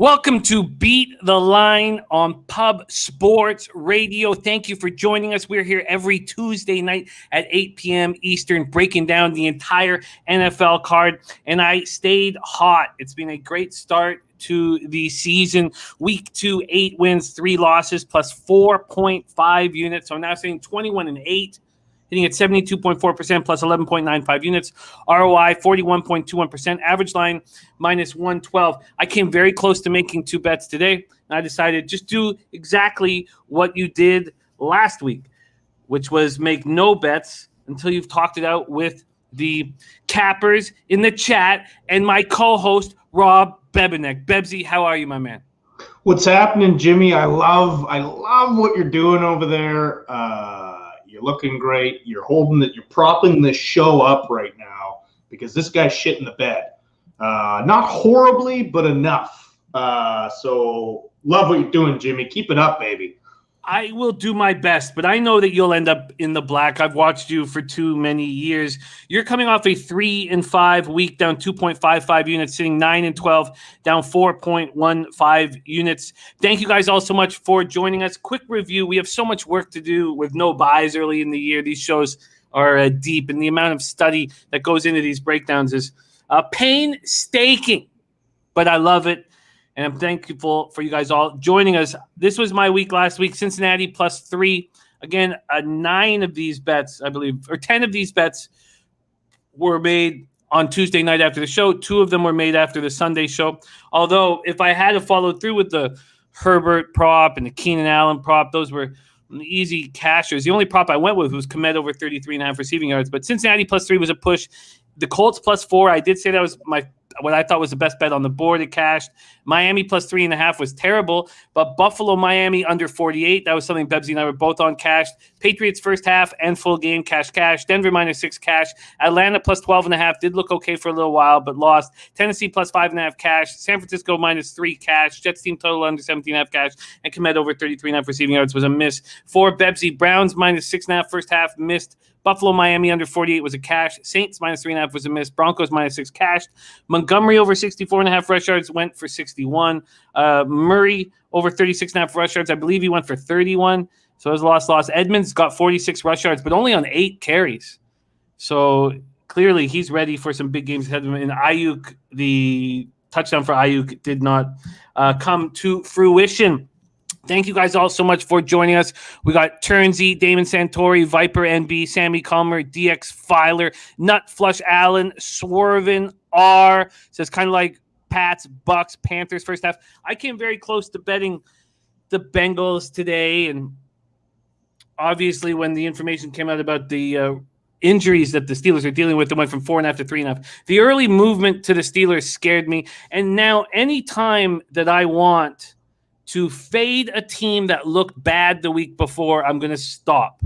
Welcome to Beat the Line on Pub Sports Radio. Thank you for joining us. We're here every Tuesday night at 8 p.m. Eastern, breaking down the entire NFL card. And I stayed hot. It's been a great start to the season. Week 2, 8 wins, 3 losses, plus 4.5 units. So I'm now saying 21-8. Hitting at 72.4% plus 11.95 units. ROI 41.21%. Average line minus 112. I came very close to making 2 bets today. And I decided just do exactly what you did last week, which was make no bets until you've talked it out with the cappers in the chat and my co-host, Rob Bebenek. Bebsie, how are you, my man? What's happening, Jimmy? I love what you're doing over there. You're looking great. You're propping this show up right now because this guy's shit in the bed. Not horribly, but enough. So love what you're doing, Jimmy. Keep it up, baby. I will do my best, but I know that you'll end up in the black. I've watched you for too many years. You're coming off a 3-5 week, down 2.55 units, sitting 9-12, down 4.15 units. Thank you guys all so much for joining us. Quick review. We have so much work to do with no buys early in the year. These shows are deep, and the amount of study that goes into these breakdowns is painstaking, but I love it. And I'm thankful for you guys all joining us. This was my week last week. Cincinnati plus 3. Again, 9 of these bets, I believe, or 10 of these bets were made on Tuesday night after the show. 2 of them were made after the Sunday show. Although, if I had to follow through with the Herbert prop and the Keenan Allen prop, those were easy cashers. The only prop I went with was Komet over 33.5 receiving yards. But Cincinnati plus 3 was a push. The Colts plus 4, I did say that was what I thought was the best bet on the board. It cashed. Miami plus 3.5 was terrible, but Buffalo, Miami under 48. That was something Bebsie and I were both on cashed. Patriots first half and full game cash. Denver minus 6 cash. Atlanta plus 12.5 did look okay for a little while, but lost. Tennessee plus 5.5 cash. San Francisco minus 3 cash. Jets team total under 17.5 cash. And Komet over 33.5 receiving yards was a miss. For Bebsie, Browns minus 6.5 first half missed. Buffalo, Miami under 48 was a cash. Saints minus 3.5 was a miss. Broncos minus 6 cashed. Montgomery over 64.5 rush yards went for 61. Murray over 36.5 rush yards. I believe he went for 31. So it was loss. Edmonds got 46 rush yards, but only on 8 carries. So clearly he's ready for some big games ahead of him. And Ayuk, the touchdown for Ayuk did not come to fruition. Thank you guys all so much for joining us. We got Turnsy, Damon Santori, Viper NB, Sammy Calmer, DX Filer, Nut Flush Allen, Swervin R. So it's kind of like Pats, Bucks, Panthers first half. I came very close to betting the Bengals today, and obviously when the information came out about the injuries that the Steelers are dealing with, it went from 4.5 to 3.5. The early movement to the Steelers scared me, and now anytime that I want to fade a team that looked bad the week before, I'm going to stop.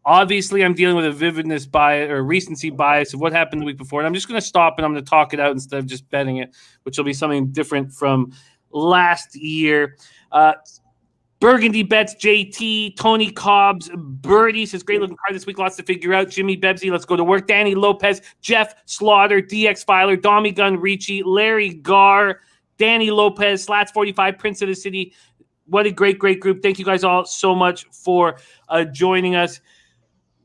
Obviously, I'm dealing with a vividness bias or recency bias of what happened the week before, and I'm just going to stop and I'm going to talk it out instead of just betting it, which will be something different from last year. Burgundy bets JT, Tony Cobbs, Birdie says great looking card this week, lots to figure out. Jimmy Bebsie, let's go to work. Danny Lopez, Jeff Slaughter, DX Filer, Dommy Gun Ricci, Larry Garr, Danny Lopez, Slats 45, Prince of the City. What a great group. Thank you guys all so much for joining us.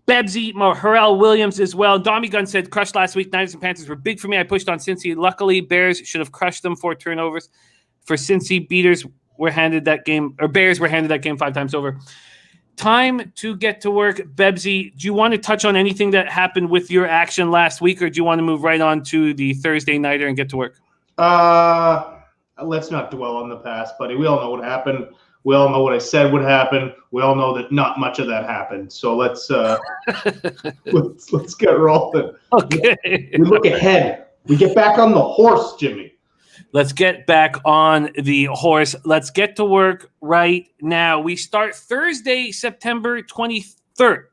Bebsie, Harrell Williams as well. Dommy Gun said, crushed last week. Niners and Panthers were big for me. I pushed on Cincy. Luckily, Bears should have crushed them, 4 turnovers. For Cincy, Bears were handed that game 5 times over. Time to get to work. Bebsie, do you want to touch on anything that happened with your action last week, or do you want to move right on to the Thursday nighter and get to work? Let's not dwell on the past, buddy. We all know what happened. We all know what I said would happen. We all know that not much of that happened. So let's get rolling. Okay. We look ahead. We get back on the horse, Jimmy. Let's get back on the horse. Let's get to work right now. We start Thursday, September 23rd.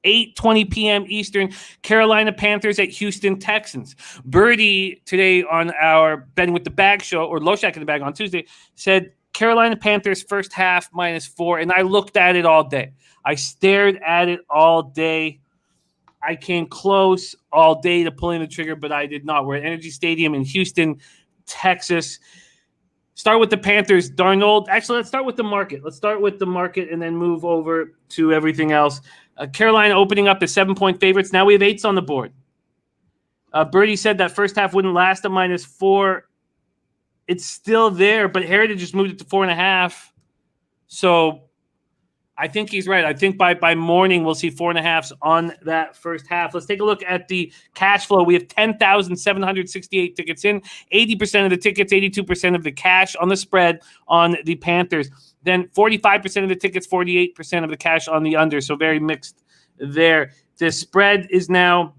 8:20 p.m. Eastern, Carolina Panthers at Houston Texans. Birdie today on our Betting with the Bag show, or Loshak in the Bag on Tuesday, said Carolina Panthers first half -4, and I looked at it all day. I stared at it all day. I came close all day to pulling the trigger, but I did not. We're at NRG Stadium in Houston, Texas. Start with the Panthers. Darnold. Actually, let's start with the market. Let's start with the market and then move over to everything else. Carolina opening up as 7-point favorites. Now we have 8s on the board. Birdie said that first half wouldn't last at -4. It's still there, but Heritage just moved it to 4.5. So I think he's right. I think by morning we'll see 4.5s on that first half. Let's take a look at the cash flow. We have 10,768 tickets in, 80% of the tickets, 82% of the cash on the spread on the Panthers. Then 45% of the tickets, 48% of the cash on the under. So very mixed there. The spread is now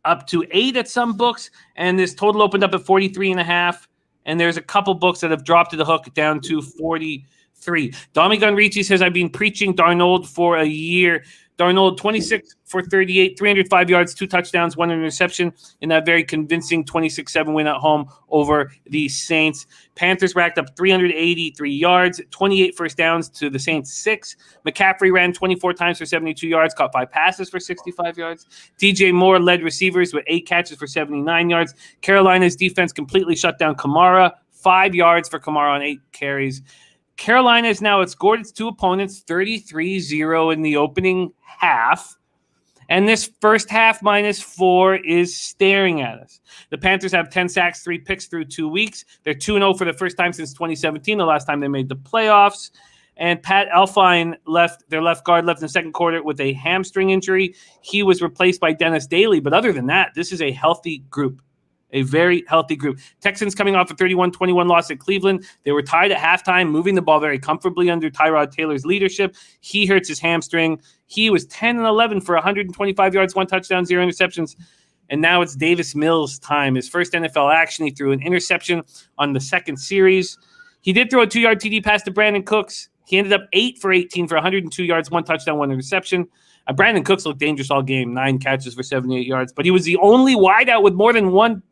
up to 8 at some books, and this total opened up at 43.5. And there's a couple books that have dropped to the hook down to 43. Domi Gunrici says, I've been preaching Darnold for a year. Darnold, 26 for 38, 305 yards, 2 touchdowns, 1 interception in that very convincing 26-7 win at home over the Saints. Panthers racked up 383 yards, 28 first downs to the Saints 6. McCaffrey ran 24 times for 72 yards, caught 5 passes for 65 yards. DJ Moore led receivers with 8 catches for 79 yards. Carolina's defense completely shut down Kamara, 5 yards for Kamara on 8 carries. Carolina is now outscored its 2 opponents 33-0 in the opening half. And this first half -4 is staring at us. The Panthers have 10 sacks, 3 picks through 2 weeks. They're 2-0 for the first time since 2017, the last time they made the playoffs. And Pat Elflein their left guard left in the second quarter with a hamstring injury. He was replaced by Dennis Daly. But other than that, this is a healthy group. A very healthy group. Texans coming off a 31-21 loss at Cleveland. They were tied at halftime, moving the ball very comfortably under Tyrod Taylor's leadership. He hurts his hamstring. He was 10-11 for 125 yards, 1 touchdown, 0 interceptions. And now it's Davis Mills' time. His first NFL action. He threw an interception on the second series. He did throw a 2-yard TD pass to Brandon Cooks. He ended up 8 for 18 for 102 yards, 1 touchdown, 1 interception. Brandon Cooks looked dangerous all game, 9 catches for 78 yards. But he was the only wideout with more than 1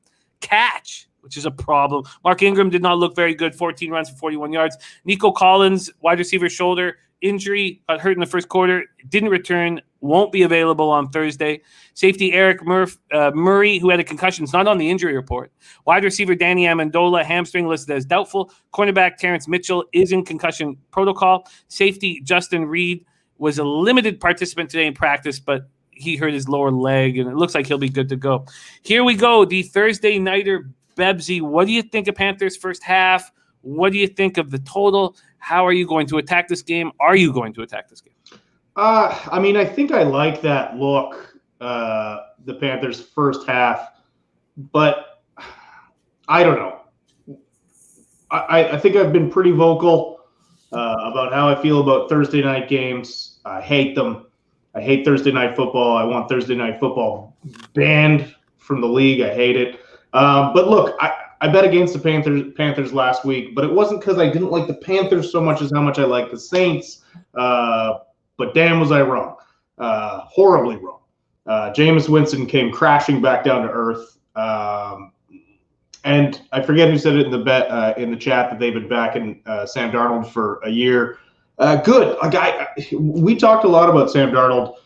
catch, which is a problem. Mark Ingram did not look very good, 14 runs for 41 yards. Nico Collins, wide receiver shoulder injury, got hurt in the first quarter, didn't return, won't be available on Thursday. Safety Eric Murray, who had a concussion, is not on the injury report. Wide receiver Danny Amendola, hamstring listed as doubtful. Cornerback Terrence Mitchell is in concussion protocol. Safety Justin Reed was a limited participant today in practice, but he hurt his lower leg, and it looks like he'll be good to go. Here we go, the Thursday nighter. Bebsie, what do you think of Panthers' first half? What do you think of the total? How are you going to attack this game? Are you going to attack this game? I think I like that look, the Panthers' first half, but I don't know. I think I've been pretty vocal about how I feel about Thursday night games. I hate them. I hate Thursday night football. I want Thursday night football banned from the league. I hate it. But look, I bet against the Panthers last week, but it wasn't because I didn't like the Panthers so much as how much I like the Saints. But damn was I wrong. Horribly wrong. Jameis Winston came crashing back down to earth. And I forget who said it in the chat that they've been backing Sam Darnold for a year. Good. We talked a lot about Sam Darnold.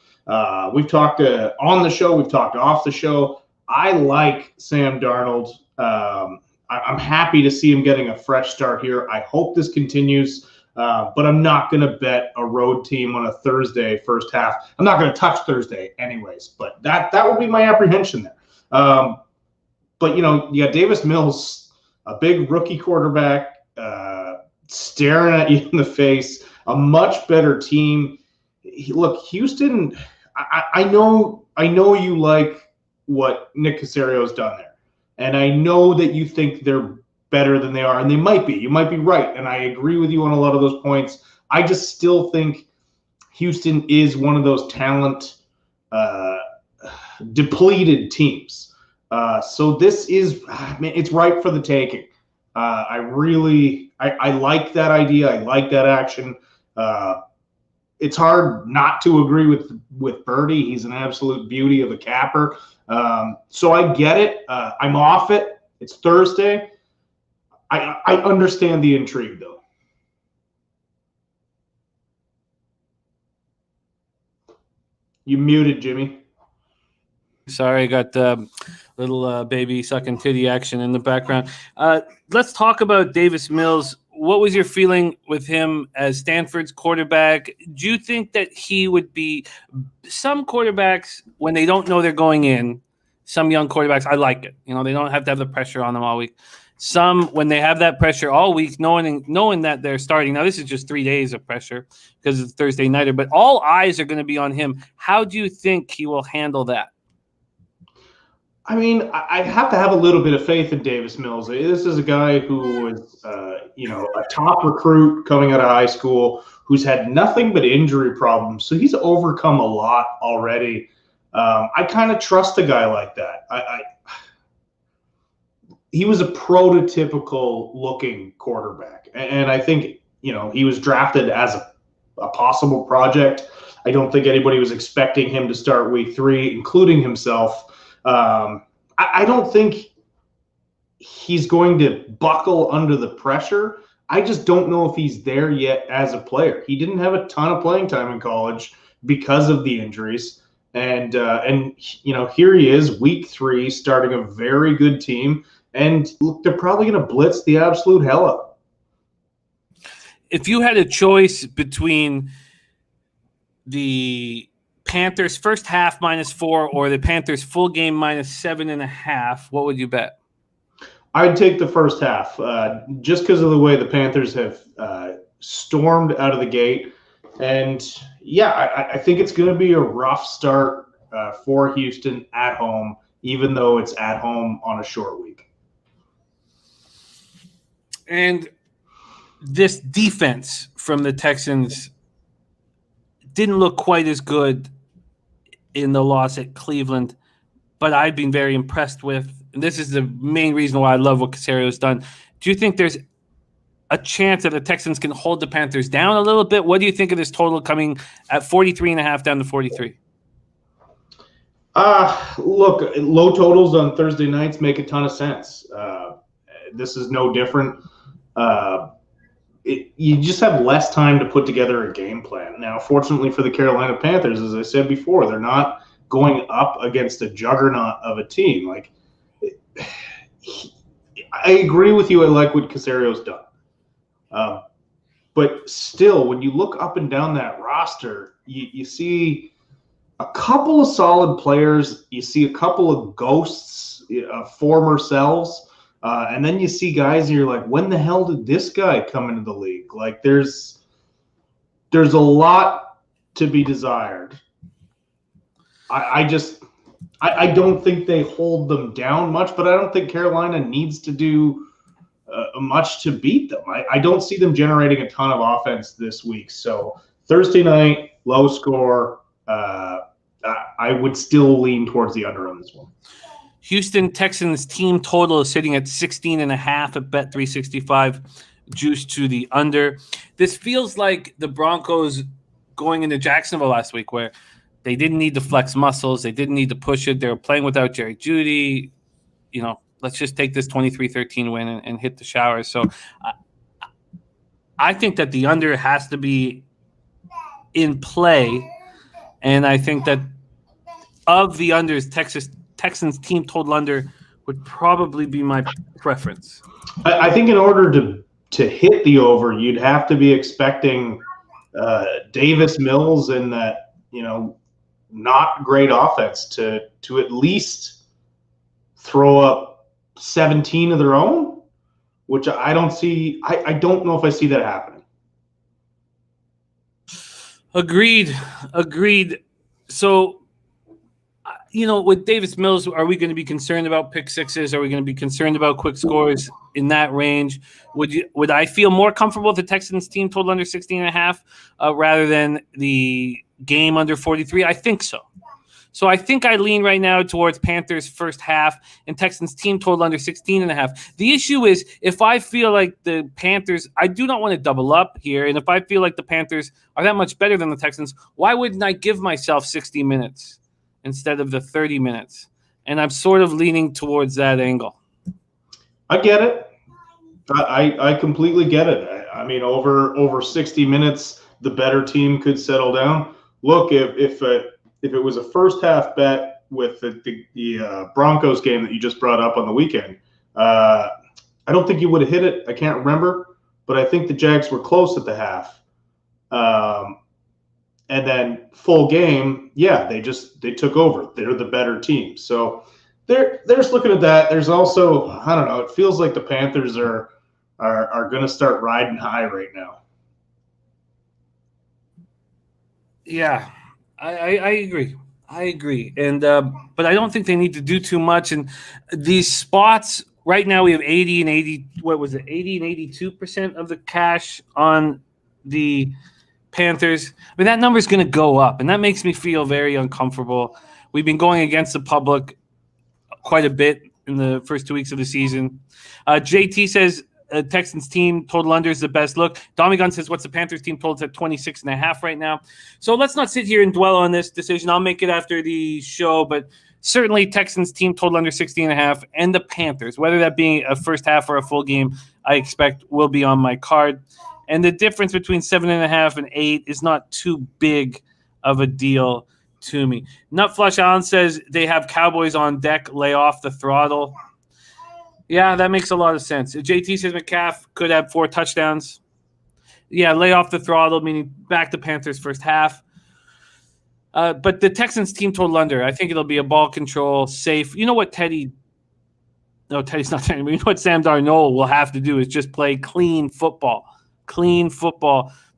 We've talked on the show. We've talked off the show. I like Sam Darnold. I'm happy to see him getting a fresh start here. I hope this continues, but I'm not going to bet a road team on a Thursday first half. I'm not going to touch Thursday anyways, but that would be my apprehension there. But, you got Davis Mills, a big rookie quarterback, staring at you in the face, a much better team. Look, Houston, I know you like what Nick Caserio's done there. And I know that you think they're better than they are, and they might be. You might be right, and I agree with you on a lot of those points. I just still think Houston is one of those talent depleted teams. So this is, it's ripe for the taking. I like that idea. I like that action. It's hard not to agree with Birdie. He's an absolute beauty of a capper. So I get it. I'm off it. It's Thursday. I understand the intrigue, though. You muted, Jimmy. Sorry, I got little baby sucking titty action in the background. Let's talk about Davis Mills. What was your feeling with him as Stanford's quarterback? Do you think that he would be some quarterbacks when they don't know they're going in? Some young quarterbacks, I like it. You know, they don't have to have the pressure on them all week. Some, when they have that pressure all week, knowing that they're starting. Now, this is just 3 days of pressure because it's Thursday nighter, but all eyes are going to be on him. How do you think he will handle that? I mean, I have to have a little bit of faith in Davis Mills. This is a guy who was, a top recruit coming out of high school who's had nothing but injury problems. So he's overcome a lot already. I kind of trust a guy like that. He was a prototypical looking quarterback. And I think, he was drafted as a possible project. I don't think anybody was expecting him to start week 3, including himself. I don't think he's going to buckle under the pressure. I just don't know if he's there yet as a player. He didn't have a ton of playing time in college because of the injuries. And here he is, week 3, starting a very good team. And look, they're probably going to blitz the absolute hell up. If you had a choice between the Panthers first half -4 or the Panthers full game -7.5, what would you bet? I'd take the first half just because of the way the Panthers have stormed out of the gate. And, I think it's going to be a rough start for Houston at home, even though it's at home on a short week. And this defense from the Texans didn't look quite as good in the loss at Cleveland, but I've been very impressed with, and this is the main reason why I love what Casario's done. Do you think there's a chance that the Texans can hold the Panthers down a little bit? What do you think of this total coming at 43.5 down to 43? Look, low totals on Thursday nights make a ton of sense. This is no different. You just have less time to put together a game plan. Now, fortunately for the Carolina Panthers, as I said before, they're not going up against a juggernaut of a team. Like, I agree with you. I like what Casario's done. But still, when you look up and down that roster, you see a couple of solid players. You see a couple of ghosts of former selves. And then you see guys and you're like, when the hell did this guy come into the league? Like, there's a lot to be desired. I don't think they hold them down much, but I don't think Carolina needs to do much to beat them. I don't see them generating a ton of offense this week. So Thursday night, low score. I would still lean towards the under on this one. Houston Texans team total is sitting at 16.5 at Bet365, juiced to the under. This feels like the Broncos going into Jacksonville last week, where they didn't need to flex muscles. They didn't need to push it. They were playing without Jerry Jeudy. Let's just take this 23-13 win and hit the showers. So I think that the under has to be in play. And I think that of the unders, Texans team total under would probably be my preference. I think in order to hit the over, you'd have to be expecting Davis Mills and that, not great offense to at least throw up 17 of their own, which I don't see. I don't know if I see that happening. Agreed. So, with Davis Mills, are we going to be concerned about pick sixes? Are we going to be concerned about quick scores in that range? Would I feel more comfortable with the Texans team total under 16.5 rather than the game under 43? I think so. So I think I lean right now towards Panthers first half and Texans team total under 16.5. The issue is if I feel like the Panthers, I do not want to double up here. And if I feel like the Panthers are that much better than the Texans, why wouldn't I give myself 60 minutes instead of the 30 minutes? And I'm sort of leaning towards that angle. I get it. I completely get it. I mean, over 60 minutes, the better team could settle down. Look, if it was a first half bet, with the Broncos game that you just brought up on the weekend. I don't think you would have hit it. I can't remember, but I think the Jags were close at the half. And then full game, yeah, they took over. They're the better team. So they're just looking at that. There's also, I don't know, it feels like the Panthers are going to start riding high right now. Yeah, I agree. And but I don't think they need to do too much. And these spots right now, we have 80 and 80. What was it? 80 and 82% of the cash on the Panthers. I mean, that number is going to go up, and that makes me feel very uncomfortable. We've been going against the public quite a bit in the first 2 weeks of the season. JT says Texans team total under is the best look. Tommy Gunn says, what's the Panthers team total? It's at 26.5 right now. So let's not sit here and dwell on this decision. I'll make it after the show, but certainly Texans team total under 60.5, and the Panthers, whether that being a first half or a full game, I expect will be on my card. And the difference between 7.5 and 8 is not too big of a deal to me. Nutflush Allen says they have Cowboys on deck, lay off the throttle. Yeah, that makes a lot of sense. JT says McCaff could have 4 touchdowns. Yeah, lay off the throttle, meaning back to Panthers first half. But the Texans team total under, I think it'll be a ball control, safe. You know what Teddy's not Teddy, but you know what Sam Darnold will have to do is just play clean football,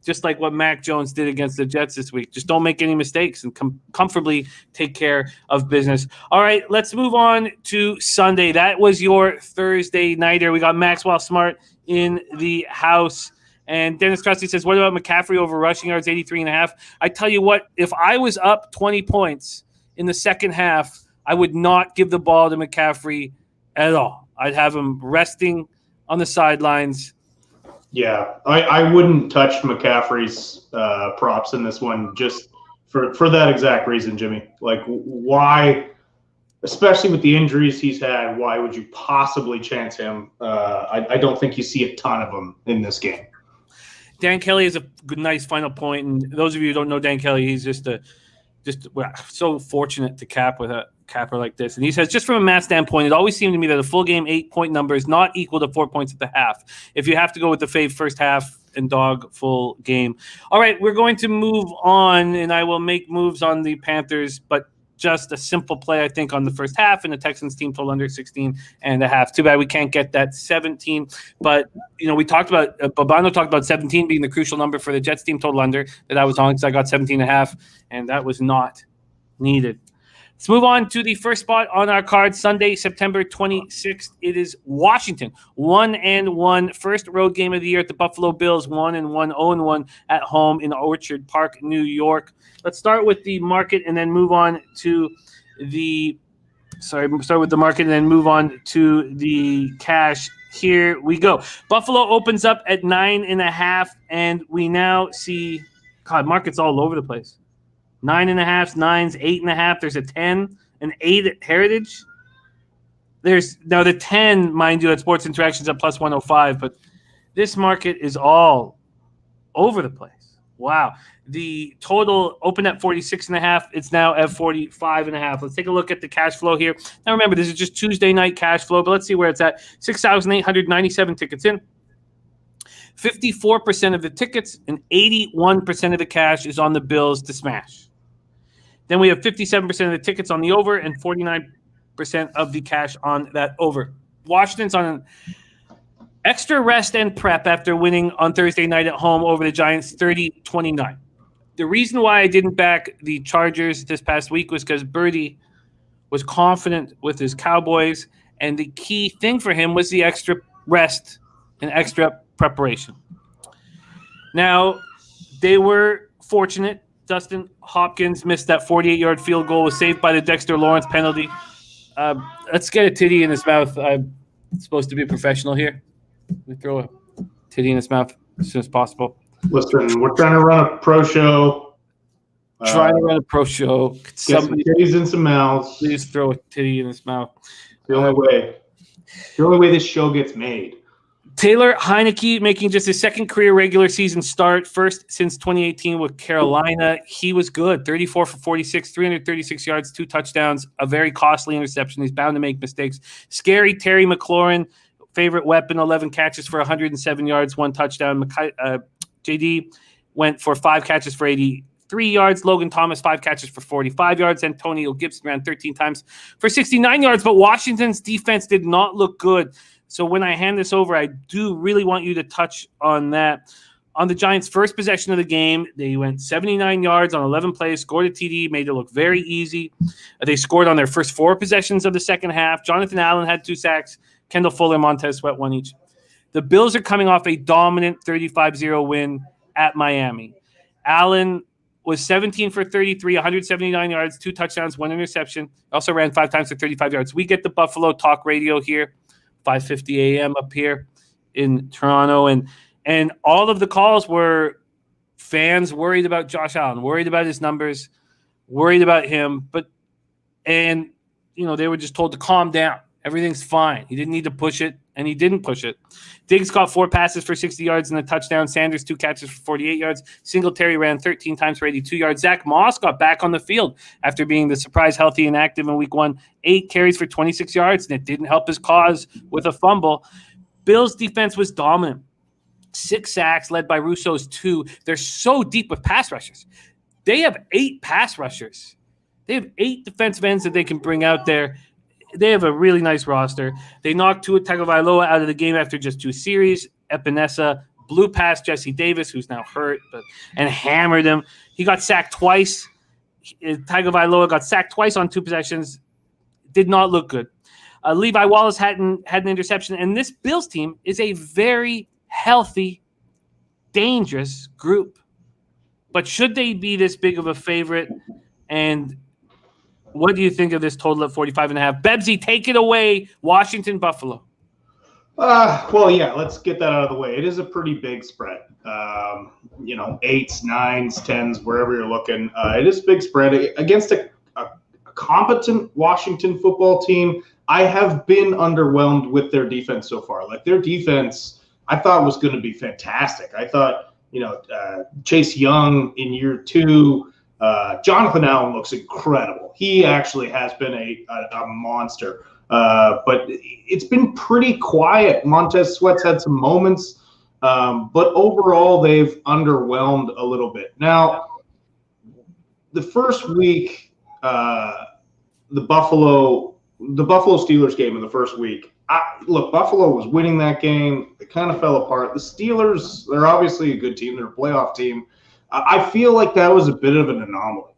just like what Mac Jones did against the Jets this week. Just don't make any mistakes and comfortably take care of business. All right, let's move on to Sunday. That was your Thursday nighter. We got Maxwell Smart in the house. And Dennis Crosby says, what about McCaffrey over rushing yards, 83.5? I tell you what, if I was up 20 points in the second half, I would not give the ball to McCaffrey at all. I'd have him resting on the sidelines. Yeah, I wouldn't touch McCaffrey's props in this one just for that exact reason, Jimmy. Like, why, especially with the injuries he's had, why would you possibly chance him? I don't think you see a ton of them in this game. Dan Kelly is a good, nice final point. And those of you who don't know Dan Kelly, he's just so fortunate to cap with a capper like this. And he says, just from a math standpoint, it always seemed to me that a full game 8-point number is not equal to 4 points at the half. If you have to go with the fave first half and dog full game. All right, we're going to move on, and I will make moves on the Panthers, but just a simple play, I think, on the first half, and the Texans team total under 16.5. Too bad we can't get that 17. But, we talked about Babano talked about 17 being the crucial number for the Jets team total under that I was on because I got 17.5, and that was not needed. Let's move on to the first spot on our card, Sunday, September 26th. It is Washington, 1-1, first road game of the year at the Buffalo Bills, 1-1, 0-1 at home in Orchard Park, New York. Let's start with the market and then move on to the cash. Here we go. Buffalo opens up at 9.5, and we now see, market's all over the place. 9.5, 9s, 8.5. There's a 10, an 8 at Heritage. There's now the 10, mind you, at Sports Interactions at plus 105, but this market is all over the place. Wow. The total opened at 46.5. It's now at 45.5. Let's take a look at the cash flow here. Now remember, this is just Tuesday night cash flow, but let's see where it's at. 6,897 tickets in. 54% of the tickets and 81% of the cash is on the Bills to smash. Then we have 57% of the tickets on the over and 49% of the cash on that over. Washington's on an extra rest and prep after winning on Thursday night at home over the Giants 30-29. The reason why I didn't back the Chargers this past week was because Birdie was confident with his Cowboys, and the key thing for him was the extra rest and extra preparation. Now, they were fortunate. Dustin Hopkins missed that 48-yard field goal, was saved by the Dexter Lawrence penalty. Let's get a titty in his mouth. I'm supposed to be a professional here. We throw a titty in his mouth as soon as possible. Listen, we're trying to run a pro show. Get some titties in some mouths. Please throw a titty in his mouth. The only way this show gets made. Taylor Heineke making just his second career regular season start, first since 2018 with Carolina. He was good, 34 for 46, 336 yards, 2 touchdowns, a very costly interception. He's bound to make mistakes. Scary Terry McLaurin, favorite weapon, 11 catches for 107 yards, 1 touchdown. JD went for 5 catches for 83 yards. Logan Thomas, 5 catches for 45 yards. Antonio Gibson ran 13 times for 69 yards, but Washington's defense did not look good. So when I hand this over, I do really want you to touch on that. On the Giants' first possession of the game, they went 79 yards on 11 plays, scored a TD, made it look very easy. They scored on their first 4 possessions of the second half. Jonathan Allen had 2 sacks. Kendall Fuller, Montez Sweat, 1 each. The Bills are coming off a dominant 35-0 win at Miami. Allen was 17 for 33, 179 yards, 2 touchdowns, 1 interception. Also ran 5 times for 35 yards. We get the Buffalo Talk Radio here. 5:50 a.m. up here in Toronto, and all of the calls were fans worried about Josh Allen, worried about his numbers, worried about him, and they were just told to calm down. Everything's fine. He didn't need to push it, and he didn't push it. Diggs caught 4 passes for 60 yards and a touchdown. Sanders 2 catches for 48 yards. Singletary ran 13 times for 82 yards. Zach Moss got back on the field after being the surprise healthy and active in week 1. 8 carries for 26 yards, and it didn't help his cause with a fumble. Bills' defense was dominant. 6 sacks led by Russo's 2. They're so deep with pass rushers. They have 8 pass rushers. They have 8 defensive ends that they can bring out there. They have a really nice roster. They knocked Tua Tagovailoa out of the game after just 2 series. Epinesa blew past Jesse Davis, who's now hurt, and hammered him. He got sacked twice. Tagovailoa got sacked twice on 2 possessions. Did not look good. Levi Wallace had an interception, and this Bills team is a very healthy, dangerous group. But should they be this big of a favorite? And what do you think of this total at 45.5? Bebsie, take it away. Washington, Buffalo. Well, yeah, let's get that out of the way. It is a pretty big spread. 8s, 9s, 10s, wherever you're looking. It is a big spread against a competent Washington football team. I have been underwhelmed with their defense so far. Like, their defense, I thought was going to be fantastic. I thought, Chase Young in year 2, Jonathan Allen looks incredible. He actually has been a monster. But it's been pretty quiet. Montez Sweat's had some moments, but overall they've underwhelmed a little bit. Now, the first week, the Buffalo Steelers game in the first week, Buffalo was winning that game. It kind of fell apart. The Steelers, they're obviously a good team. They're a playoff team. I feel like that was a bit of an anomaly.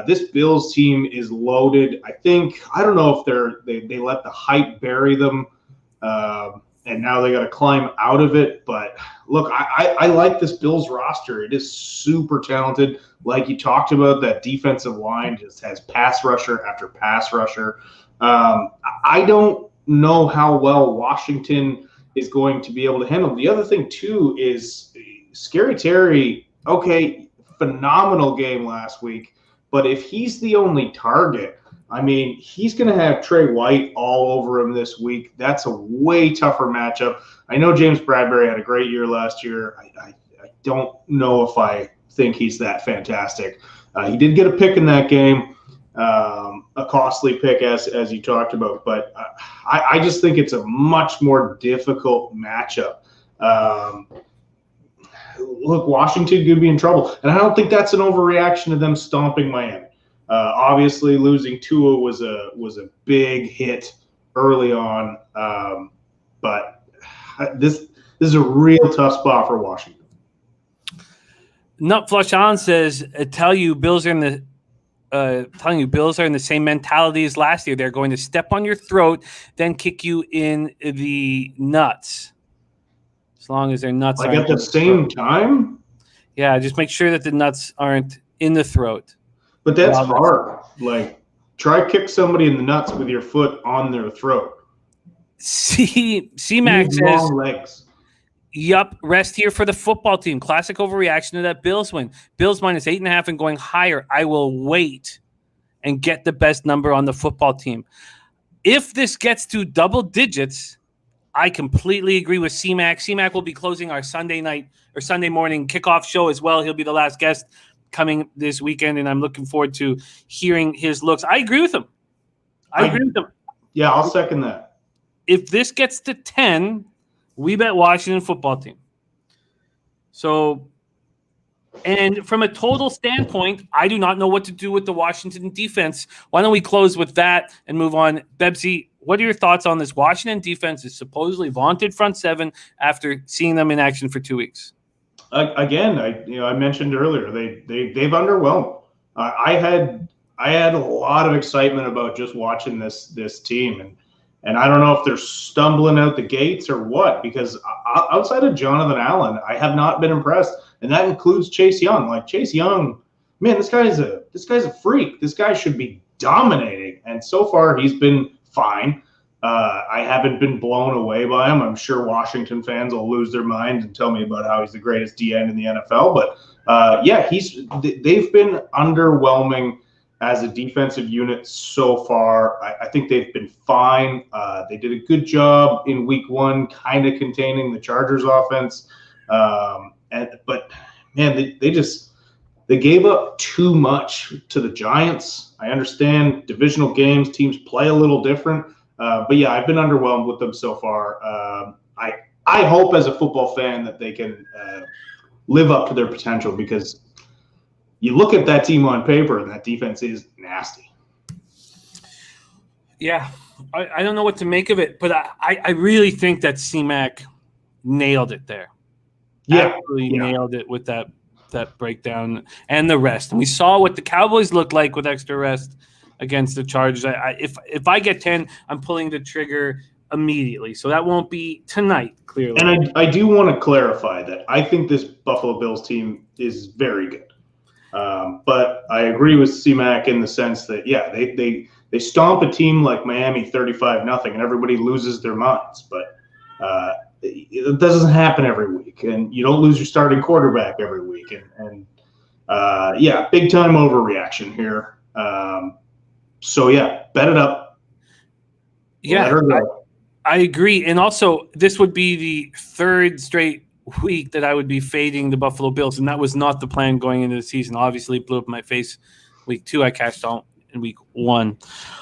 This Bills team is loaded. I don't know if they let the hype bury them, and now they got to climb out of it. But look, I like this Bills roster. It is super talented. Like you talked about, that defensive line just has pass rusher after pass rusher. I don't know how well Washington is going to be able to handle. The other thing too is Scary Terry. Okay, phenomenal game last week. But if he's the only target, he's going to have Trey White all over him this week. That's a way tougher matchup. I know James Bradbury had a great year last year. I don't know if I think he's that fantastic. He did get a pick in that game, a costly pick as you talked about. But I just think it's a much more difficult matchup. Look, Washington could be in trouble. And I don't think that's an overreaction to them stomping Miami. Obviously, losing Tua was a big hit early on. But this is a real tough spot for Washington. Nut Flush On says, telling you Bills are in the same mentality as last year. They're going to step on your throat, then kick you in the nuts. As long as their nuts aren't at the same time? Yeah, just make sure that the nuts aren't in the throat. But that's hard. Try kick somebody in the nuts with your foot on their throat. C-Mac says, long legs. Yup, rest here for the football team. Classic overreaction to that Bills win. Bills minus 8.5 and going higher. I will wait and get the best number on the football team. If this gets to double digits, I completely agree with C-Mac. C-Mac will be closing our Sunday morning kickoff show as well. He'll be the last guest coming this weekend, and I'm looking forward to hearing his looks. I agree with him. I agree with him. Yeah, I'll second that. If this gets to 10, we bet Washington football team. So, and from a total standpoint, I do not know what to do with the Washington defense. Why don't we close with that and move on? Bebsie, what are your thoughts on this Washington defense? Is supposedly vaunted front seven after seeing them in action for 2 weeks. Again, I mentioned earlier they've underwhelmed. I had a lot of excitement about just watching this team, and I don't know if they're stumbling out the gates or what, because outside of Jonathan Allen, I have not been impressed, and that includes Chase Young. Like Chase Young, man, this guy's a freak. This guy should be dominating, and so far he's been fine. I haven't been blown away by him. I'm sure Washington fans will lose their mind and tell me about how he's the greatest DN in the NFL. But they've been underwhelming as a defensive unit so far. I think they've been fine. They did a good job in week 1, kind of containing the Chargers offense. But man, they gave up too much to the Giants. I understand divisional games, teams play a little different. But yeah, I've been underwhelmed with them so far. I hope as a football fan that they can live up to their potential, because you look at that team on paper and that defense is nasty. Yeah, I don't know what to make of it, but I really think that C-Mac nailed it there. Yeah, nailed it with that breakdown and the rest. And we saw what the Cowboys looked like with extra rest against the Chargers. If I get 10, I'm pulling the trigger immediately. So that won't be tonight, clearly. And I do want to clarify that I think this Buffalo Bills team is very good. But I agree with C-Mac in the sense that, yeah, they stomp a team like Miami 35-0 and everybody loses their minds. But it doesn't happen every week. And you don't lose your starting quarterback every week. And big time overreaction here. So, yeah, bet it up. Yeah, let her go. I agree. And also, this would be the third straight week that I would be fading the Buffalo Bills, and that was not the plan going into the season. Obviously, it blew up in my face. Week 2, I cashed out in week 1.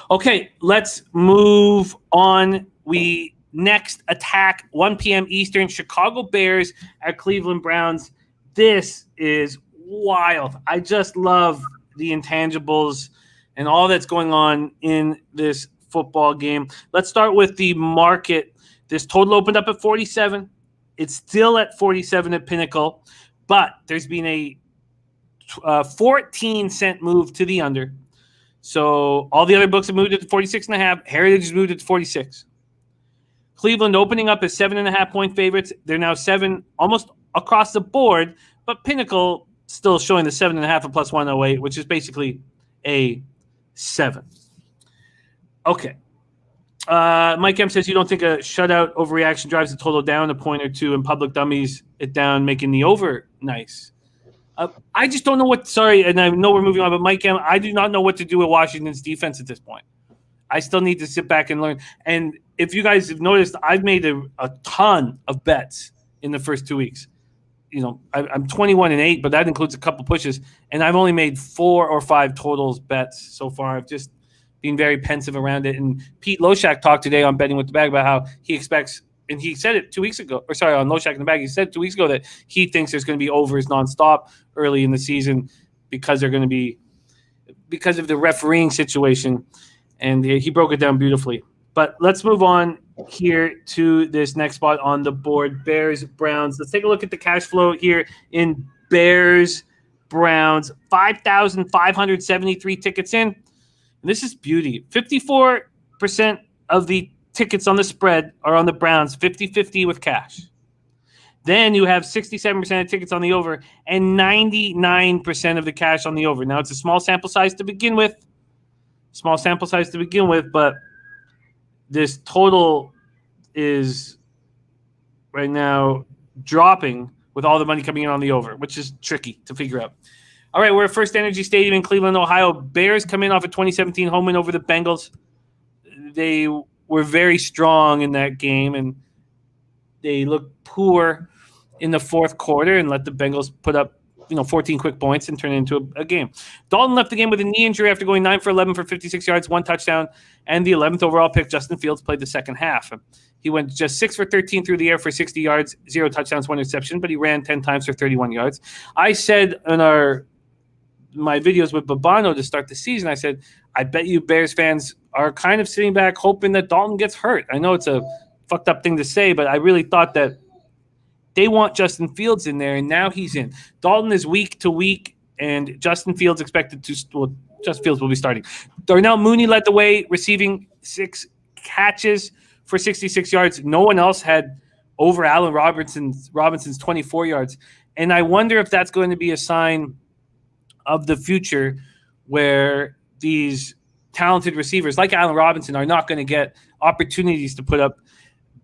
Okay, let's move on. We next attack 1 p.m. Eastern, Chicago Bears at Cleveland Browns. This is wild. I just love the intangibles and all that's going on in this football game. Let's start with the market. This total opened up at 47. It's still at 47 at Pinnacle, but there's been a 14-cent move to the under. So all the other books have moved it to 46.5. Heritage has moved it to 46. Cleveland opening up as 7.5-point favorites. They're now 7 almost across the board, but Pinnacle still showing the 7.5 at plus 108, which is basically a 7. Okay. Mike M says you don't think a shutout overreaction drives the total down a point or two and public dummies it down, making the over nice. I just don't know what – sorry, and I know we're moving on, but Mike M, I do not know what to do with Washington's defense at this point. I still need to sit back and learn. And if you guys have noticed, I've made a ton of bets in the first 2 weeks. You know, I'm 21-8, but that includes a couple pushes, and I've only made 4 or 5 totals bets so far. I've just been very pensive around it. And Pete Loshak talked today on Betting with the Bag about how he expects, and he said it 2 weeks ago, or sorry, on Loshak in the Bag, he said 2 weeks ago that he thinks there's going to be overs nonstop early in the season because they're going to be because of the refereeing situation, and he broke it down beautifully. But let's move on here to this next spot on the board, Bears, Browns. Let's take a look at the cash flow here in Bears, Browns. 5,573 tickets in. And this is beauty. 54% of the tickets on the spread are on the Browns, 50-50 with cash. Then you have 67% of tickets on the over and 99% of the cash on the over. Now, it's a small sample size to begin with. But this total is right now dropping with all the money coming in on the over, which is tricky to figure out. All right, we're at FirstEnergy Stadium in Cleveland, Ohio. Bears come in off a 2017 home win over the Bengals. They were very strong in that game, and they looked poor in the fourth quarter and let the Bengals put up 14 quick points and turn it into a game. Dalton left the game with a knee injury after going 9 for 11 for 56 yards, 1 touchdown, and the 11th overall pick. Justin Fields played the second half. He went just 6 for 13 through the air for 60 yards, 0 touchdowns, 1 interception, but he ran 10 times for 31 yards. I said in my videos with Babano to start the season, I said, I bet you Bears fans are kind of sitting back hoping that Dalton gets hurt. I know it's a fucked up thing to say, but I really thought that they want Justin Fields in there, and now he's in. Dalton is week to week, and Justin Fields expected to – Justin Fields will be starting. Darnell Mooney led the way, receiving 6 catches for 66 yards. No one else had over Allen Robinson's 24 yards. And I wonder if that's going to be a sign of the future where these talented receivers like Allen Robinson are not going to get opportunities to put up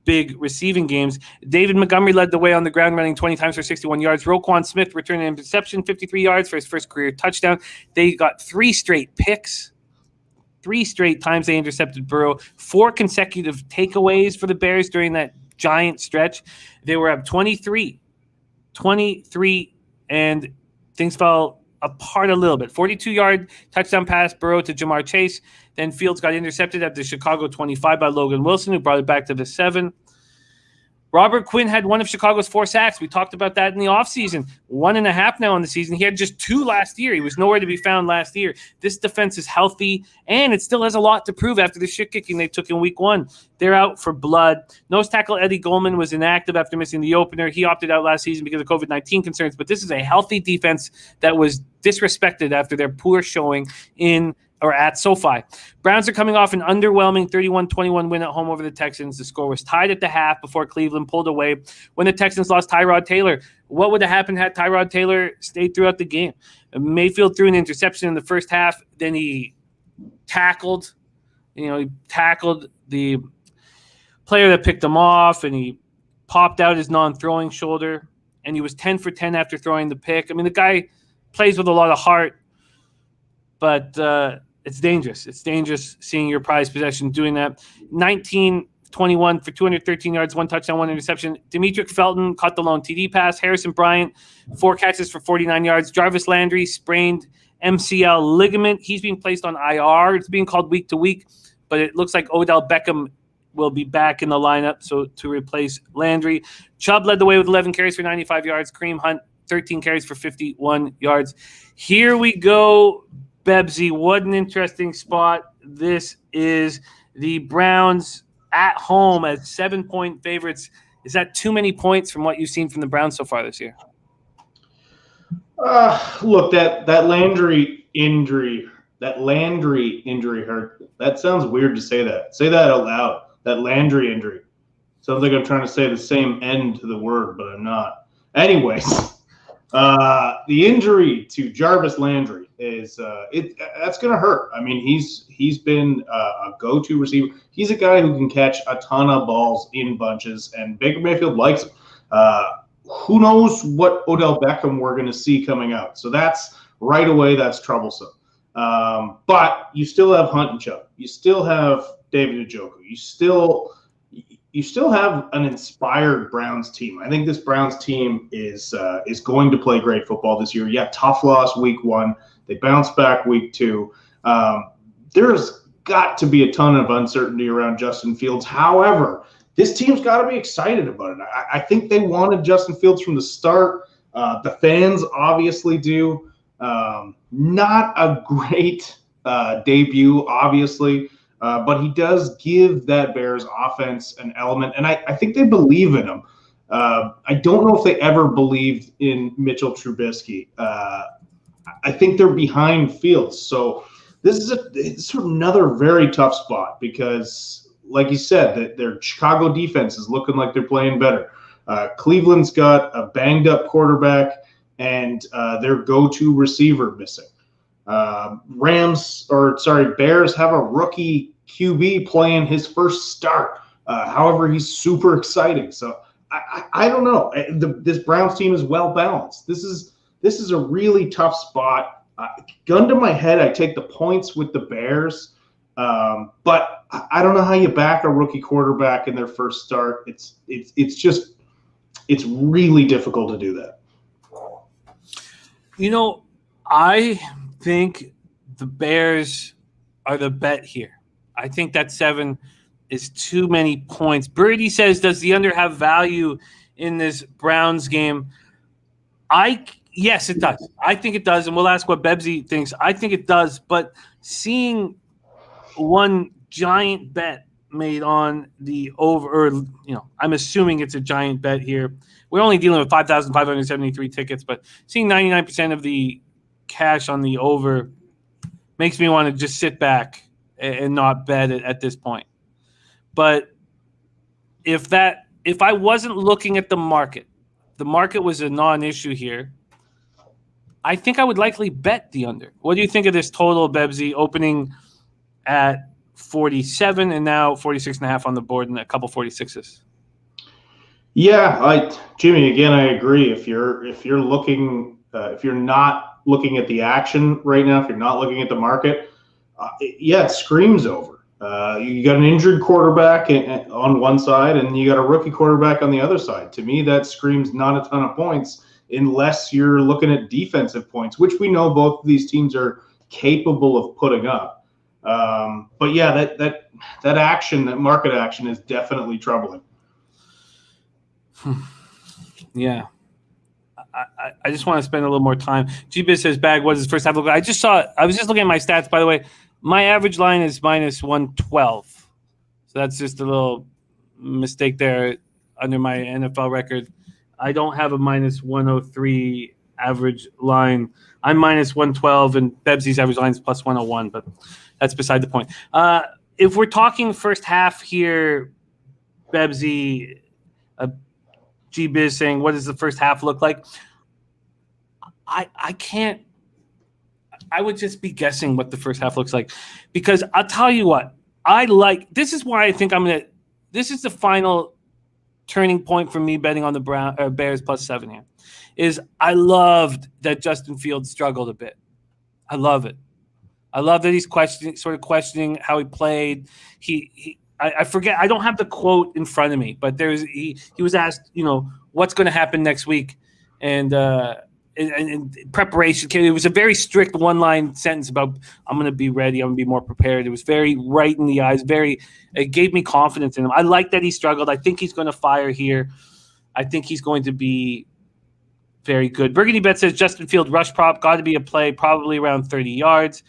big receiving games. David Montgomery led the way on the ground, running 20 times for 61 yards. Roquan Smith returned an interception, 53 yards for his first career touchdown. They got 3 straight picks. 3 straight times they intercepted Burrow. 4 consecutive takeaways for the Bears during that giant stretch. They were up 23, and things fell apart a little bit. 42-yard touchdown pass, Burrow to Jamar Chase. Then Fields got intercepted at the Chicago 25 by Logan Wilson, who brought it back to the 7. Robert Quinn had one of Chicago's 4 sacks. We talked about that in the offseason. 1.5 now in the season. He had just 2 last year. He was nowhere to be found last year. This defense is healthy, and it still has a lot to prove after the shit kicking they took in week 1. They're out for blood. Nose tackle Eddie Goldman was inactive after missing the opener. He opted out last season because of COVID-19 concerns, but this is a healthy defense that was disrespected after their poor showing at SoFi. Browns are coming off an underwhelming 31-21 win at home over the Texans. The score was tied at the half before Cleveland pulled away when the Texans lost Tyrod Taylor. What would have happened had Tyrod Taylor stayed throughout the game? Mayfield threw an interception in the first half. Then he tackled the player that picked him off, and he popped out his non-throwing shoulder, and he was 10 for 10 after throwing the pick. I mean, the guy plays with a lot of heart, but it's dangerous. It's dangerous seeing your prized possession doing that. 19-21 for 213 yards, 1 touchdown, 1 interception. Demetric Felton caught the lone TD pass. Harrison Bryant, 4 catches for 49 yards. Jarvis Landry sprained MCL ligament. He's being placed on IR. It's being called week to week, but it looks like Odell Beckham will be back in the lineup to replace Landry. Chubb led the way with 11 carries for 95 yards. Kareem Hunt, 13 carries for 51 yards. Here we go, Bebsie. What an interesting spot. This is the Browns at home as 7-point favorites. Is that too many points from what you've seen from the Browns so far this year? Look, that Landry injury hurt. That sounds weird to say that. Say that out loud. That Landry injury. Sounds like I'm trying to say the same end to the word, but I'm not. Anyways, the injury to Jarvis Landry is that's going to hurt. I mean, he's been a go-to receiver. He's a guy who can catch a ton of balls in bunches, and Baker Mayfield likes him. Who knows what Odell Beckham we're going to see coming out? So that's right away. That's troublesome. But you still have Hunt and Chubb. You still have David Njoku. You still have an inspired Browns team. I think this Browns team is going to play great football this year. Yeah, tough loss week 1. They bounced back week 2. There's got to be a ton of uncertainty around Justin Fields. However, this team's got to be excited about it. I think they wanted Justin Fields from the start. The fans obviously do. Not a great debut, obviously. But he does give that Bears offense an element, and I think they believe in him. I don't know if they ever believed in Mitchell Trubisky. I think they're behind Fields. So this is it's sort of another very tough spot because, like you said, that their Chicago defense is looking like they're playing better. Cleveland's got a banged-up quarterback and their go-to receiver missing. Bears have a rookie QB playing his first start. However, he's super exciting. So I don't know. This Browns team is well balanced. This is a really tough spot. Gun to my head, I take the points with the Bears. But I don't know how you back a rookie quarterback in their first start. It's just it's really difficult to do that. You know, I think the Bears are the bet here. I think that 7 is too many points. Birdie says, does the under have value in this Browns game? Yes, it does. I think it does, and we'll ask what Bebsie thinks. I think it does, but seeing one giant bet made on the over, or I'm assuming it's a giant bet here. We're only dealing with 5,573 tickets, but seeing 99% of the cash on the over makes me want to just sit back and not bet it at this point. But if I wasn't looking at the market was a non-issue here, I think I would likely bet the under. What do you think of this total, Bebsie, opening at 47 and now 46.5 on the board and a couple 46s? Yeah, Jimmy, again, I agree. If you're looking, if you're not looking at the action right now, if you're not looking at the market, it screams over. You got an injured quarterback on one side, and you got a rookie quarterback on the other side. To me, that screams not a ton of points unless you're looking at defensive points, which we know both of these teams are capable of putting up. But yeah, that action, that market action, is definitely troubling. Yeah. I just want to spend a little more time. G-Biz says, Bag, what is his first half look like? I was just looking at my stats, by the way. My average line is minus 112. So that's just a little mistake there under my NFL record. I don't have a minus 103 average line. I'm minus 112, and Bebsie's average line is plus 101, but that's beside the point. If we're talking first half here, Bebsie, G-Biz saying, what does the first half look like? I can't. I would just be guessing what the first half looks like, because I'll tell you what, this is why I think this is the final turning point for me betting on the Bears plus 7 here, is I loved that Justin Fields struggled a bit. I love it. I love that he's questioning how he played. I forget, I don't have the quote in front of me, but he was asked, what's going to happen next week, and preparation. It was a very strict one-line sentence about, I'm going to be ready, I'm going to be more prepared. It was very right in the eyes. It gave me confidence in him. I like that he struggled. I think he's going to fire here. I think he's going to be very good. Burgundy Bet says Justin Field rush prop, got to be a play, probably around 30 yards.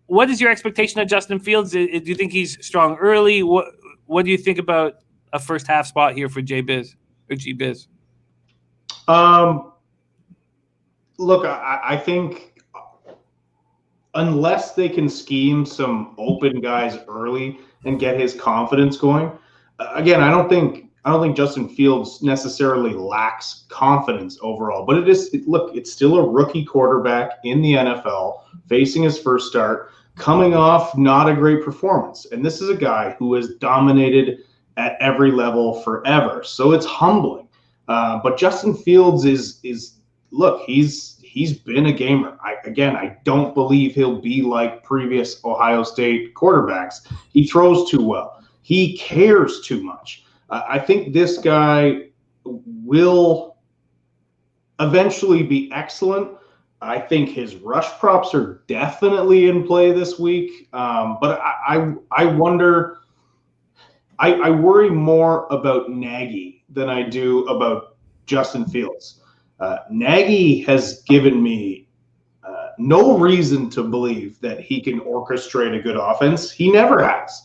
What is your expectation of Justin Fields? Do you think he's strong early? What do you think about a first half spot here for J-Biz or G-Biz? Look, I think unless they can scheme some open guys early and get his confidence going, again, I don't think Justin Fields necessarily lacks confidence overall, but it's still a rookie quarterback in the NFL facing his first start, coming off not a great performance. And this is a guy who has dominated at every level forever. So it's humbling. But Justin Fields he's been a gamer. I don't believe he'll be like previous Ohio State quarterbacks. He throws too well. He cares too much. I think this guy will eventually be excellent. I think his rush props are definitely in play this week. But I wonder, I worry more about Nagy than I do about Justin Fields. Nagy has given me no reason to believe that he can orchestrate a good offense. He never has.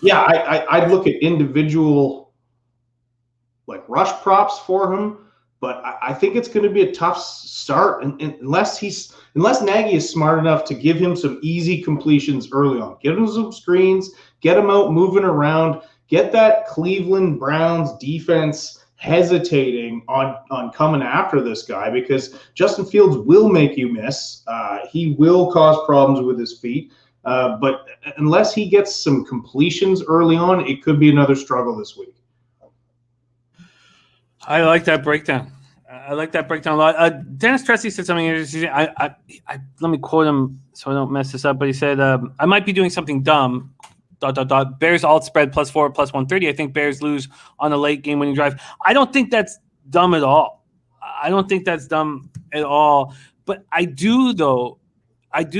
I'd look at individual rush props for him, but I think it's going to be a tough start unless Nagy is smart enough to give him some easy completions early on, give him some screens, get him out moving around, get that Cleveland Browns defense hesitating on coming after this guy, because Justin Fields will make you miss. He will cause problems with his feet. But unless he gets some completions early on, it could be another struggle this week. I like that breakdown. a lot. Dennis Tressi said something interesting. Let me quote him so I don't mess this up. But he said, I might be doing something dumb, Bears alt spread +4 +130. I think Bears lose on a late game winning drive. I don't think that's dumb at all. But I do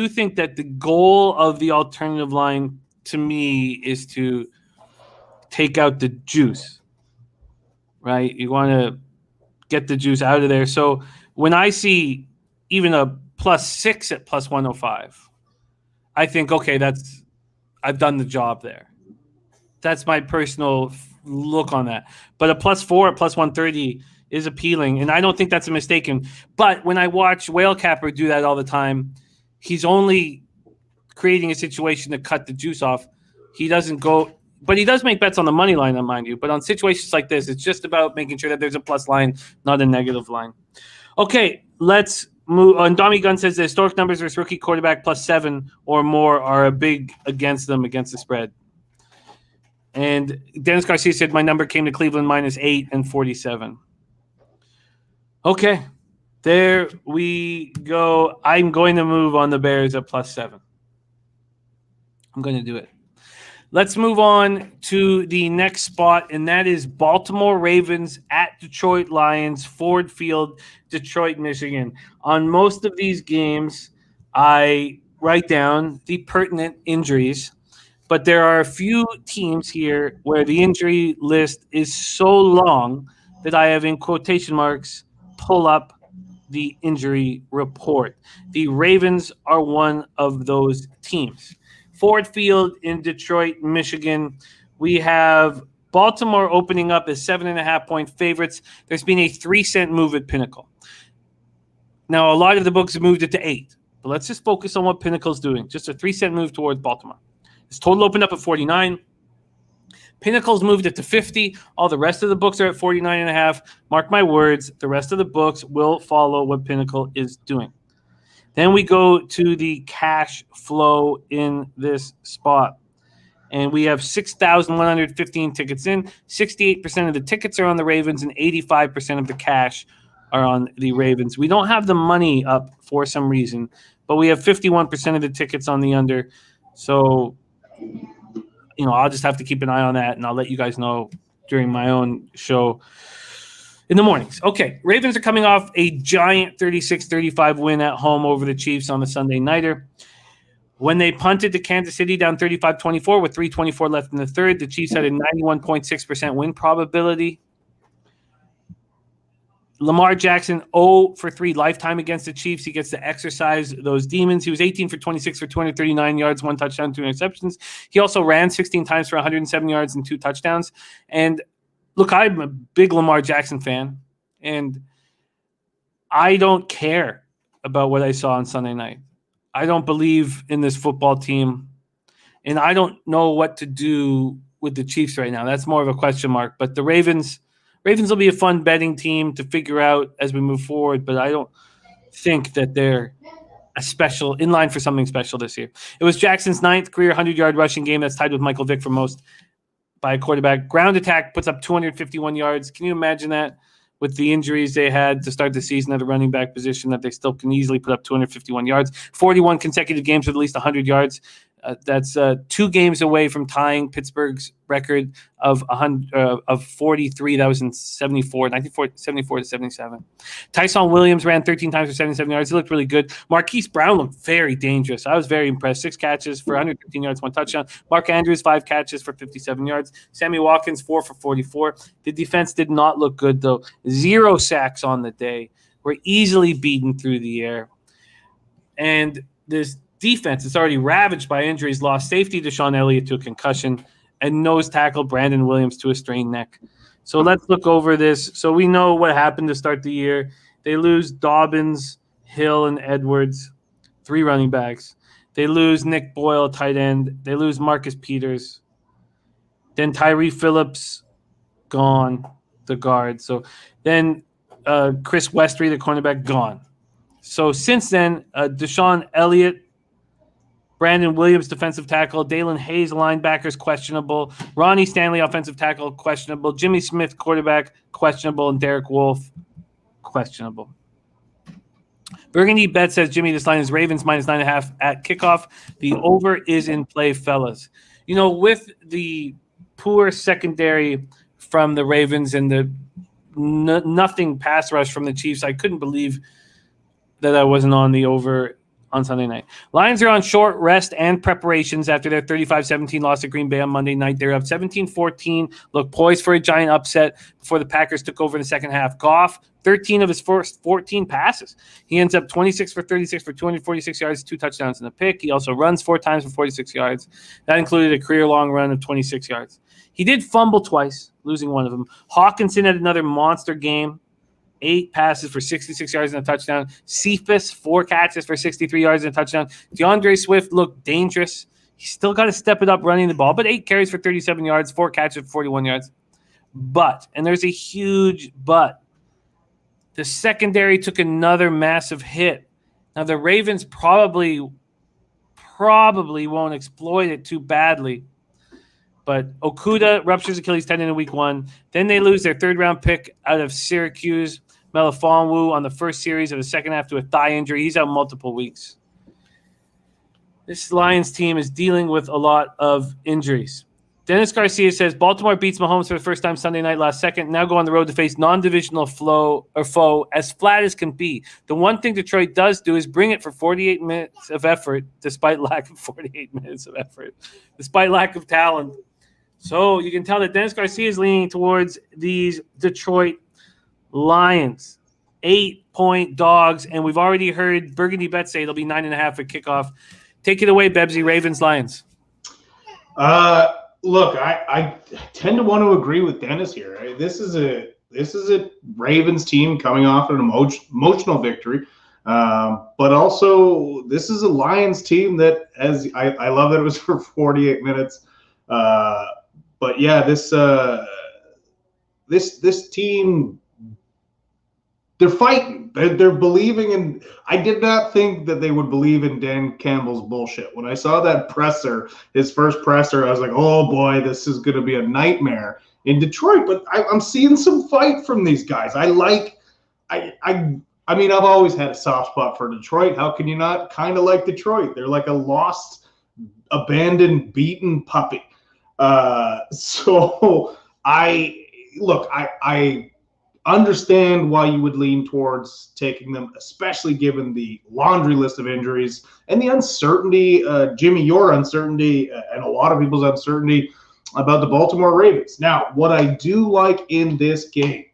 think that the goal of the alternative line to me is to take out the juice, right? You want to get the juice out of there. So when I see even a +6 at +105, I think, okay, I've done the job there. That's my personal look on that. But a +4 at +130 is appealing, and I don't think that's a mistake. But when I watch Whale Capper do that all the time, he's only creating a situation to cut the juice off. He doesn't go, but he does make bets on the money line, mind you. But on situations like this, it's just about making sure that there's a plus line, not a negative line. Okay, let's move on. Dommy Gunn says the historic numbers versus rookie quarterback +7 or more are a big against them against the spread. And Dennis Garcia said my number came to Cleveland -8 and 47. Okay, there we go. I'm going to move on the Bears at +7. I'm going to do it. Let's move on to the next spot, and that is Baltimore Ravens at Detroit Lions, Ford Field, Detroit, Michigan. On most of these games, I write down the pertinent injuries, but there are a few teams here where the injury list is so long that I have in quotation marks pull up the injury report. The Ravens are one of those teams. Ford Field in Detroit, Michigan. We have Baltimore opening up as 7.5-point favorites. There's been a 3-cent move at Pinnacle. Now, a lot of the books have moved it to 8, but let's just focus on what Pinnacle's doing. Just a 3-cent move towards Baltimore. This total opened up at 49. Pinnacle's moved it to 50. All the rest of the books are at 49.5. Mark my words, the rest of the books will follow what Pinnacle is doing. Then we go to the cash flow in this spot. And we have 6,115 tickets in. 68% of the tickets are on the Ravens and 85% of the cash are on the Ravens. We don't have the money up for some reason, but we have 51% of the tickets on the under. So, I'll just have to keep an eye on that, and I'll let you guys know during my own show in the mornings. Okay, Ravens are coming off a giant 36-35 win at home over the Chiefs on the Sunday nighter. When they punted to Kansas City down 35-24 with 3:24 left in the third, the Chiefs had a 91.6% win probability. Lamar Jackson 0 for 3 lifetime against the Chiefs. He gets to exercise those demons. He was 18 for 26 for 239 yards, 1 touchdown, 2 interceptions. He also ran 16 times for 107 yards and 2 touchdowns. And look, I'm a big Lamar Jackson fan, and I don't care about what I saw on Sunday night. I don't believe in this football team, and I don't know what to do with the Chiefs right now. That's more of a question mark. But the Ravens will be a fun betting team to figure out as we move forward, but I don't think that they're in line for something special this year. It was Jackson's 9th career 100-yard rushing game. That's tied with Michael Vick for most by a quarterback. Ground attack puts up 251 yards. Can you imagine that with the injuries they had to start the season at the running back position, that they still can easily put up 251 yards? 41 consecutive games with at least 100 yards. That's 2 games away from tying Pittsburgh's record of 43. That was in 1974 to 77. Tyson Williams ran 13 times for 77 yards. He looked really good. Marquise Brown looked very dangerous. I was very impressed. 6 catches for 115 yards, 1 touchdown. Mark Andrews, 5 catches for 57 yards. Sammy Watkins, 4 for 44. The defense did not look good, though. 0 sacks on the day. We're easily beaten through the air. And this defense is already ravaged by injuries. Lost safety Deshaun Elliott to a concussion, and nose tackle Brandon Williams to a strained neck. So let's look over this. So we know what happened to start the year. They lose Dobbins, Hill, and Edwards, 3 running backs. They lose Nick Boyle, tight end. They lose Marcus Peters. Then Tyree Phillips, gone, the guard. So then Chris Westry, the cornerback, gone. So since then, Deshaun Elliott, Brandon Williams, defensive tackle. Dalen Hayes, linebackers, questionable. Ronnie Stanley, offensive tackle, questionable. Jimmy Smith, quarterback, questionable. And Derek Wolfe, questionable. Burgundy Bet says, Jimmy, this line is Ravens -9.5 at kickoff. The over is in play, fellas. With the poor secondary from the Ravens and the nothing pass rush from the Chiefs, I couldn't believe that I wasn't on the over on Sunday night. Lions are on short rest and preparations after their 35-17 loss to Green Bay on Monday night. They're up 17-14, look poised for a giant upset before the Packers took over in the second half. Goff, 13 of his first 14 passes. He ends up 26 for 36 for 246 yards, 2 touchdowns and a pick. He also runs 4 times for 46 yards. That included a career-long run of 26 yards. He did fumble twice, losing one of them. Hawkinson had another monster game. 8 passes for 66 yards and a touchdown. Cephas, 4 catches for 63 yards and a touchdown. DeAndre Swift looked dangerous. He's still got to step it up running the ball, but 8 carries for 37 yards, 4 catches for 41 yards. But, and there's a huge but, the secondary took another massive hit. Now, the Ravens probably won't exploit it too badly. But Okudah ruptures Achilles tendon in week 1. Then they lose their 3rd-round pick out of Syracuse, Melifonwu, on the first series of the second half to a thigh injury. He's out multiple weeks. This Lions team is dealing with a lot of injuries. Dennis Garcia says, Baltimore beats Mahomes for the first time Sunday night last second. Now go on the road to face non-divisional foe as flat as can be. The one thing Detroit does do is bring it for 48 minutes of effort, despite lack of 48 minutes of effort, despite lack of talent. So you can tell that Dennis Garcia is leaning towards these Detroit Lions. 8-point dogs, and we've already heard Burgundy Bet say it'll be 9.5 at kickoff. Take it away, Bebsie. Ravens, Lions. Look, I tend to want to agree with Dennis here. Right? This is a Ravens team coming off an emotional victory, but also this is a Lions team that, as I love that it was for 48 minutes. But yeah, this team, they're fighting. They're believing in. I did not think that they would believe in Dan Campbell's bullshit. When I saw that presser, his first presser, I was like, oh boy, this is going to be a nightmare in Detroit. But I'm seeing some fight from these guys. I mean, I've always had a soft spot for Detroit. How can you not kind of like Detroit? They're like a lost, abandoned, beaten puppy. So I understand why you would lean towards taking them, especially given the laundry list of injuries and the uncertainty, Jimmy, your uncertainty and a lot of people's uncertainty about the Baltimore Ravens. Now, what I do like in this game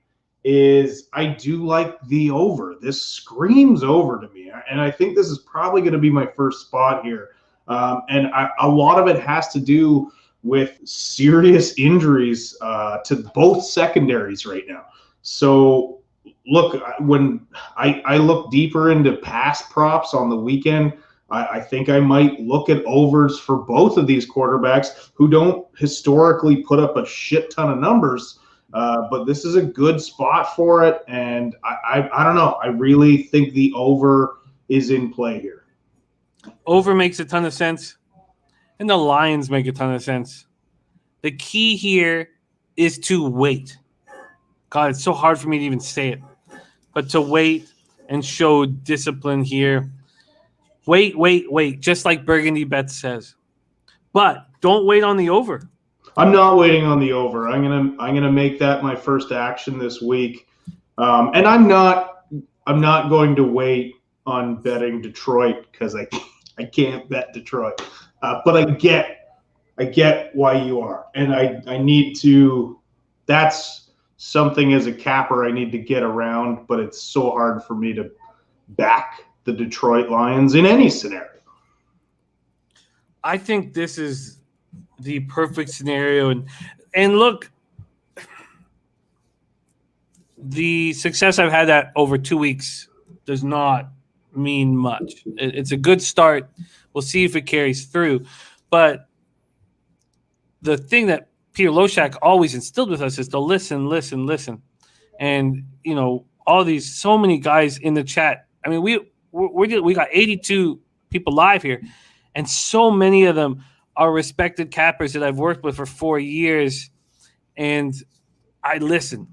is I do like the over. This screams over to me, and I think this is probably going to be my first spot here. And a lot of it has to do with serious injuries to both secondaries right now. So, look, when I look deeper into past props on the weekend, I think I might look at overs for both of these quarterbacks who don't historically put up a shit ton of numbers. But this is a good spot for it, and I don't know. I really think the over is in play here. Over makes a ton of sense, and the Lions make a ton of sense. The key here is to wait. God, it's so hard for me to even say it. But to wait and show discipline here. Wait, just like Burgundy Bet says. But don't wait on the over. I'm not waiting on the over. I'm gonna make that my first action this week. And I'm not going to wait on betting Detroit because I can't bet Detroit. But I get why you are. And I need to – that's something as a capper I need to get around, but it's so hard for me to back the Detroit Lions in any scenario. I think this is the perfect scenario. And look, the success I've had at over 2 weeks does not mean much. It's a good start. We'll see if it carries through. But the thing that Peter Loshak always instilled with us is to listen. And, so many guys in the chat. I mean, we got 82 people live here, and so many of them are respected cappers that I've worked with for 4 years. And I listen.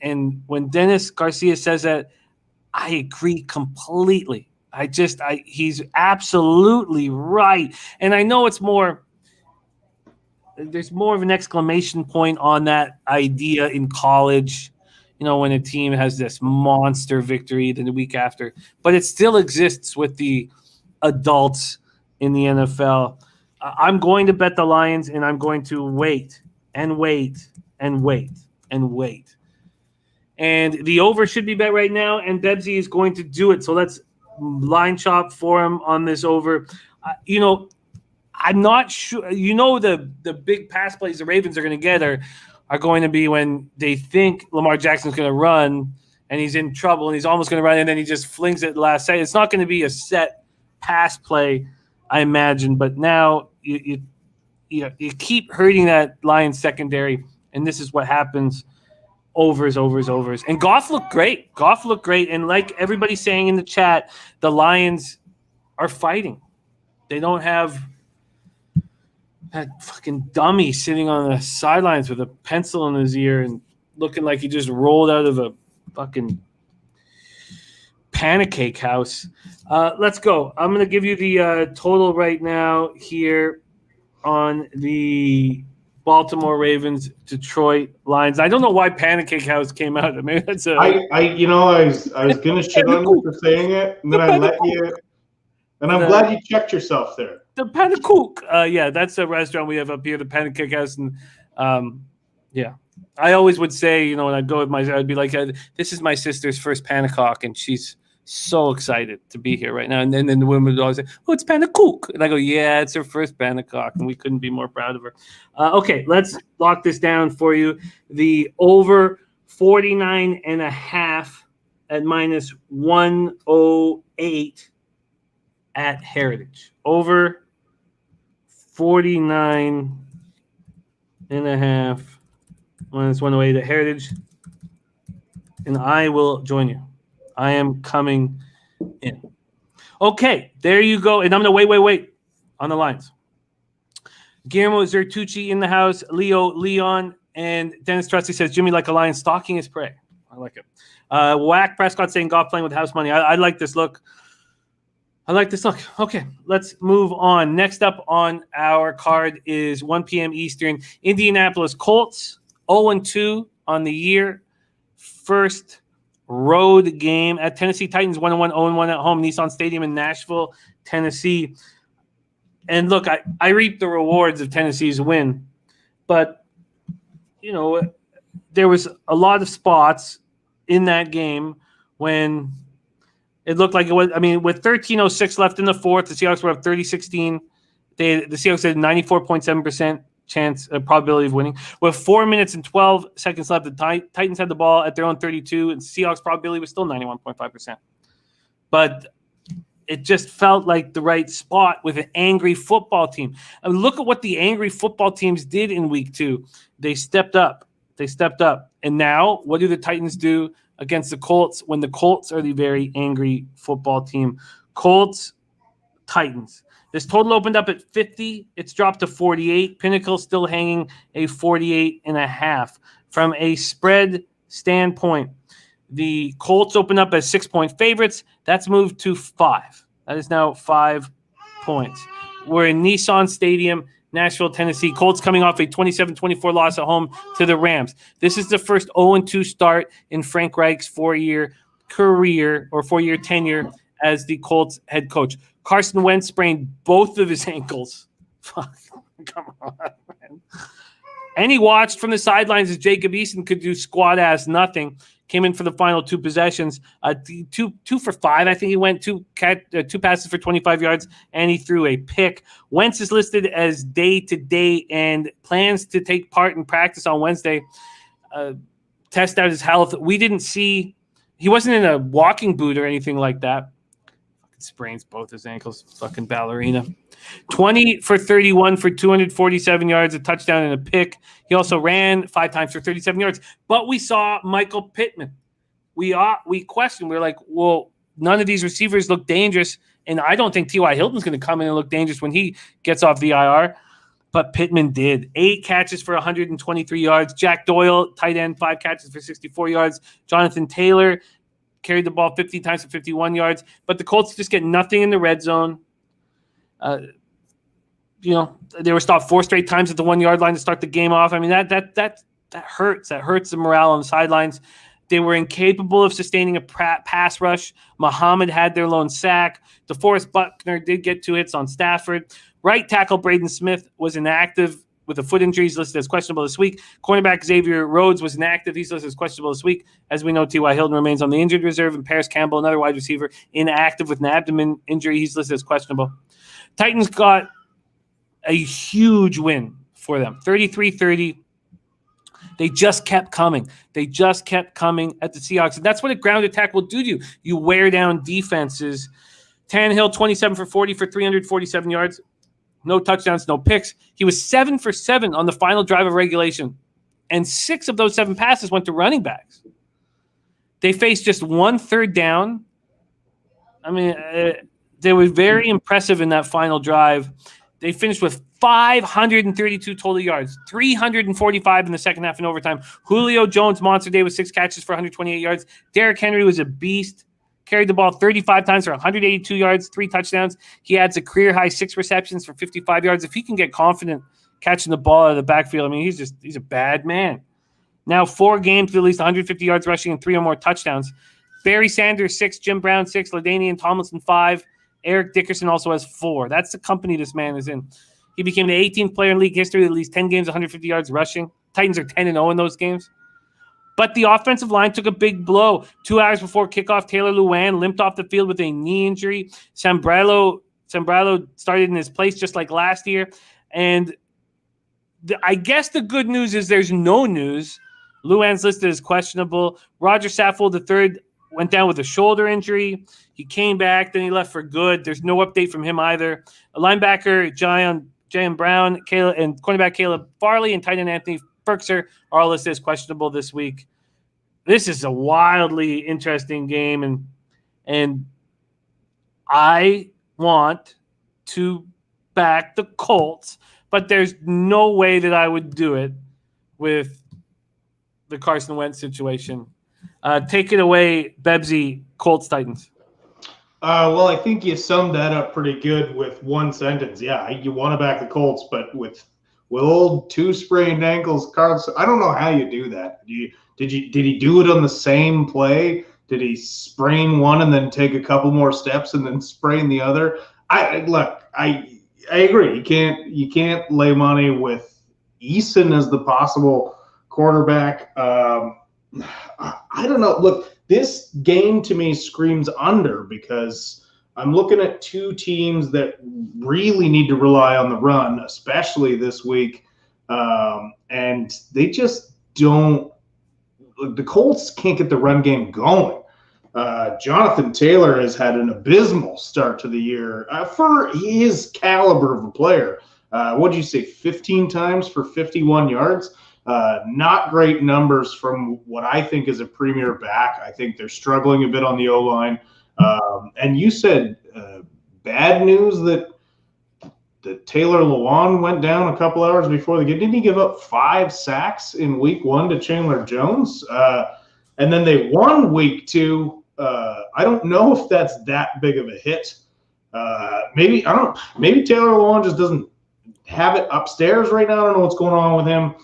And when Dennis Garcia says that, I agree completely. He's absolutely right. And I know it's more there's more of an exclamation point on that idea in college, when a team has this monster victory than the week after. But it still exists with the adults in the NFL. I'm going to bet the Lions, and I'm going to wait and wait and wait and wait. And the over should be bet right now, and Bebsie is going to do it. So let's line chop for him on this over. I'm not sure. The big pass plays the Ravens are going to get are going to be when they think Lamar Jackson's going to run, and he's in trouble, and he's almost going to run, and then he just flings it last second. It's not going to be a set pass play, I imagine. But now you keep hurting that Lions secondary, and this is what happens. Overs. And Goff looked great. And like everybody's saying in the chat, the Lions are fighting. They don't have that fucking dummy sitting on the sidelines with a pencil in his ear and looking like he just rolled out of a fucking pancake house. Let's go. I'm going to give you the total right now here on the Baltimore Ravens, Detroit Lions. I don't know why Pancake House came out. Maybe that's a. I was gonna shit on you for saying it, and then I let you. And I'm glad you checked yourself there. The Panacook. Yeah, that's a restaurant we have up here, the Pancake House, and yeah, I always would say, when I'd go with I'd be like, this is my sister's first Panacook, and she's so excited to be here right now. And then the women would always say, oh, it's Panacook. And I go, yeah, it's her first Panacook, and we couldn't be more proud of her. Okay, let's lock this down for you. The over 49.5 at minus 108 at Heritage. Over 49.5 minus 108 at Heritage. And I will join you. I am coming in. Okay, there you go. And I'm going to wait on the lines. Guillermo Zertucci in the house. Leon, and Dennis Trusty says, Jimmy like a lion stalking his prey. I like it. Whack Prescott saying Goff playing with house money. I like this look. Okay, let's move on. Next up on our card is 1 p.m. Eastern. Indianapolis Colts, 0-2 on the year. First road game at Tennessee Titans, 1-1, 0-1 at home, Nissan Stadium in Nashville, Tennessee. And look, I reap the rewards of Tennessee's win. But, there was a lot of spots in that game when it looked like it was. I mean, with 13:06 left in the fourth, the Seahawks were up 30-16. The Seahawks had 94.7% chance probability of winning. With 4 minutes and 12 seconds left, the Titans had the ball at their own 32, and Seahawks probability was still 91.5%. But it just felt like the right spot with an angry football team. I mean, look at what the angry football teams did in week 2. They stepped up. And now, what do the Titans do against the Colts when the Colts are the very angry football team? Colts, Titans. This total opened up at 50. It's dropped to 48. Pinnacle still hanging a 48.5. From a spread standpoint, the Colts open up as 6-point favorites. That's moved to 5. That is now 5 points. We're in Nissan Stadium, Nashville, Tennessee. Colts coming off a 27-24 loss at home to the Rams. This is the first 0-2 start in Frank Reich's 4-year career or 4-year tenure as the Colts head coach. Carson Wentz sprained both of his ankles. Fuck, come on, man. And he watched from the sidelines as Jacob Eason could do squat-ass nothing. Came in for the final 2 possessions. Two for 5, I think he went. 2 passes for 25 yards, and he threw a pick. Wentz is listed as day-to-day and plans to take part in practice on Wednesday. Test out his health. We didn't see – he wasn't in a walking boot or anything like that. Sprains both his ankles. Fucking ballerina. 20 for 31 for 247 yards, a touchdown and a pick. He also ran 5 times for 37 yards. But we saw Michael Pittman. We questioned. We were like, well, none of these receivers look dangerous, and I don't think T.Y. Hilton's going to come in and look dangerous when he gets off the IR. But Pittman did. 8 catches for 123 yards. Jack Doyle, tight end, 5 catches for 64 yards. Jonathan Taylor carried the ball 50 times for 51 yards. But the Colts just get nothing in the red zone. they were stopped 4 straight times at the 1 yard line to start the game off. I mean, that hurts. That hurts the morale on the sidelines. They were incapable of sustaining a pass rush. Muhammad had their lone sack. DeForest Buckner did get 2 hits on Stafford. Right tackle Braden Smith was inactive with a foot injury. He's listed as questionable this week. Cornerback Xavier Rhodes was inactive. He's listed as questionable this week. As we know, T.Y. Hilton remains on the injured reserve, and Paris Campbell, another wide receiver, inactive with an abdomen injury. He's listed as questionable. Titans got a huge win for them, 33-30. They just kept coming. They just kept coming at the Seahawks. And that's what a ground attack will do to you. You wear down defenses. Tannehill, 27 for 40 for 347 yards. No touchdowns, no picks. He was 7 for 7 on the final drive of regulation. And 6 of those 7 passes went to running backs. They faced just 1 third down. I mean, they were very impressive in that final drive. They finished with 532 total yards, 345 in the second half in overtime. Julio Jones, monster day with 6 catches for 128 yards. Derrick Henry was a beast. Carried the ball 35 times for 182 yards, 3 touchdowns. He adds a career-high 6 receptions for 55 yards. If he can get confident catching the ball out of the backfield, I mean, he's a bad man. Now 4 games with at least 150 yards rushing and 3 or more touchdowns. Barry Sanders, 6. Jim Brown, 6. LaDainian Tomlinson, 5. Eric Dickerson also has 4. That's the company this man is in. He became the 18th player in league history with at least 10 games, 150 yards rushing. Titans are 10-0 in those games. But the offensive line took a big blow. 2 hours before kickoff, Taylor Lewan limped off the field with a knee injury. Sambrailo started in his place just like last year. And I guess the good news is there's no news. Lewan's listed as questionable. Roger Saffold III went down with a shoulder injury. He came back, then he left for good. There's no update from him either. A linebacker, Jayon Brown, and cornerback Caleb Farley, and tight end Anthony Ferkser are all listed as questionable this week. This is a wildly interesting game, and I want to back the Colts, but there's no way that I would do it with the Carson Wentz situation. Take it away, Bebsie, Colts Titans. Well, I think you summed that up pretty good with one sentence. Yeah, you want to back the Colts, but with old 2 sprained ankles, Carlos, I don't know how you do that. Did he do it on the same play? Did he sprain one and then take a couple more steps and then sprain the other? I agree. You can't lay money with Eason as the possible quarterback. I don't know. Look, this game to me screams under because I'm looking at 2 teams that really need to rely on the run, especially this week. And they just don't. The Colts can't get the run game going. Jonathan Taylor has had an abysmal start to the year for his caliber of a player. What did you say, 15 times for 51 yards? Not great numbers from what I think is a premier back. I think they're struggling a bit on the O-line. And you said bad news that Taylor Lewan went down a couple hours before the game. Didn't he give up 5 sacks in week 1 to Chandler Jones? And then they won week 2. I don't know if that's that big of a hit. Maybe Taylor Lewan just doesn't have it upstairs right now. I don't know what's going on with him.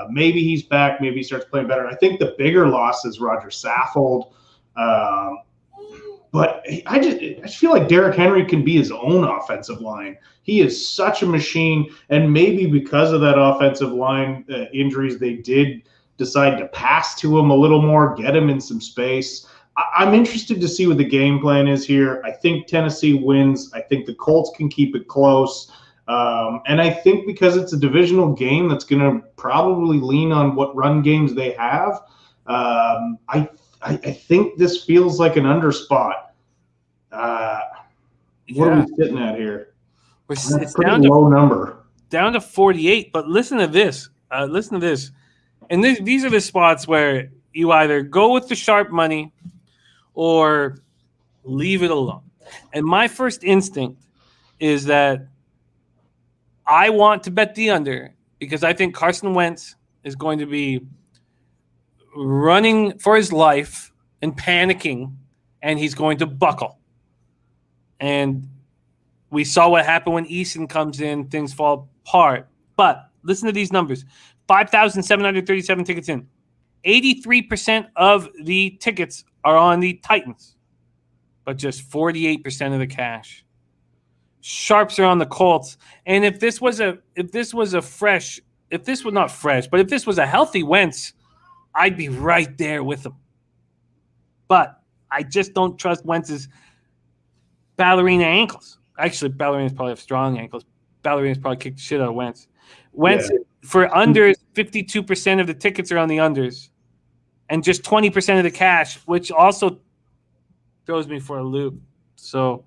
Maybe he's back. Maybe he starts playing better. I think the bigger loss is Roger Saffold. But I just feel like Derrick Henry can be his own offensive line. He is such a machine, and maybe because of that offensive line injuries, they did decide to pass to him a little more, get him in some space. I'm interested to see what the game plan is here. I think Tennessee wins. I think the Colts can keep it close. And I think because it's a divisional game that's going to probably lean on what run games they have, I think this feels like an under spot. What are we sitting at here? It's down to low number. Down to 48, but listen to this. And these are the spots where you either go with the sharp money or leave it alone. And my first instinct is that I want to bet the under because I think Carson Wentz is going to be running for his life and panicking, and he's going to buckle. And we saw what happened when Eason comes in, things fall apart. But listen to these numbers. 5,737 tickets in. 83% of the tickets are on the Titans, but just 48% of the cash. Sharps are on the Colts. And if this was a healthy Wentz, I'd be right there with him. But I just don't trust Wentz's ballerina ankles. Actually, ballerinas probably have strong ankles. Ballerinas probably kick the shit out of Wentz. For unders, 52% of the tickets are on the unders, and just 20% of the cash, which also throws me for a loop. So,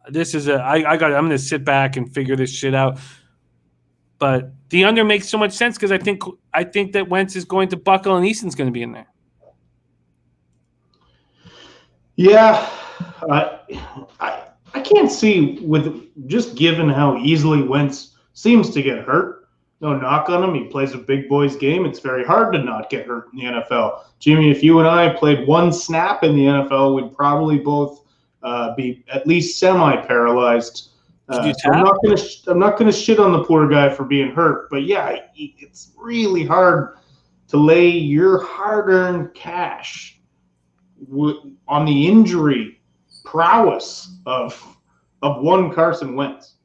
this is I'm going to sit back and figure this shit out. But the under makes so much sense because I think that Wentz is going to buckle and Easton's going to be in there. Yeah, I can't see, with just given how easily Wentz seems to get hurt. No knock on him. He plays a big boys game. It's very hard to not get hurt in the NFL. Jimmy, if you and I played one snap in the NFL, we'd probably both be at least semi-paralyzed. So I'm not going to shit on the poor guy for being hurt. But, yeah, it's really hard to lay your hard-earned cash on the injury prowess of one Carson Wentz.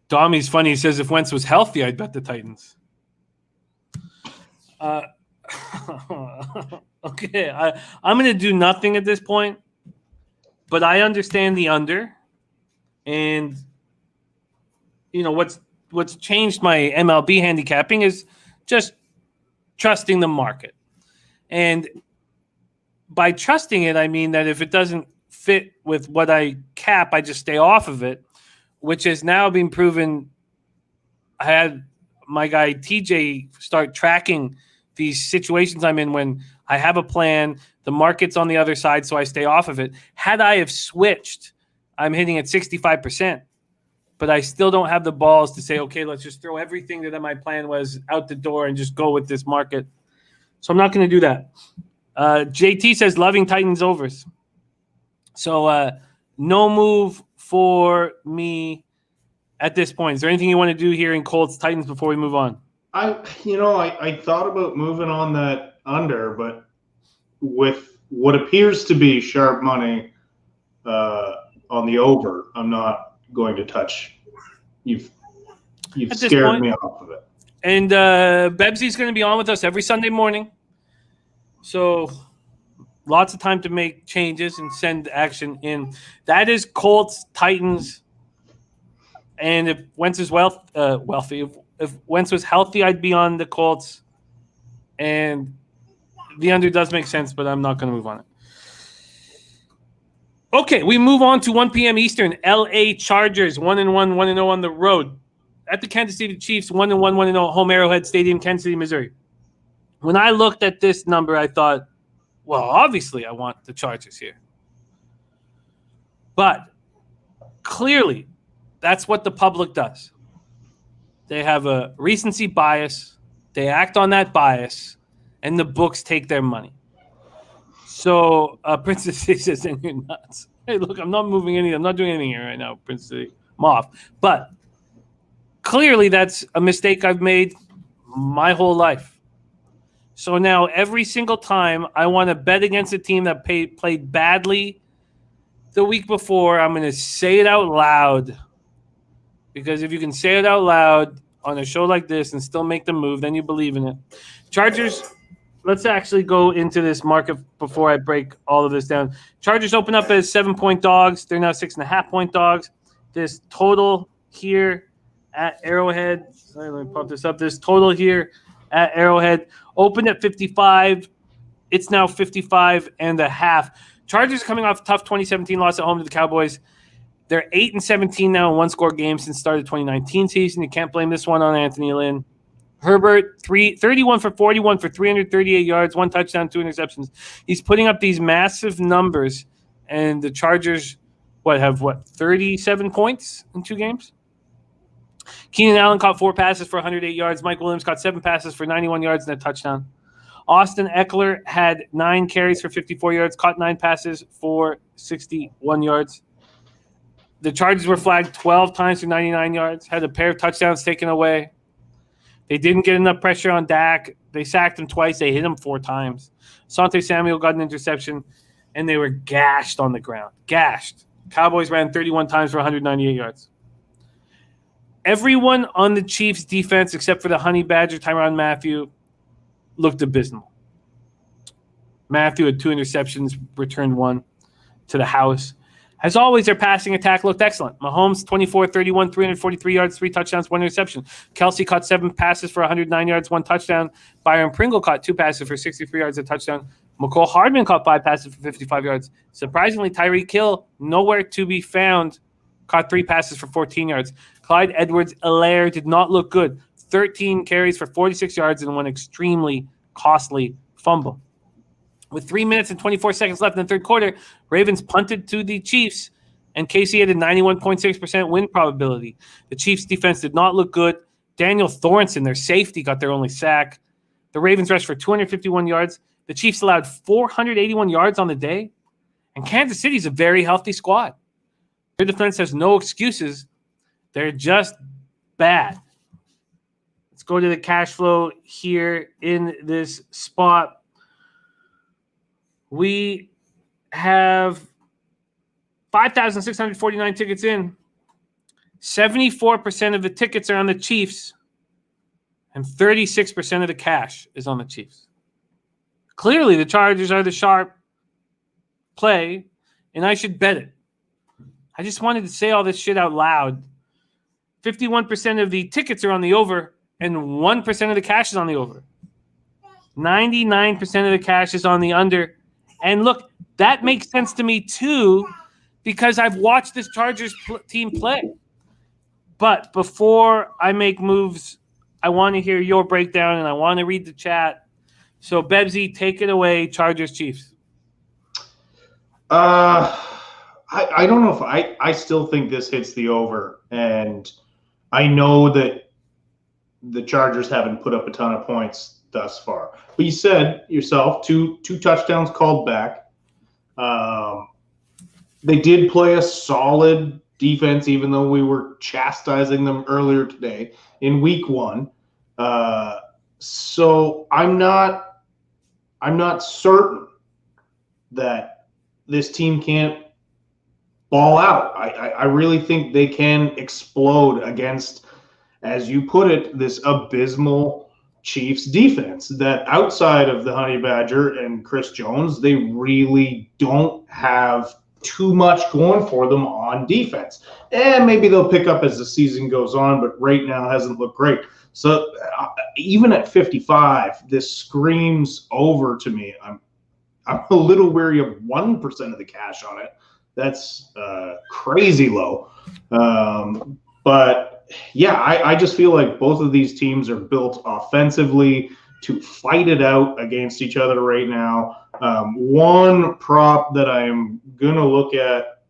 Dommy's funny. He says if Wentz was healthy, I'd bet the Titans. Okay, I'm going to do nothing at this point, but I understand the under, and what's changed my MLB handicapping is just trusting the market, and by trusting it, I mean that if it doesn't fit with what I cap, I just stay off of it, which has now been proven. I had my guy TJ start tracking these situations I'm in when I have a plan, the market's on the other side, so I stay off of it. Had I have switched, I'm hitting at 65%, but I still don't have the balls to say, okay, let's just throw everything that my plan was out the door and just go with this market. So I'm not going to do that. JT says loving Titans overs. So no move for me at this point. Is there anything you want to do here in Colts Titans before we move on? I thought about moving on that under, but with what appears to be sharp money on the over, I'm not going to touch. You've scared me off of it. And Bebsie's going to be on with us every Sunday morning. So lots of time to make changes and send action in. That is Colts Titans. And if Wentz is wealthy, if Wentz was healthy, I'd be on the Colts. And the under does make sense, but I'm not going to move on it. Okay, we move on to 1 p.m. Eastern. LA Chargers 1-1, 1-0 on the road. At the Kansas City Chiefs, 1-1, 1-0 home Arrowhead Stadium, Kansas City, Missouri. When I looked at this number, I thought, well, obviously I want the Chargers here. But clearly, that's what the public does. They have a recency bias. They act on that bias, and the books take their money. So Princess says, and you're nuts. Hey, look, I'm not moving anything. I'm not doing anything here right now, Princess. I'm off. But clearly that's a mistake I've made my whole life. So now every single time I want to bet against a team that played badly the week before, I'm going to say it out loud. Because if you can say it out loud on a show like this and still make the move, then you believe in it. Chargers, let's actually go into this market before I break all of this down. Chargers open up as 7-point dogs. They're now 6.5-point dogs. This total here at Arrowhead. Sorry, let me pop this up. This total here at Arrowhead opened at 55. It's now 55.5. Chargers coming off a tough 2017 loss at home to the Cowboys. They're 8-17 now in one-score games since the start of the 2019 season. You can't blame this one on Anthony Lynn. Herbert, 31 for 41 for 338 yards, 1 touchdown, 2 interceptions. He's putting up these massive numbers, and the Chargers, have 37 points in 2 games? Keenan Allen caught 4 passes for 108 yards. Mike Williams caught 7 passes for 91 yards and a touchdown. Austin Eckler had 9 carries for 54 yards, caught 9 passes for 61 yards. The Chargers were flagged 12 times for 99 yards, had a pair of touchdowns taken away. They didn't get enough pressure on Dak. They sacked him twice. They hit him 4 times. Asante Samuel got an interception, and they were gashed on the ground. Gashed. Cowboys ran 31 times for 198 yards. Everyone on the Chiefs' defense, except for the Honey Badger, Tyrann Mathieu, looked abysmal. Matthew had 2 interceptions, returned 1 to the house. As always, their passing attack looked excellent. Mahomes, 24-31, 343 yards, 3 touchdowns, 1 interception. Kelsey caught 7 passes for 109 yards, 1 touchdown. Byron Pringle caught 2 passes for 63 yards, a touchdown. McCole Hardman caught 5 passes for 55 yards. Surprisingly, Tyreek Hill, nowhere to be found, caught 3 passes for 14 yards. Clyde Edwards-Helaire did not look good. 13 carries for 46 yards and 1 extremely costly fumble. With 3 minutes and 24 seconds left in the third quarter, Ravens punted to the Chiefs, and KC had a 91.6% win probability. The Chiefs' defense did not look good. Daniel Thornton, their safety, got their only sack. The Ravens rushed for 251 yards. The Chiefs allowed 481 yards on the day. And Kansas City's a very healthy squad. Their defense has no excuses. They're just bad. Let's go to the cash flow here in this spot. We have 5,649 tickets in. 74% of the tickets are on the Chiefs, and 36% of the cash is on the Chiefs. Clearly, the Chargers are the sharp play, and I should bet it. I just wanted to say all this shit out loud. 51% of the tickets are on the over, and 1% of the cash is on the over. 99% of the cash is on the under. And look, that makes sense to me too, because I've watched this Chargers team play. But before I make moves, I want to hear your breakdown, and I want to read the chat. So, Bebsie, take it away, Chargers Chiefs. I don't know if I still think this hits the over, and I know that the Chargers haven't put up a ton of points thus far. But you said yourself, two touchdowns called back. They did play a solid defense, even though we were chastising them earlier today in week 1. So I'm not certain that this team can't ball out. I really think they can explode against, as you put it, this abysmal Chiefs defense that outside of the Honey Badger and Chris Jones, they really don't have too much going for them on defense. And maybe they'll pick up as the season goes on, but right now hasn't looked great. So even at 55, this screams over to me. I'm a little weary of 1% of the cash on it. That's crazy low. But yeah, I just feel like both of these teams are built offensively to fight it out against each other right now. One prop that I'm going to look at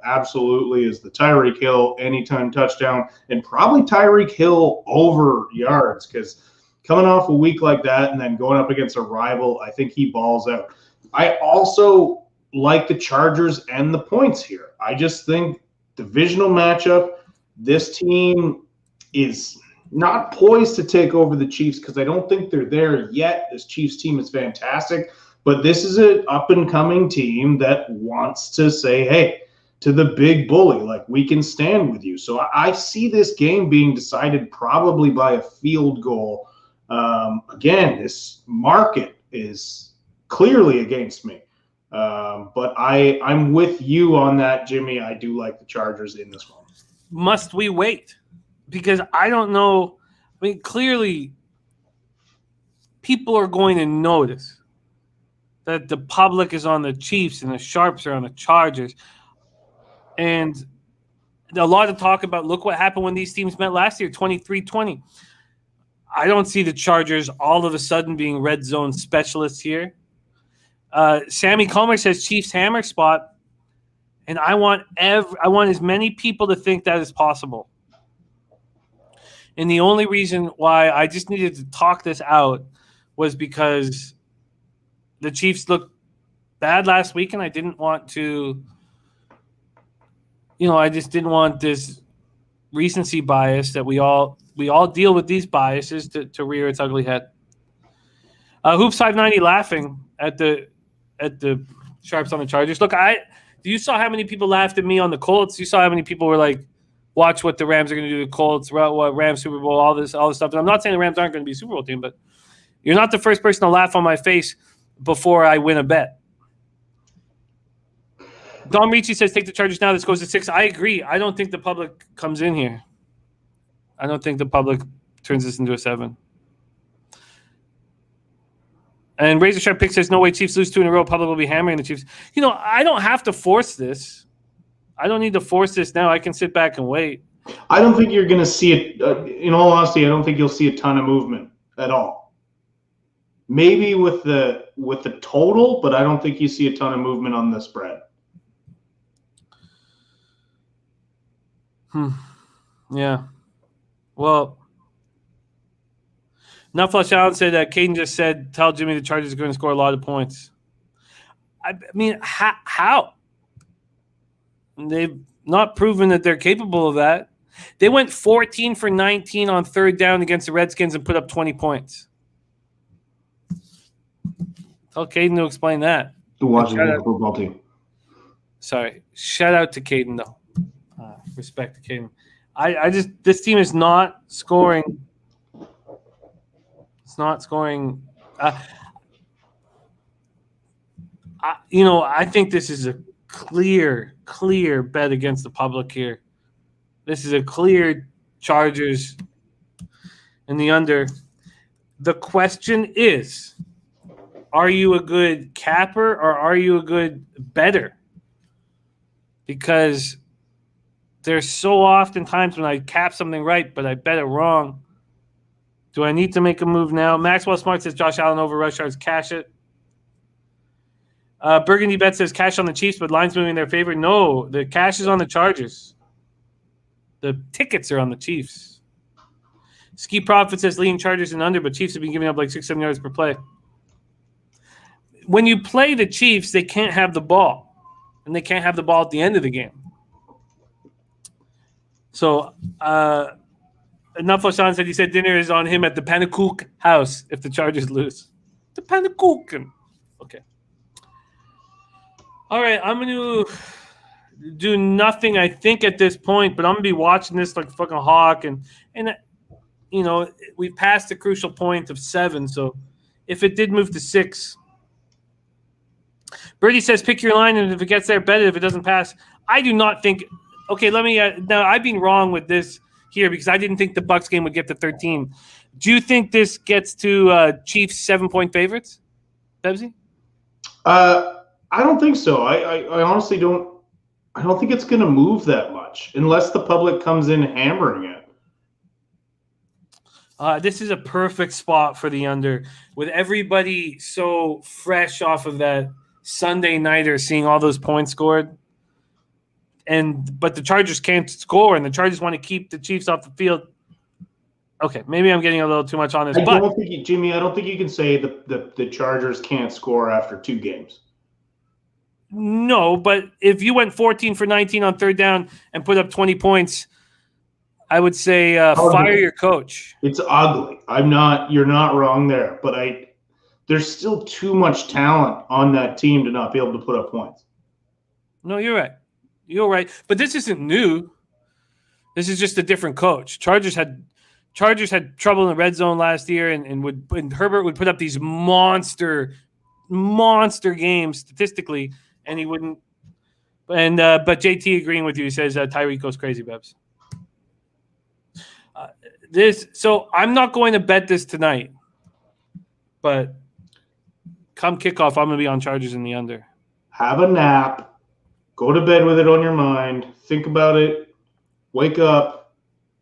absolutely is the Tyreek Hill anytime touchdown, and probably Tyreek Hill over yards, because coming off a week like that and then going up against a rival, I think he balls out. I also like the Chargers and the points here. I just think divisional matchup, this team is not poised to take over the Chiefs because I don't think they're there yet. This Chiefs team is fantastic, but this is an up-and-coming team that wants to say, hey, to the big bully, like, we can stand with you. So I see this game being decided probably by a field goal. Again, this market is clearly against me. But I'm with you on that, Jimmy. I do like the Chargers in this one. Must we wait? Because I don't know. I mean, clearly, people are going to notice that the public is on the Chiefs and the Sharps are on the Chargers. And a lot of talk about, look what happened when these teams met last year, 23-20. I don't see the Chargers all of a sudden being red zone specialists here. Sammy Comer says Chiefs hammer spot, and I want as many people to think that as possible. And the only reason why I just needed to talk this out was because the Chiefs looked bad last week, and I didn't want to, I just didn't want this recency bias that we all deal with these biases to rear its ugly head. Hoops 590 laughing at the sharps on the Chargers. Look, you saw how many people laughed at me on the Colts. You saw how many people were like, watch what the Rams are going to do to the Colts, what Rams Super Bowl, all this stuff. And I'm not saying the Rams aren't going to be a Super Bowl team, but you're not the first person to laugh on my face before I win a bet. Don Ricci says, take the Chargers now. This goes to 6. I agree. I don't think the public comes in here. I don't think the public turns this into a 7. And Razor Sharp Pick says, no way Chiefs lose 2 in a row. Public will be hammering the Chiefs. I don't have to force this. I don't need to force this now. I can sit back and wait. I don't think you're going to see it. In all honesty, I don't think you'll see a ton of movement at all. Maybe with the total, but I don't think you see a ton of movement on the spread. Yeah. Well, Nutflush Allen said that Caden just said, tell Jimmy the Chargers are going to score a lot of points. I mean, how? They've not proven that they're capable of that. They went 14 for 19 on third down against the Redskins and put up 20 points. Tell Caden to explain that. The Washington football team. Sorry. Shout out to Caden, though. Respect to Caden. This team is not scoring. It's not scoring. I think this is a clear bet against the public here. This is a clear Chargers in the under. The question is, are you a good capper or are you a good bettor? Because there's so often times when I cap something right, but I bet it wrong. Do I need to make a move now? Maxwell Smart says Josh Allen over rush yards. Cash it. Burgundy Bet says cash on the Chiefs, but line's moving in their favor. No, the cash is on the Chargers. The tickets are on the Chiefs. Ski Profit says leading Chargers and under, but Chiefs have been giving up like 6-7 yards per play. When you play the Chiefs, they can't have the ball, and they can't have the ball at the end of the game. So, Nutflush said he said dinner is on him at the Panacook house if the Chargers lose. The Panacook. Okay. All right, I'm going to do nothing, I think, at this point, but I'm going to be watching this like fucking hawk. And we've passed the crucial point of 7, so if it did move to 6. Birdie says pick your line, and if it gets there, bet it. If it doesn't pass, I do not think – okay, let me now I've been wrong with this here because I didn't think the Bucs game would get to 13. Do you think this gets to Chiefs 7-point favorites, Bebsie? I don't think so. I honestly don't. I don't think it's going to move that much unless the public comes in hammering it. This is a perfect spot for the under with everybody so fresh off of that Sunday nighter, seeing all those points scored. But the Chargers can't score, and the Chargers want to keep the Chiefs off the field. Okay, maybe I'm getting a little too much on this. Jimmy, I don't think you can say the Chargers can't score after 2 games. No, but if you went 14 for 19 on third down and put up 20 points, I would say fire your coach. It's ugly. You're not wrong there, but there's still too much talent on that team to not be able to put up points. No, you're right. You're right. But this isn't new. This is just a different coach. Chargers had trouble in the red zone last year, and Herbert would put up these monster games statistically, and he wouldn't. And but JT agreeing with you, he says Tyreek goes crazy, Bebs. So I'm not going to bet this tonight, but come kickoff, I'm going to be on Chargers in the under. Have a nap. Go to bed with it on your mind. Think about it. Wake up.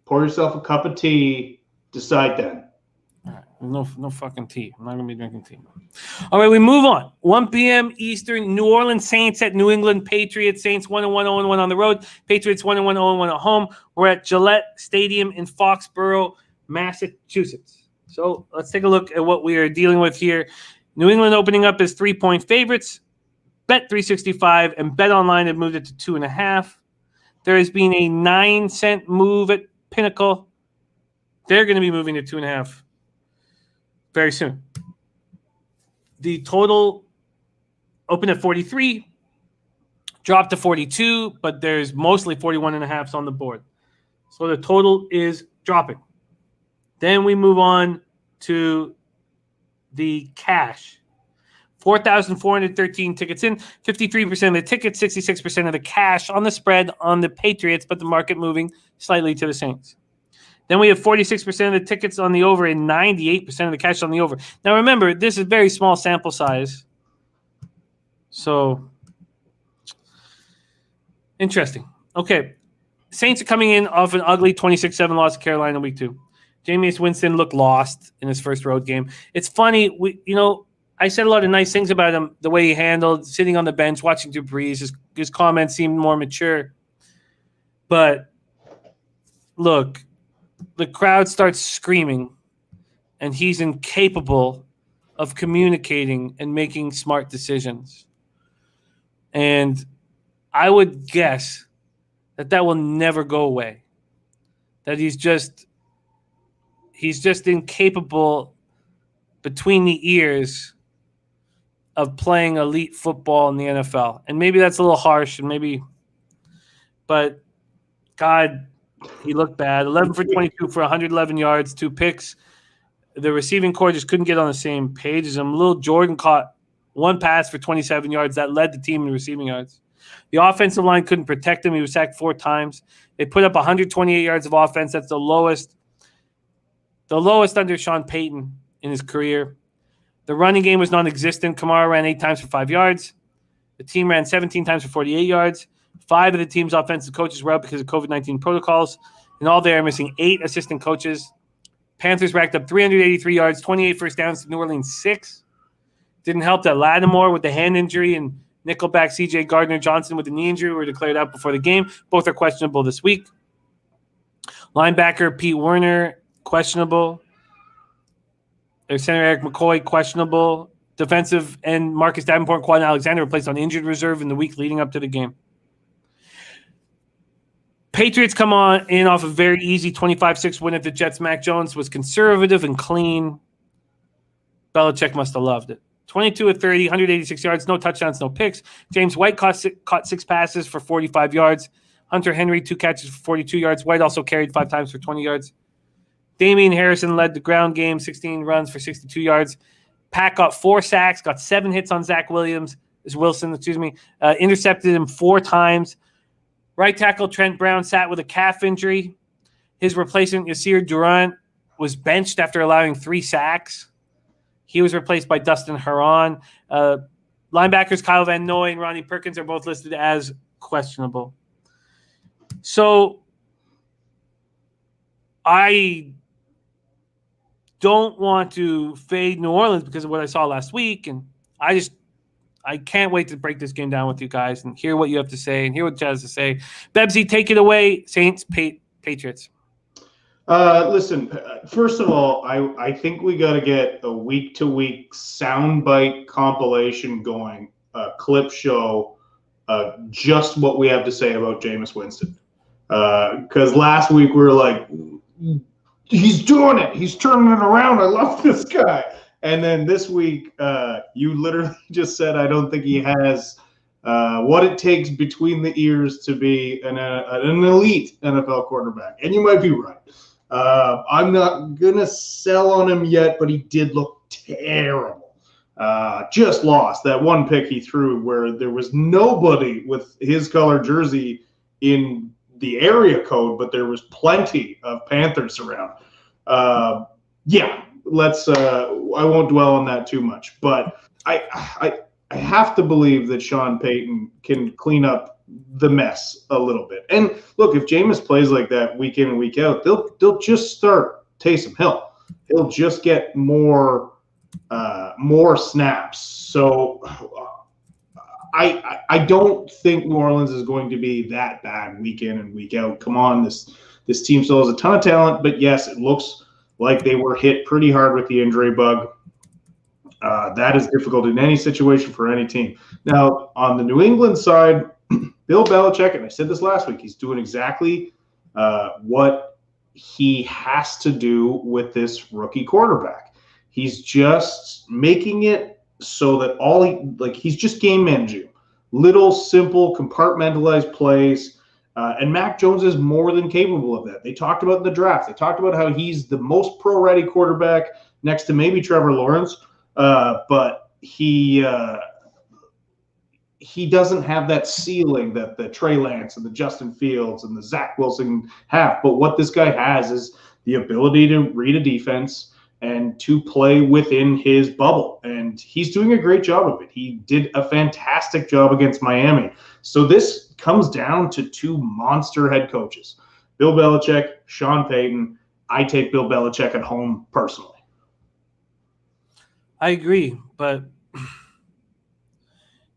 Pour yourself a cup of tea. Decide then. All right. No fucking tea. I'm not going to be drinking tea. All right, we move on. 1 p.m. Eastern, New Orleans Saints at New England Patriots. Saints 1-1, 0-1 on the road. Patriots 1-1, 0-1 at home. We're at Gillette Stadium in Foxborough, Massachusetts. So let's take a look at what we are dealing with here. New England opening up as 3-point favorites. Bet365 and BetOnline have moved it to 2.5. There has been a 9-cent move at Pinnacle. They're going to be moving to 2.5 very soon. The total opened at 43, dropped to 42, but there's mostly 41.5s on the board. So the total is dropping. Then we move on to the cash. 4,413 tickets in, 53% of the tickets, 66% of the cash on the spread on the Patriots, but the market moving slightly to the Saints. Then we have 46% of the tickets on the over and 98% of the cash on the over. Now remember, this is very small sample size. So, interesting. Okay. Saints are coming in off an ugly 26-7 loss to Carolina week 2. Jameis Winston looked lost in his first road game. It's funny, I said a lot of nice things about him, the way he handled, sitting on the bench, watching Drew Brees. His comments seemed more mature. But, look, the crowd starts screaming, and he's incapable of communicating and making smart decisions. And I would guess that will never go away. That he's just incapable between the ears of playing elite football in the NFL. And maybe that's a little harsh, but God, he looked bad. 11 for 22 for 111 yards, 2 picks. The receiving core just couldn't get on the same page as him. Little Jordan caught one pass for 27 yards. That led the team in receiving yards. The offensive line couldn't protect him. He was sacked 4 times. They put up 128 yards of offense. That's the lowest under Sean Payton in his career. The running game was non-existent. Kamara ran 8 times for 5 yards. The team ran 17 times for 48 yards. 5 of the team's offensive coaches were out because of COVID-19 protocols. And all they are missing 8 assistant coaches. Panthers racked up 383 yards, 28 first downs to New Orleans 6. Didn't help that Lattimore with the hand injury and nickelback C.J. Gardner-Johnson with the knee injury were declared out before the game. Both are questionable this week. Linebacker Pete Werner, questionable. Their center Eric McCoy, questionable. Defensive end Marcus Davenport and Quan Alexander were placed on injured reserve in the week leading up to the game. Patriots come in off a very easy 25-6 win at the Jets. Mac Jones was conservative and clean. Belichick must have loved it. 22 of 30, 186 yards, no touchdowns, no picks. James White caught 6 passes for 45 yards. Hunter Henry, 2 catches for 42 yards. White also carried 5 times for 20 yards. Damian Harrison led the ground game, 16 runs for 62 yards. Pat got 4 sacks, got 7 hits on Zach Wilson, intercepted him 4 times. Right tackle Trent Brown sat with a calf injury. His replacement, Yasir Durant, was benched after allowing 3 sacks. He was replaced by Dustin Herron. Linebackers Kyle Van Noy and Ronnie Perkins are both listed as questionable. So I don't want to fade New Orleans because of what I saw last week, and I can't wait to break this game down with you guys and hear what you have to say and hear what Chad has to say. Bebsie, take it away. Saints, Patriots. Listen, first of all, I think we got to get a week-to-week soundbite compilation going, clip show, just what we have to say about Jameis Winston. Because last week we were like, he's doing it. He's turning it around. I love this guy. And then this week, you literally just said, I don't think he has what it takes between the ears to be an elite NFL quarterback. And you might be right. I'm not going to sell on him yet, but he did look terrible. Just lost that one pick he threw where there was nobody with his color jersey in the area code, but there was plenty of Panthers around. Let's I won't dwell on that too much, but I have to believe that Sean Payton can clean up the mess a little bit. And look, if Jameis plays like that week in and week out, they'll just start Taysom Hill. He'll just get more snaps. So I don't think New Orleans is going to be that bad week in and week out. Come on, this team still has a ton of talent, but yes, it looks like they were hit pretty hard with the injury bug. That is difficult in any situation for any team. Now, on the New England side, Bill Belichick, and I said this last week, he's doing exactly what he has to do with this rookie quarterback. He's just making it so that he's just game managing. Little, simple, compartmentalized plays. And Mac Jones is more than capable of that. They talked about in the draft. They talked about how he's the most pro-ready quarterback next to maybe Trevor Lawrence. But he doesn't have that ceiling that the Trey Lance and the Justin Fields and the Zach Wilson have. But what this guy has is the ability to read a defense and to play within his bubble. And he's doing a great job of it. He did a fantastic job against Miami. So this comes down to two monster head coaches, Bill Belichick, Sean Payton. I take Bill Belichick at home personally. I agree, but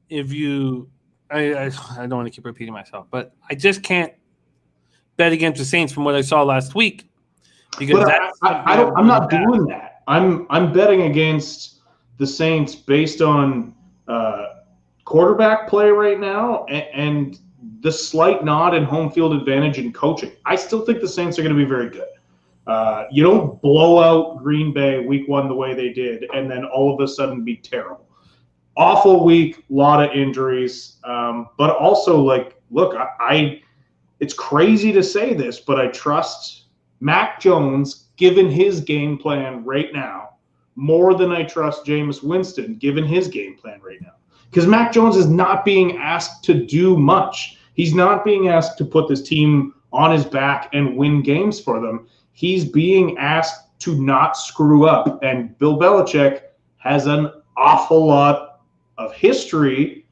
if you, I don't want to keep repeating myself, but I just can't bet against the Saints from what I saw last week. Because I'm not doing that. I'm betting against the Saints based on quarterback play right now and the slight nod and home field advantage in coaching. I still think the Saints are going to be very good. You don't blow out Green Bay week 1 the way they did and then all of a sudden be terrible. Awful week, lot of injuries. But also, look, it's crazy to say this, but I trust Mac Jones, given his game plan right now, more than I trust Jameis Winston, given his game plan right now. Because Mac Jones is not being asked to do much. He's not being asked to put this team on his back and win games for them. He's being asked to not screw up. And Bill Belichick has an awful lot of history.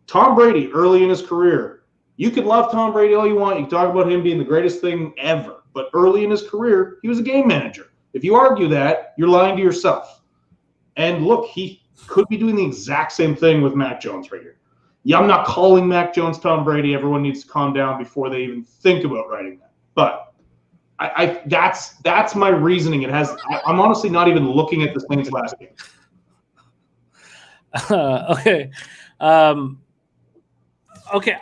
Tom Brady, early in his career, you can love Tom Brady all you want. You can talk about him being the greatest thing ever. But early in his career, he was a game manager. If you argue that, you're lying to yourself. And look, he could be doing the exact same thing with Mac Jones right here. Yeah, I'm not calling Mac Jones Tom Brady. Everyone needs to calm down before they even think about writing that. But that's my reasoning. I'm honestly not even looking at the Saints last game. Okay. Okay,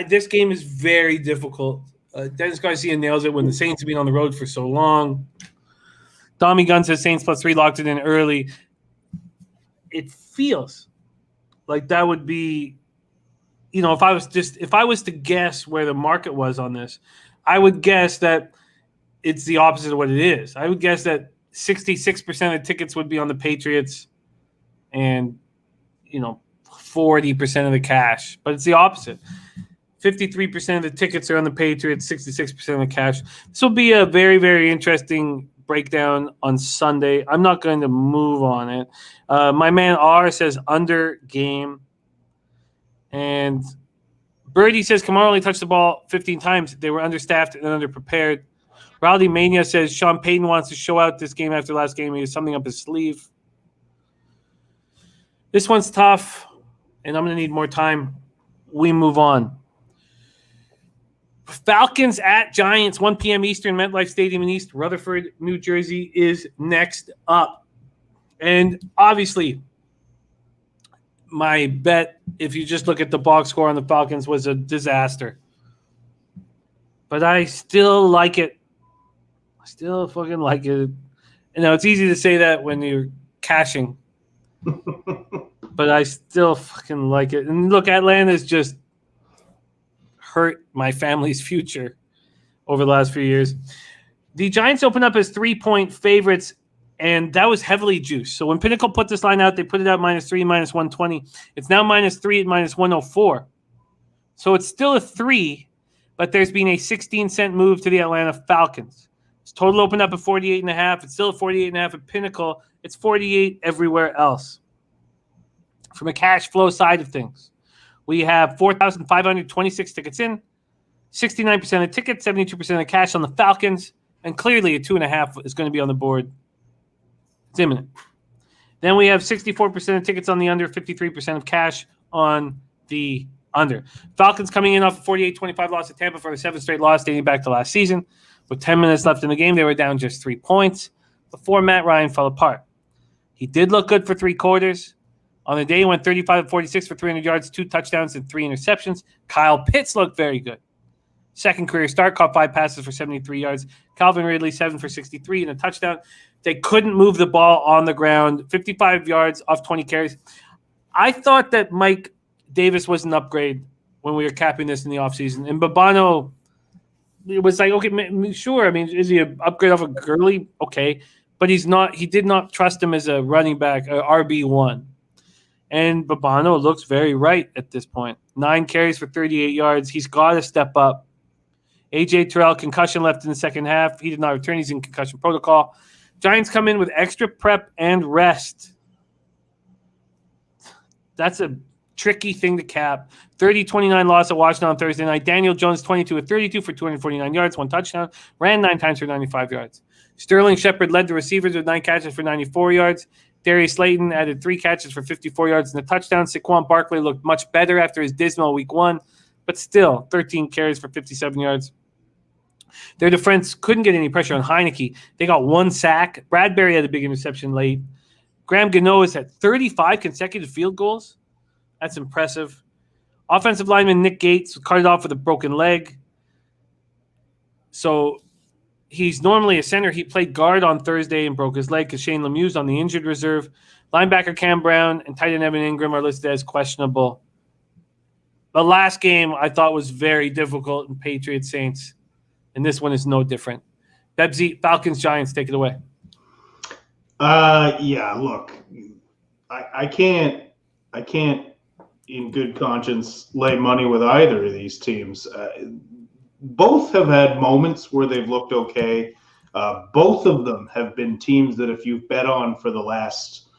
this game is very difficult. Dennis Garcia nails it when the Saints have been on the road for so long. Tommy Gunn says Saints +3, locked it in early. It feels like that would be, if I was to guess where the market was on this, I would guess that it's the opposite of what it is. I would guess that 66% of tickets would be on the Patriots and, 40% of the cash, but it's the opposite. 53% of the tickets are on the Patriots, 66% of the cash. This will be a very, very interesting breakdown on Sunday. I'm not going to move on it. My man R says under game. And Birdie says Kamara only touched the ball 15 times. They were understaffed and underprepared. Rowdy Mania says Sean Payton wants to show out this game after last game. He has something up his sleeve. This one's tough, and I'm going to need more time. We move on. Falcons at Giants, 1 p.m. Eastern, MetLife Stadium in East Rutherford, New Jersey is next up. And obviously, my bet, if you just look at the box score on the Falcons, was a disaster. But I still like it. I still fucking like it. It's easy to say that when you're cashing. But I still fucking like it. And look, Atlanta's just hurt my family's future over the last few years. The Giants opened up as 3-point favorites, and that was heavily juiced. So when Pinnacle put this line out, they put it out -3, -120. It's now -3 at -104. So it's still a 3, but there's been a 16-cent move to the Atlanta Falcons. Its total opened up at 48.5. It's still at 48.5 at Pinnacle. It's 48 everywhere else. From a cash flow side of things, we have 4,526 tickets in, 69% of tickets, 72% of cash on the Falcons, and clearly a 2.5 is going to be on the board. It's imminent. Then we have 64% of tickets on the under, 53% of cash on the under. Falcons coming in off a 48-25 loss to Tampa for the 7th straight loss dating back to last season. With 10 minutes left in the game, they were down just 3 points before Matt Ryan fell apart. He did look good for 3 quarters. On the day, he went 35-46 for 300 yards, 2 touchdowns, and 3 interceptions. Kyle Pitts looked very good. Second career start, caught 5 passes for 73 yards. Calvin Ridley, 7 for 63 and a touchdown. They couldn't move the ball on the ground. 55 yards off 20 carries. I thought that Mike Davis was an upgrade when we were capping this in the offseason. And Babano, it was like, okay, sure. I mean, is he an upgrade off of Gurley? Okay. But he's not. He did not trust him as a running back, RB1. And Babano looks very right at this point. 9 carries for 38 yards. He's got to step up. A.J. Terrell, concussion left in the second half. He did not return. He's in concussion protocol. Giants come in with extra prep and rest. That's a tricky thing to cap. 30-29 loss at Washington on Thursday night. Daniel Jones, 22-32 for 249 yards, 1 touchdown. Ran 9 times for 95 yards. Sterling Shepard led the receivers with 9 catches for 94 yards. Darius Slayton added 3 catches for 54 yards and a touchdown. Saquon Barkley looked much better after his dismal week 1, but still 13 carries for 57 yards. Their defense couldn't get any pressure on Heineke. They got 1 sack. Bradbury had a big interception late. Graham Gano is at 35 consecutive field goals. That's impressive. Offensive lineman Nick Gates cut it off with a broken leg. So he's normally a center. He played guard on Thursday and broke his leg because Shane Lemieux's on the injured reserve. Linebacker Cam Brown and tight end Evan Ingram are listed as questionable. The last game I thought was very difficult in Patriots Saints, and this one is no different. Bebsie, Falcons Giants, take it away. Yeah, look, I can't in good conscience lay money with either of these teams. Both have had moments where they've looked okay. Both of them have been teams that if you've bet on for the last,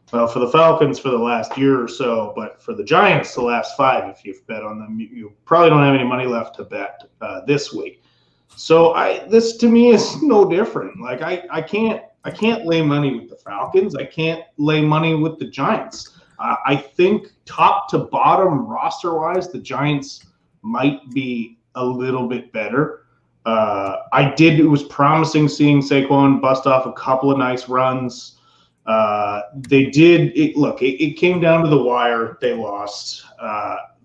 for the Falcons for the last year or so, but for the Giants the last 5, if you've bet on them, you probably don't have any money left to bet this week. So this to me is no different. Like I can't lay money with the Falcons. I can't lay money with the Giants. I think top to bottom roster-wise, the Giants might be a little bit better. It was promising seeing Saquon bust off a couple of nice runs. It came down to the wire. They lost.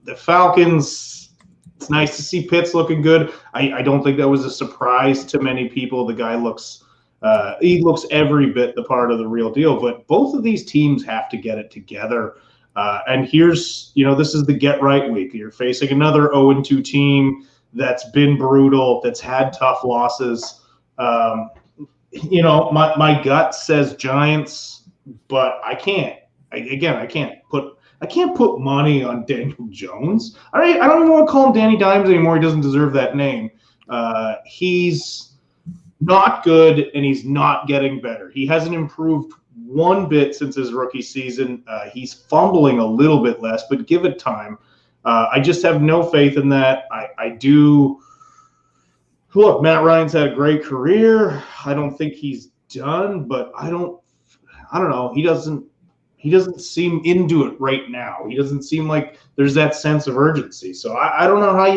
The Falcons, it's nice to see Pitts looking good. I don't think that was a surprise to many people. The guy looks every bit the part of the real deal, but both of these teams have to get it together. And here's, this is the get right week. You're facing another 0-2 team that's been brutal, that's had tough losses. My gut says Giants, but I can't put money on Daniel Jones. I don't even want to call him Danny Dimes anymore. He doesn't deserve that name. He's not good, and he's not getting better. He hasn't improved one bit since his rookie season. He's fumbling a little bit less, but give it time. I just have no faith in that. I do. Look, Matt Ryan's had a great career. I don't think he's done, but I don't know. He doesn't seem into it right now. He doesn't seem like there's that sense of urgency. So I don't know how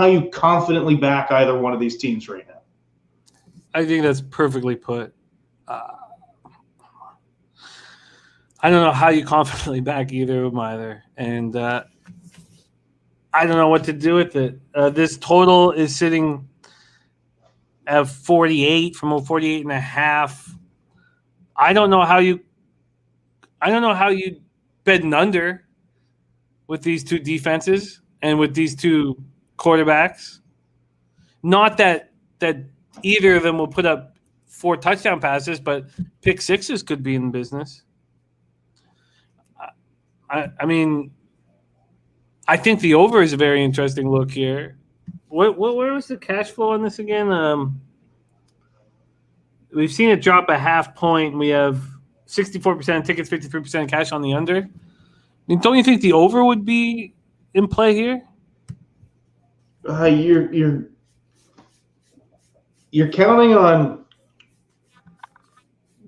you confidently back either one of these teams right now. I think that's perfectly put. I don't know how you confidently back either of them either. And I don't know what to do with it. This total is sitting at 48 from a 48.5. I don't know how you bet an under with these two defenses and with these two quarterbacks. Not that either of them will put up 4 touchdown passes, but pick sixes could be in business. I mean, I think the over is a very interesting look here. Where was the cash flow on this again? We've seen it drop a half point. We have 64% tickets, 53% cash on the under. I mean, don't you think the over would be in play here? You're counting on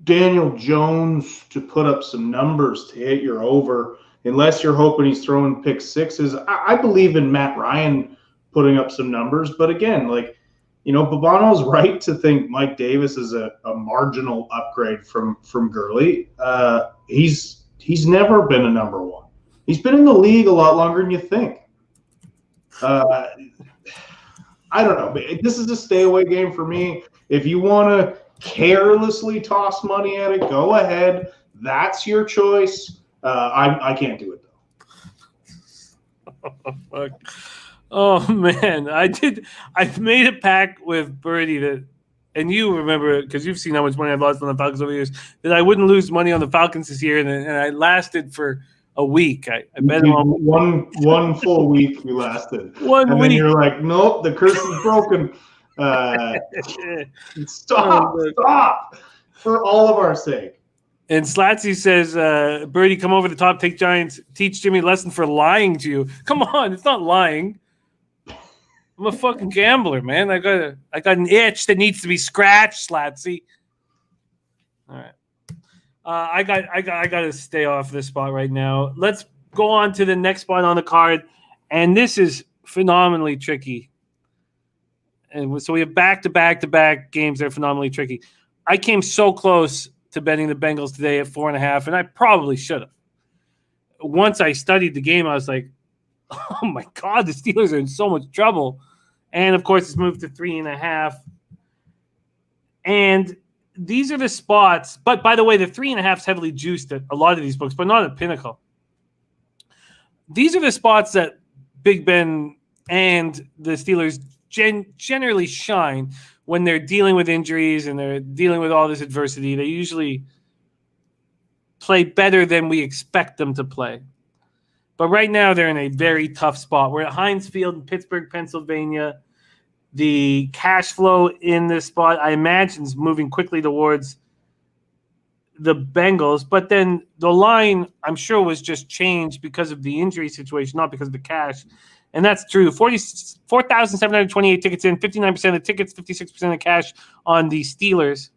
Daniel Jones to put up some numbers to hit your over, unless you're hoping he's throwing pick sixes. I believe in Matt Ryan putting up some numbers, but again, Babano's right to think Mike Davis is a marginal upgrade from Gurley. He's never been a number one. He's been in the league a lot longer than you think. I don't know. This is a stay away game for me. If you want to carelessly toss money at it, go ahead. That's your choice. I can't do it though. Oh, fuck. Oh man, I made a pact with Birdie and you remember it because you've seen how much money I've lost on the Falcons over the years, that I wouldn't lose money on the Falcons this year, and I lasted for a week. I bet him on one full week you lasted. And then you're like, nope, the curse is broken. Stop for all of our sake. And Slatsy says, Birdie, come over the top, take Giants, teach Jimmy a lesson for lying to you. Come on, it's not lying. I'm a fucking gambler, man. I got an itch that needs to be scratched, Slatsy. All right. I got to stay off this spot right now. Let's go on to the next spot on the card, and this is phenomenally tricky. And so we have back-to-back games that are phenomenally tricky. I came so close to betting the Bengals today at 4.5, and I probably should have. Once I studied the game, I was like, oh my God, the Steelers are in so much trouble. And of course, it's moved to 3.5. And these are the spots. But by the way, the 3.5 is heavily juiced at a lot of these books, but not at Pinnacle. These are the spots that Big Ben and the Steelers generally shine when they're dealing with injuries and they're dealing with all this adversity. They usually play better than we expect them to play. But right now, they're in a very tough spot. We're at Heinz Field in Pittsburgh, Pennsylvania. The cash flow in this spot, I imagine, is moving quickly towards the Bengals. But then the line, I'm sure, was just changed because of the injury situation, not because of the cash. And that's true. 4,728 tickets in, 59% of the tickets, 56% of cash on the Steelers.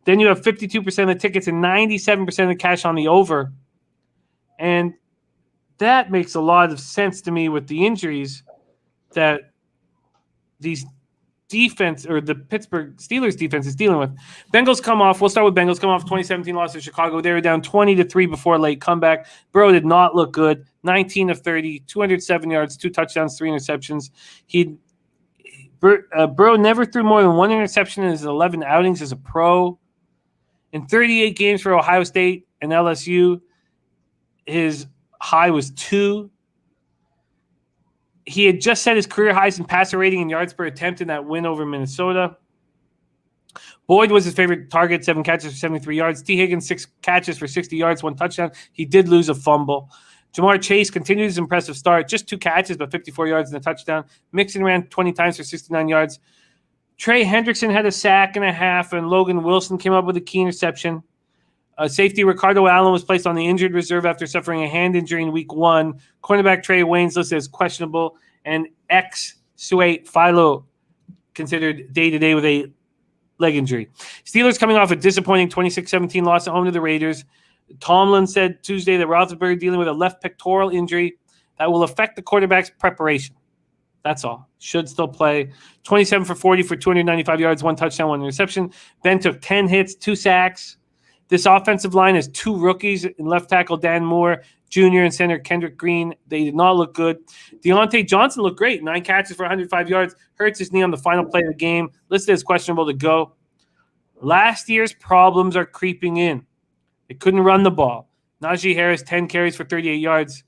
Then you have 52% of the tickets and 97% of the cash on the over. And that makes a lot of sense to me with the injuries that these defense or the Pittsburgh Steelers defense is dealing with. Bengals come off. We'll start with Bengals. Come off 2017 loss to Chicago. They were down 20-3 before a late comeback. Burrow did not look good. 19 of 30, 207 yards, 2 touchdowns, 3 interceptions. Burrow never threw more than 1 interception in his 11 outings as a pro. In 38 games for Ohio State and LSU, his high was 2. He had just set his career highs in passer rating and yards per attempt in that win over Minnesota. Boyd was his favorite target, 7 catches for 73 yards. T. Higgins, 6 catches for 60 yards, 1 touchdown. He did lose a fumble. Jamar Chase continued his impressive start, just 2 catches, but 54 yards and a touchdown. Mixon ran 20 times for 69 yards. Trey Hendrickson had a sack and a half, and Logan Wilson came up with a key interception. Safety Ricardo Allen was placed on the injured reserve after suffering a hand injury in week 1. Cornerback Trey Waynes listed as questionable, and Suate Philo considered day-to-day with a leg injury. Steelers coming off a disappointing 26-17 loss at home to the Raiders. Tomlin said Tuesday that Roethlisberger dealing with a left pectoral injury that will affect the quarterback's preparation. That's all. Should still play. 27 for 40 for 295 yards, 1 touchdown, 1 interception. Ben took 10 hits, 2 sacks. This offensive line has 2 rookies in left tackle Dan Moore Jr. and center Kendrick Green. They did not look good. Deontay Johnson looked great. 9 catches for 105 yards. Hurts his knee on the final play of the game. Listed as questionable to go. Last year's problems are creeping in. They couldn't run the ball. Najee Harris, 10 carries for 38 yards.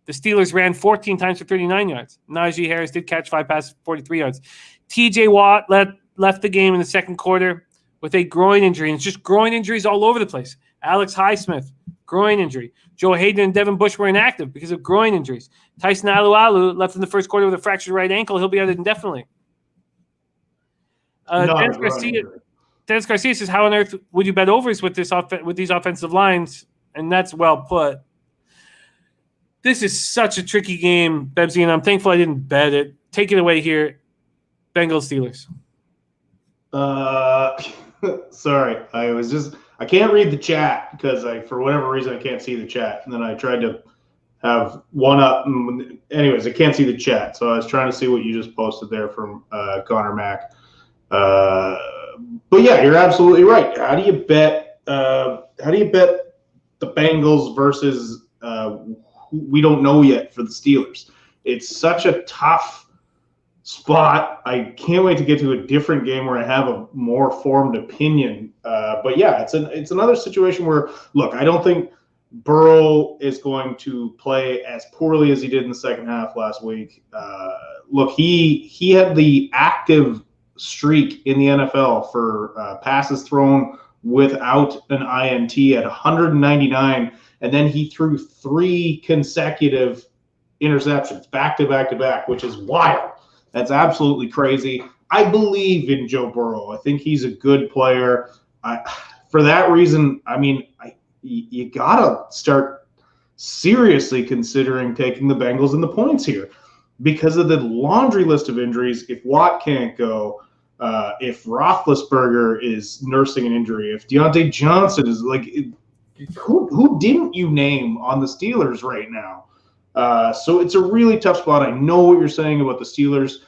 The Steelers ran 14 times for 39 yards. Najee Harris did catch 5 passes for 43 yards. TJ Watt left the game in the second quarter with a groin injury. And it's just groin injuries all over the place. Alex Highsmith, groin injury. Joe Hayden and Devin Bush were inactive because of groin injuries. Tyson Alualu left in the first quarter with a fractured right ankle. He'll be out indefinitely. Dennis Garcia says, how on earth would you bet overs with these offensive lines? And that's well put. This is such a tricky game, Bebsie, and I'm thankful I didn't bet it. Take it away here. Bengals Steelers. Sorry. I can't read the chat because for whatever reason I can't see the chat. And then I tried to have one up. Anyways, I can't see the chat, so I was trying to see what you just posted there from Connor Mack. But yeah, you're absolutely right. How do you bet? How do you bet the Bengals versus we don't know yet for the Steelers? It's such a tough spot. I can't wait to get to a different game where I have a more formed opinion. But yeah, it's another situation where, look, I don't think Burrow is going to play as poorly as he did in the second half last week. Look, he had the active streak in the NFL for passes thrown without an INT at 199, and then he threw 3 consecutive interceptions back to back to back, which is wild. That's absolutely crazy. I believe in Joe Burrow. I think he's a good player. For that reason, I mean, you gotta start seriously considering taking the Bengals in the points here because of the laundry list of injuries. If Watt can't go, if Roethlisberger is nursing an injury, if Deontay Johnson is like, who didn't you name on the Steelers right now? So it's a really tough spot. I know what you're saying about the Steelers,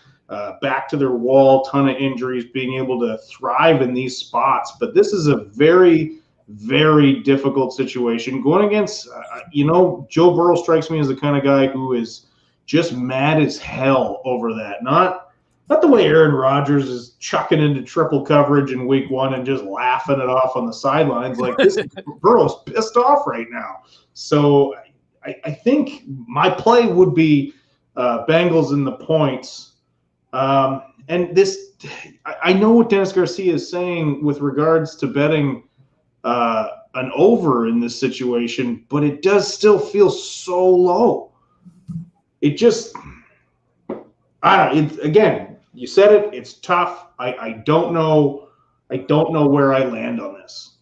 back to their wall, ton of injuries, being able to thrive in these spots. But this is a very, very difficult situation going against, Joe Burrow strikes me as the kind of guy who is just mad as hell over that. Not the way Aaron Rodgers is chucking into triple coverage in week 1 and just laughing it off on the sidelines. Like, this Burrow's pissed off right now. So I think my play would be Bengals in the points. And this, I know what Dennis Garcia is saying with regards to betting an over in this situation, but it does still feel so low. It just, I don't know. Again, you said it. It's tough. I don't know. I don't know where I land on this.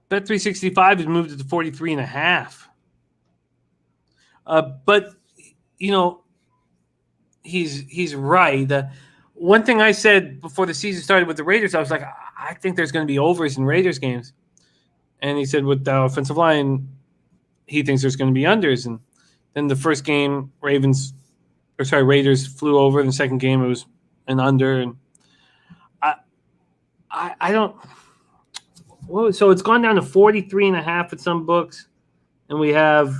Bet365 has moved it to 43.5. But he's right. One thing I said before the season started with the Raiders, I was like, I think there's going to be overs in Raiders games. And he said with the offensive line, he thinks there's going to be unders. And then the first game, Raiders flew over. In the second game, it was an under. And I don't. Well, so it's gone down to 43.5 at some books, and we have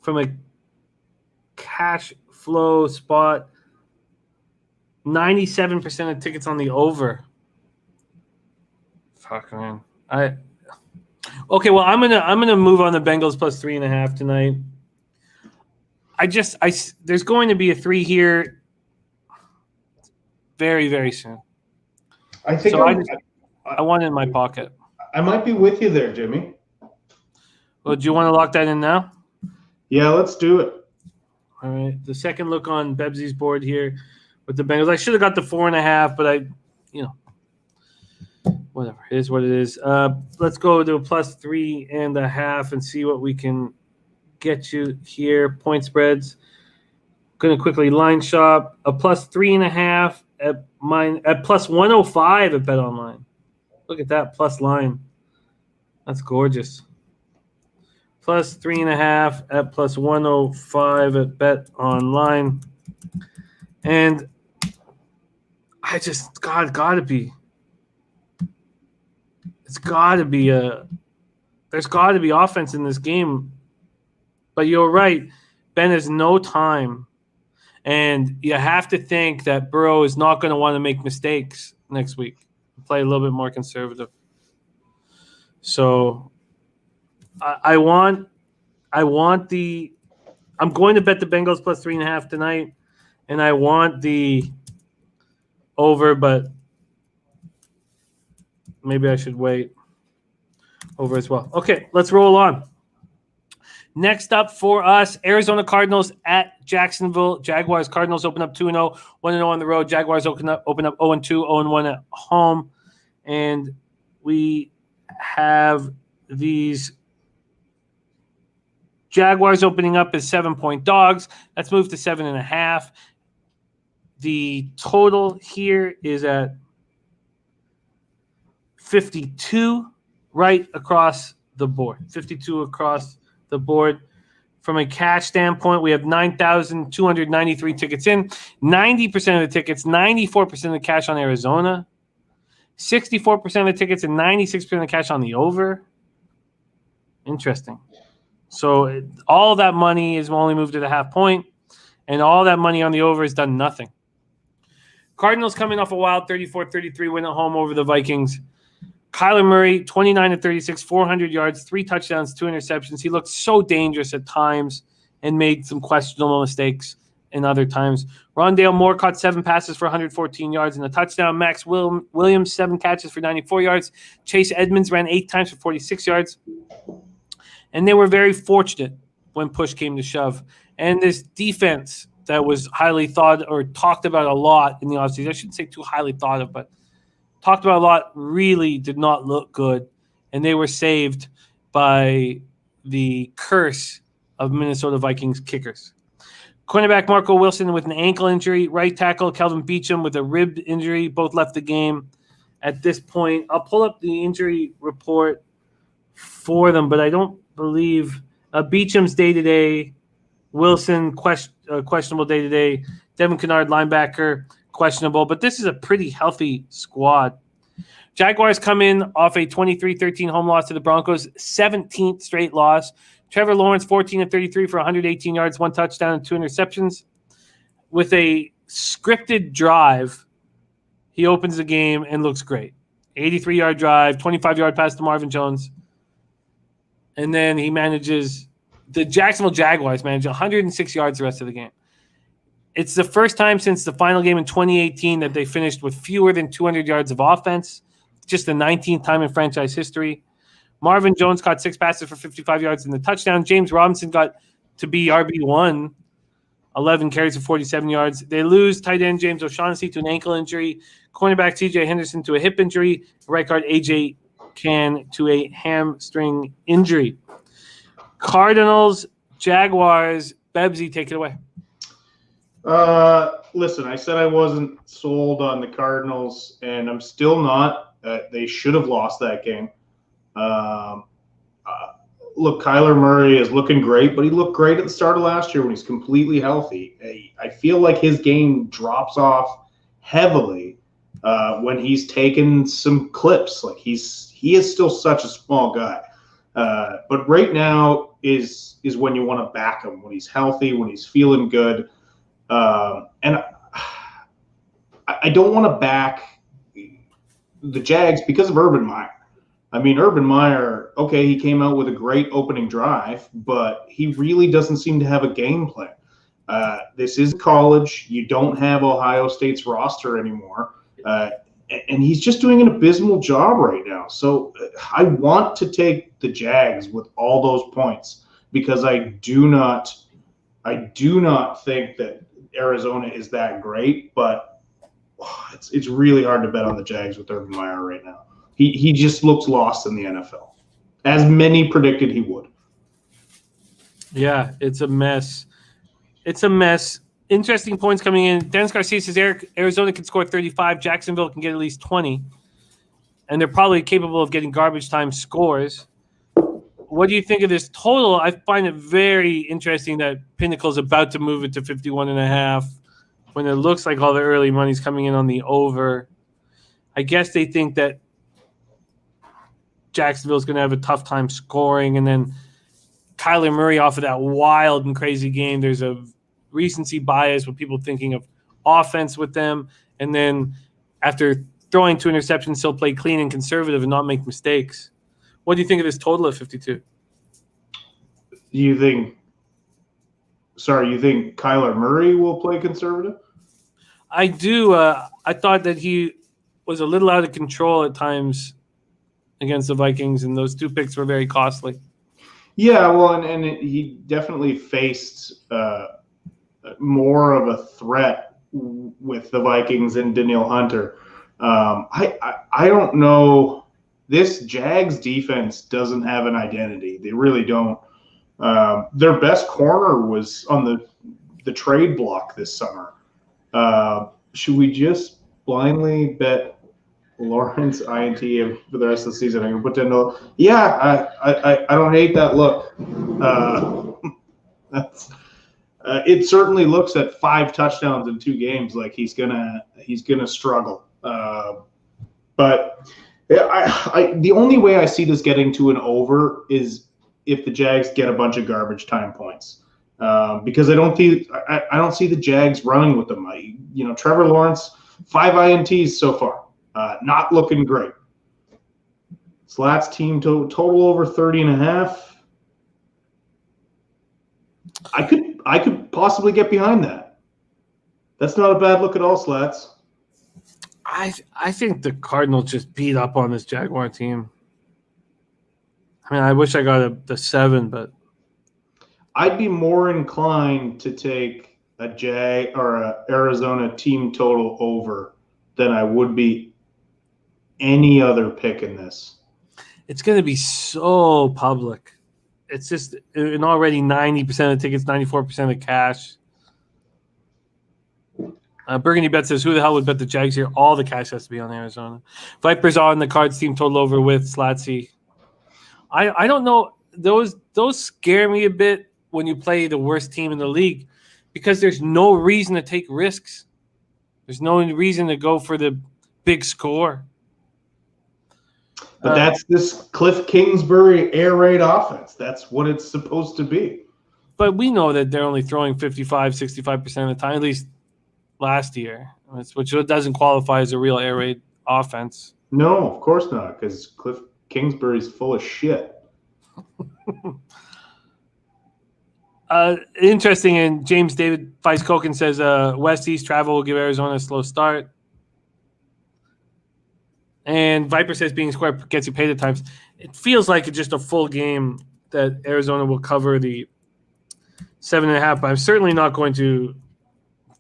from a cash flow spot 97% of tickets on the over. Fuck, man. Okay, well, I'm gonna move on the Bengals plus 3.5 tonight. There's going to be a 3 here very, very soon. I think so I want it in my pocket. I might be with you there, Jimmy. Well, do you want to lock that in now? Yeah, let's do it. All right. The second look on Bebsie's board here with the Bengals. I should have got the 4.5, but whatever. It is what it is. Let's go to a plus 3.5 and see what we can get you here. Point spreads. Going to quickly line shop a plus 3.5 at plus 105 at Bet Online. Look at that plus line. That's gorgeous. Plus 3.5 at plus 105 at Bet Online. And I just gotta be. It's gotta be there's gotta be offense in this game. But you're right. Ben has no time. And you have to think that Burrow is not going to want to make mistakes next week. Play a little bit more conservative. So I'm going to bet the Bengals plus 3.5 tonight, and I want the over, but maybe I should wait over as well. Okay, let's roll on. Next up for us, Arizona Cardinals at Jacksonville Jaguars. Cardinals open up 2-0, 1-0 on the road. Jaguars open up 0-2, 0-1 at home. And we have these Jaguars opening up as 7-point dogs. Let's move to 7.5. The total here is at 52 right across the board. 52 across the board. From a cash standpoint, we have 9,293 tickets in. 90% of the tickets, 94% of the cash on Arizona. 64% of the tickets and 96% of the cash on the over. Interesting. So all that money is only moved to the half point, and all that money on the over has done nothing. Cardinals coming off a wild 34-33 win at home over the Vikings. Kyler Murray, 29-36, 400 yards, 3 touchdowns, 2 interceptions. He looked so dangerous at times and made some questionable mistakes in other times. Rondale Moore caught 7 passes for 114 yards and a touchdown. Max Williams, 7 catches for 94 yards. Chase Edmonds ran 8 times for 46 yards. And they were very fortunate when push came to shove. And this defense that was highly thought or talked about a lot in the offseason, I shouldn't say too highly thought of, but talked about a lot, really did not look good. And they were saved by the curse of Minnesota Vikings kickers. Cornerback Marco Wilson with an ankle injury. Right tackle Kelvin Beachum with a rib injury. Both left the game at this point. I'll pull up the injury report for them, but I don't believe Beachum's day-to-day. Wilson, questionable day-to-day. Devin Kennard, linebacker, questionable. But this is a pretty healthy squad. Jaguars come in off a 23-13 home loss to the Broncos, 17th straight loss. Trevor Lawrence, 14-33 for 118 yards, 1 touchdown, and 2 interceptions. With a scripted drive, he opens the game and looks great. 83-yard drive, 25-yard pass to Marvin Jones. And then he manages – the Jacksonville Jaguars manage 106 yards the rest of the game. It's the first time since the final game in 2018 that they finished with fewer than 200 yards of offense, just the 19th time in franchise history. Marvin Jones caught 6 passes for 55 yards in the touchdown. James Robinson got to be RB1, 11 carries for 47 yards. They lose tight end James O'Shaughnessy to an ankle injury, cornerback TJ Henderson to a hip injury, right guard AJ Can to a hamstring injury. Cardinals, Jaguars, Bebsie, take it away. Listen, I said I wasn't sold on the Cardinals, and I'm still not. They should have lost that game. Look, Kyler Murray is looking great, but he looked great at the start of last year when he's completely healthy. I feel like his game drops off heavily when he's taken some clips. Like he is still such a small guy. But right now is when you want to back him, when he's healthy, when he's feeling good. And I don't want to back the Jags because of Urban Meyer. I mean, Urban Meyer, okay, he came out with a great opening drive, but he really doesn't seem to have a game plan. This is college. You don't have Ohio State's roster anymore. And he's just doing an abysmal job right now. So I want to take the Jags with all those points because I do not think that Arizona is that great, but it's really hard to bet on the Jags with Urban Meyer right now. He just looks lost in the NFL, as many predicted he would. Yeah, it's a mess. It's a mess. Interesting points coming in. Dennis Garcia says Arizona can score 35. Jacksonville can get at least 20. And they're probably capable of getting garbage time scores. What do you think of this total? I find it very interesting that Pinnacle's about to move it to 51.5 when it looks like all the early money's coming in on the over. I guess they think that Jacksonville's going to have a tough time scoring. And then Kyler Murray off of that wild and crazy game, there's a recency bias with people thinking of offense with them. And then after throwing 2 interceptions, he'll play clean and conservative and not make mistakes. What do you think of this total at 52? You think Kyler Murray will play conservative? I do. I thought that he was a little out of control at times against the Vikings, and those 2 picks were very costly. Yeah, well, and he definitely faced more of a threat with the Vikings and Danielle Hunter. I don't know. This Jags defense doesn't have an identity. They really don't. Their best corner was on the trade block this summer. Should we just blindly bet Lawrence INT for the rest of the season? I'm gonna put down I don't hate that look. That's it certainly looks at 5 touchdowns in 2 games like he's gonna struggle. But the only way I see this getting to an over is if the Jags get a bunch of garbage time points, because I don't see the Jags running with them. Trevor Lawrence, 5 INTs so far, not looking great. Slats team total over 30.5. I could possibly get behind that. That's not a bad look at all, Slats. I think the Cardinals just beat up on this Jaguar team. I mean, I wish I got the 7, but I'd be more inclined to take a Jag or a Arizona team total over than I would be any other pick in this. It's going to be so public. It's just and already 90% of the tickets, 94% of cash. Burgundy Bet says, who the hell would bet the Jags here? All the cash has to be on Arizona. Vipers on the Cards team total over with Slatsy. I don't know. Those scare me a bit when you play the worst team in the league because there's no reason to take risks. There's no reason to go for the big score. But that's this Cliff Kingsbury air raid offense. That's what it's supposed to be. But we know that they're only throwing 55, 65% of the time, at least last year, which doesn't qualify as a real air raid offense. No, of course not, because Cliff Kingsbury's full of shit. Interesting, and James David Weiss-Koken says West-East travel will give Arizona a slow start. And Viper says being square gets you paid at times. It feels like it's just a full game that Arizona will cover the 7.5, but I'm certainly not going to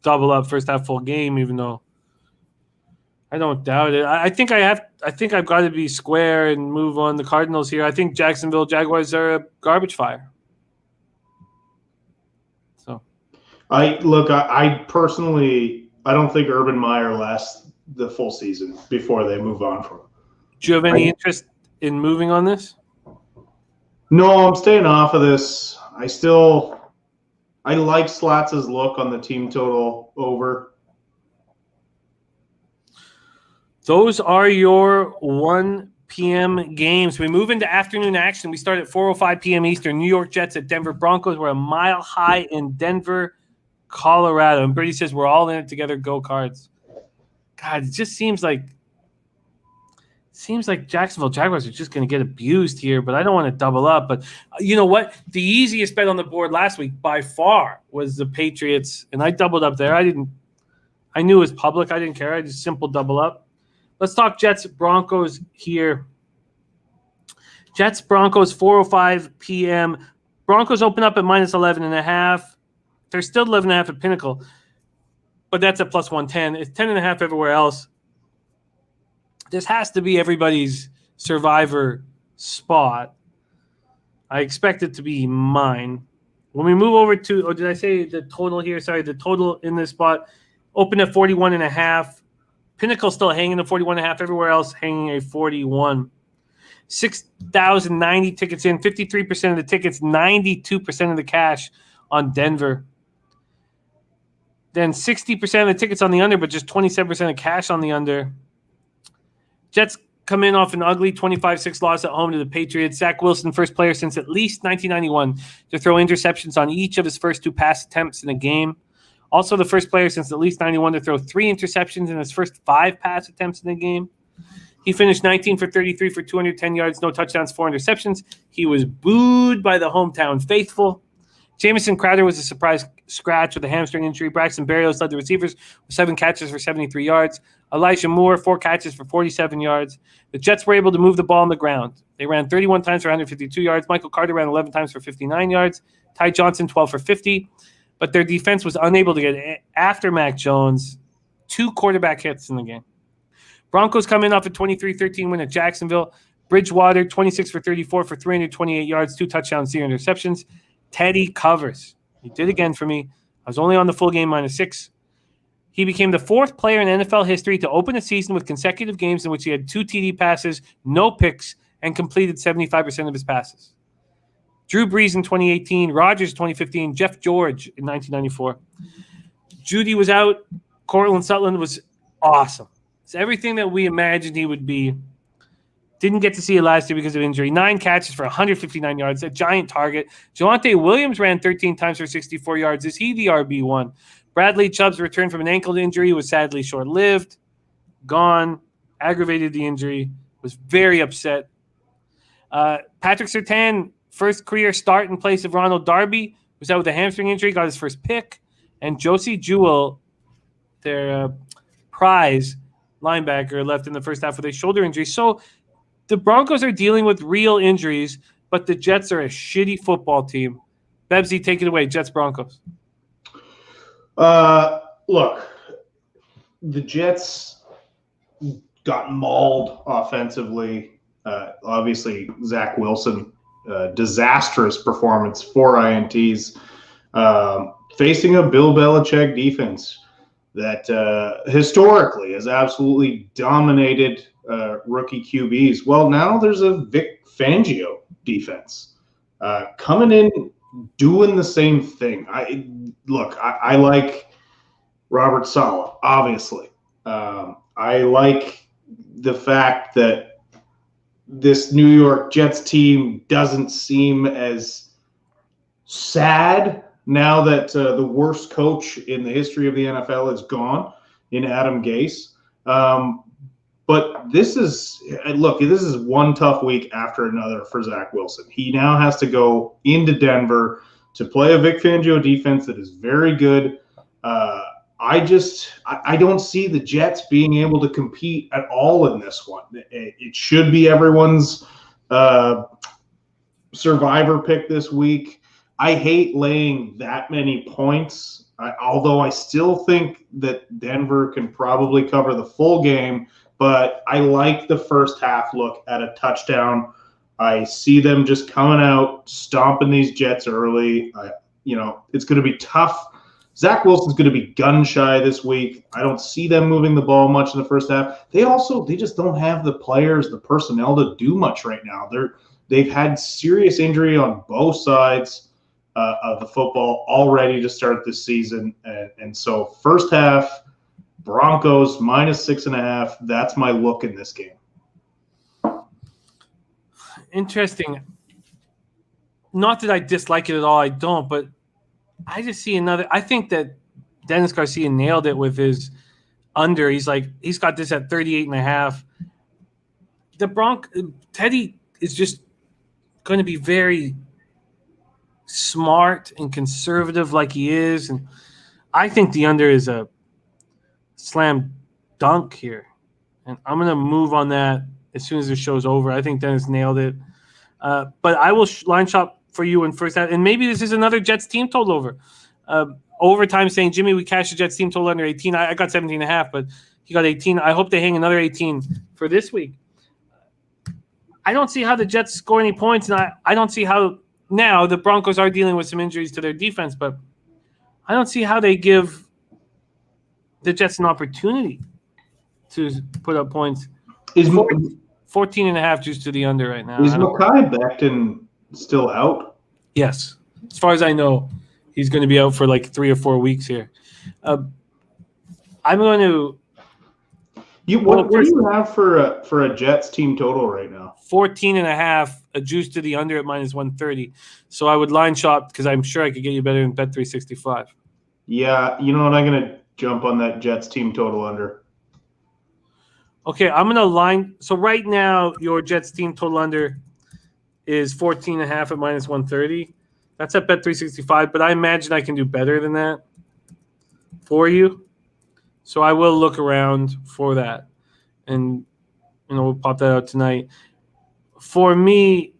double up first half full game, even though I don't doubt it. I think I've got to be square and move on the Cardinals here. I think Jacksonville Jaguars are a garbage fire. So I personally don't think Urban Meyer lasts the full season before they move on from him. Do you have any interest in moving on this? No, I'm staying off of this. I like Slats' look on the team total over. Those are your 1 p.m. games. We move into afternoon action. We start at 4:05 p.m. Eastern. New York Jets at Denver Broncos. We're a mile high in Denver, Colorado. And Brady says we're all in it together. Go Cards. God, it just seems like Jacksonville Jaguars are just going to get abused here, but I don't want to double up. But you know what? The easiest bet on the board last week by far was the Patriots, and I doubled up there. I knew it was public. I didn't care. I just simple double up. Let's talk Jets Broncos here. Jets Broncos 4:05 p.m. Broncos open up at minus 11.5. They're still 11.5 at Pinnacle, but that's at plus 110. It's 10.5 everywhere else. This has to be everybody's survivor spot. I expect it to be mine. When we move over to, did I say the total here? Sorry, the total in this spot opened at 41.5. Pinnacle still hanging at 41.5. Everywhere else hanging at 41. 6,090 tickets in. 53% of the tickets, 92% of the cash on Denver. Then 60% of the tickets on the under, but just 27% of cash on the under. Jets come in off an ugly 25-6 loss at home to the Patriots. Zach Wilson, first player since at least 1991 to throw interceptions on each of his first 2 pass attempts in a game. Also the first player since at least 91 to throw 3 interceptions in his first 5 pass attempts in a game. He finished 19 for 33 for 210 yards, no touchdowns, 4 interceptions. He was booed by the hometown faithful. Jamison Crowder was a surprise scratch with a hamstring injury. Braxton Berrios led the receivers with 7 catches for 73 yards. Elijah Moore, 4 catches for 47 yards. The Jets were able to move the ball on the ground. They ran 31 times for 152 yards. Michael Carter ran 11 times for 59 yards. Ty Johnson, 12 for 50. But their defense was unable to get after Mac Jones. 2 quarterback hits in the game. Broncos come in off a 23-13 win at Jacksonville. Bridgewater, 26 for 34 for 328 yards, 2 touchdowns, 0 interceptions. Teddy covers. He did again for me. I was only on the full game -6. He became the 4th player in NFL history to open a season with consecutive games in which he had 2 TD passes, no picks, and completed 75% of his passes. Drew Brees in 2018, Rodgers 2015, Jeff George in 1994. Judy was out. Cortland Sutton was awesome. It's everything that we imagined he would be. Didn't get to see it last year because of injury. 9 catches for 159 yards, a giant target. Javonte Williams ran 13 times for 64 yards. Is he the RB1? Bradley Chubb's return from an ankle injury was sadly short-lived. Gone. Aggravated the injury. Was very upset. Patrick Surtain, first career start in place of Ronald Darby, was out with a hamstring injury, got his first pick. And Josie Jewell, their prize linebacker, left in the first half with a shoulder injury. So the Broncos are dealing with real injuries, but the Jets are a shitty football team. Bebsie, take it away. Jets-Broncos. Look, the Jets got mauled offensively. Obviously, Zach Wilson, disastrous performance, 4 INTs, facing a Bill Belichick defense that historically has absolutely dominated rookie QBs. Well, now there's a Vic Fangio defense coming in, doing the same thing. I like Robert Saleh, obviously. I like the fact that this New York Jets team doesn't seem as sad now that the worst coach in the history of the NFL is gone in Adam Gase. But this is one tough week after another for Zach Wilson. He now has to go into Denver to play a Vic Fangio defense that is very good. I don't see the Jets being able to compete at all in this one. It should be everyone's survivor pick this week. I hate laying that many points, although I still think that Denver can probably cover the full game. But I like the first half look at a touchdown. I see them just coming out, stomping these Jets early. It's going to be tough. Zach Wilson's going to be gun shy this week. I don't see them moving the ball much in the first half. They just don't have the players, the personnel to do much right now. They've had serious injury on both sides of the football already to start this season. And so first half, Broncos -6.5. That's my look in this game. Interesting. Not that I dislike it at all. I don't, but I just see another. I think that Dennis Garcia nailed it with his under. He's got this at 38.5. Teddy is just going to be very smart and conservative like he is. And I think the under is a slam dunk here. And I'm going to move on that as soon as the show's over. I think Dennis nailed it. But I will line shop for you in first half. And maybe this is another Jets team total over. Overtime saying, Jimmy, we cashed the Jets team total under 18. I got 17.5, but he got 18. I hope they hang another 18 for this week. I don't see how the Jets score any points, and I don't see how now the Broncos are dealing with some injuries to their defense, but I don't see how they give the Jets an opportunity to put up points. Is 14.5 juice to the under right now. Is Mekhi Becton still out? Yes. As far as I know, he's going to be out for like 3 or 4 weeks here. I'm going to. What do you have for a Jets team total right now? 14.5, a juice to the under at -130. So I would line shop because I'm sure I could get you better than Bet365. Yeah, you know what? I'm going to jump on that Jets team total under. Okay, I'm going to line. So right now, your Jets team total under is 14.5 at -130. That's at Bet365, but I imagine I can do better than that for you. So I will look around for that, and we'll pop that out tonight. For me,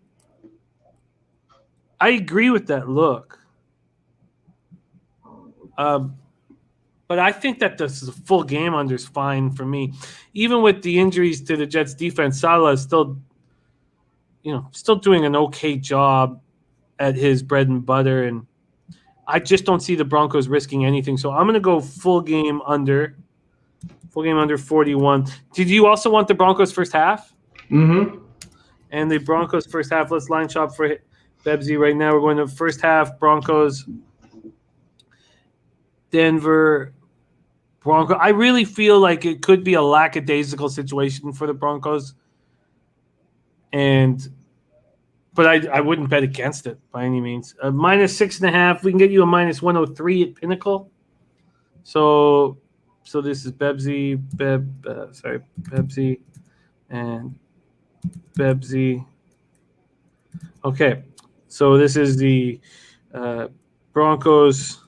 I agree with that look. But I think that this is a full game under is fine for me. Even with the injuries to the Jets defense, Salah is still doing an okay job at his bread and butter. And I just don't see the Broncos risking anything. So I'm going to go full game under 41. Did you also want the Broncos first half? Mm-hmm. And the Broncos first half, let's line shop for Bebsie right now. We're going to first half. Broncos, Denver, Broncos. I really feel like it could be a lackadaisical situation for the Broncos. But I wouldn't bet against it by any means. Minus 6.5. We can get you a minus 103 at Pinnacle. So this is Bebsie, Bebsie, and Bebsie. Okay, so this is the Broncos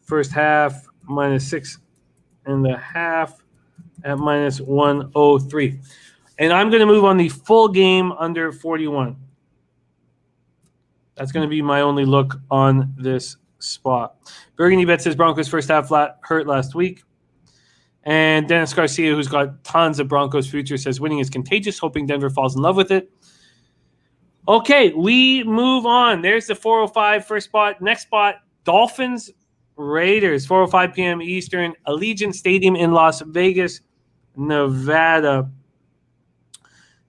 first half minus 6.5 at minus 103. And I'm going to move on the full game under 41. That's going to be my only look on this spot. Burgundy Bet says Broncos first half hurt last week. And Dennis Garcia, who's got tons of Broncos future, says winning is contagious, hoping Denver falls in love with it. Okay, we move on. There's the 4:05 first spot. Next spot, Dolphins Raiders, 4:05 p.m. Eastern, Allegiant Stadium in Las Vegas, Nevada.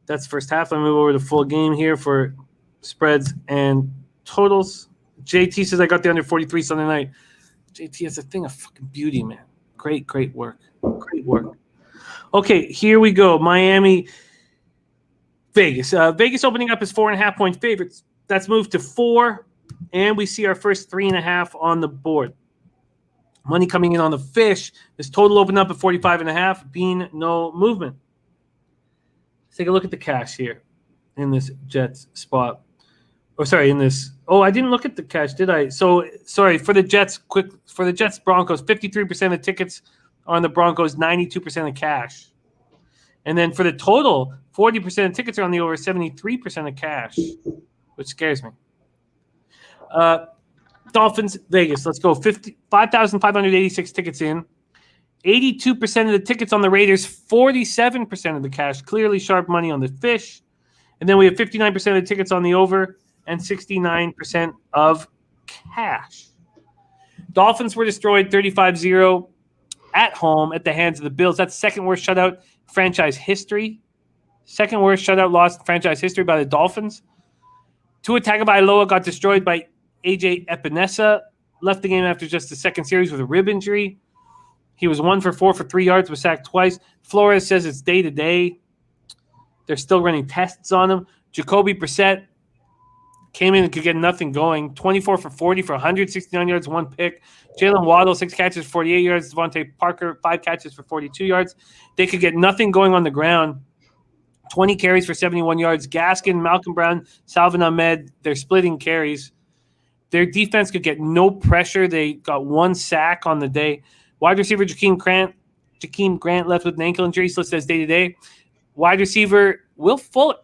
That's first half. Let me move over to full game here for spreads and totals. JT says I got the under 43 Sunday night. JT is a thing of fucking beauty, man. Great work. Great work. Okay, here we go. Miami, Vegas. Vegas opening up as 4.5-point favorites. That's moved to 4, and we see our first 3.5 on the board. Money coming in on the fish. This total opened up at 45.5, being no movement. Let's take a look at the cash here in this Jets spot. I didn't look at the cash, did I? So, sorry, for the Jets Broncos, 53% of the tickets are on the Broncos, 92% of cash. And then for the total, 40% of tickets are on the over, 73% of cash, which scares me. Dolphins, Vegas, let's go. 5,586 tickets in. 82% of the tickets on the Raiders, 47% of the cash. Clearly sharp money on the fish. And then we have 59% of the tickets on the over and 69% of cash. Dolphins were destroyed 35-0 at home at the hands of the Bills. That's second worst shutout franchise history. Second worst shutout loss in franchise history by the Dolphins. Tua Tagovailoa got destroyed by A.J. Epinesa. Left the game after just the second series with a rib injury. He was 1 for 4 for 3 yards, was sacked twice. Flores says it's day-to-day. They're still running tests on him. Jacoby Brissett came in and could get nothing going. 24 for 40 for 169 yards, 1 pick. Jalen Waddle, 6 catches, 48 yards. Devontae Parker, 5 catches for 42 yards. They could get nothing going on the ground. 20 carries for 71 yards. Gaskin, Malcolm Brown, Salvin Ahmed, they're splitting carries. Their defense could get no pressure. They got 1 sack on the day. Wide receiver Jakeem Grant left with an ankle injury, so it says day-to-day. Wide receiver Will Fuller.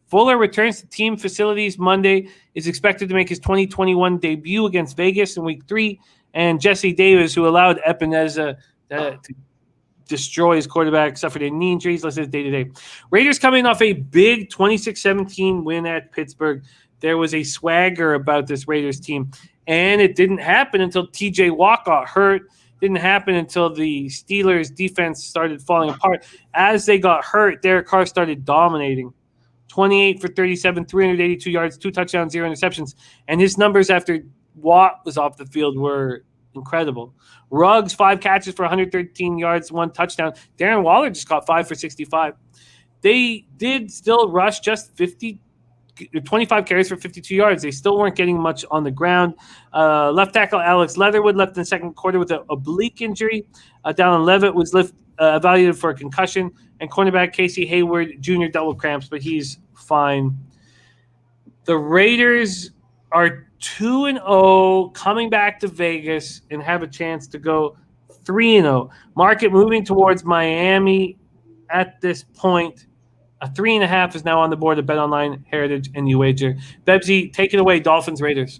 Fuller returns to team facilities Monday, is expected to make his 2021 debut against Vegas in Week 3. And Jesse Davis, who allowed Epinesa to destroy his quarterback, suffered a knee injury. Let's say day-to-day. Raiders coming off a big 26-17 win at Pittsburgh. There was a swagger about this Raiders team. And it didn't happen until TJ Watt got hurt. Didn't happen until the Steelers' defense started falling apart. As they got hurt, Derek Carr started dominating. 28 for 37, 382 yards, 2 touchdowns, 0 interceptions. And his numbers after Watt was off the field were incredible. Ruggs, 5 catches for 113 yards, 1 touchdown. Darren Waller just caught 5 for 65. They did still rush just 25 carries for 52 yards. They still weren't getting much on the ground. Left tackle Alex Leatherwood left in the second quarter with an oblique injury. Dallin Levitt was evaluated for a concussion. And cornerback Casey Hayward Jr. double cramps, but he's fine. The Raiders are 2-0, coming back to Vegas and have a chance to go 3-0. Market moving towards Miami at this point. A 3.5 is now on the board at BetOnline, Heritage, and UWager. Bebsie, take it away, Dolphins, Raiders.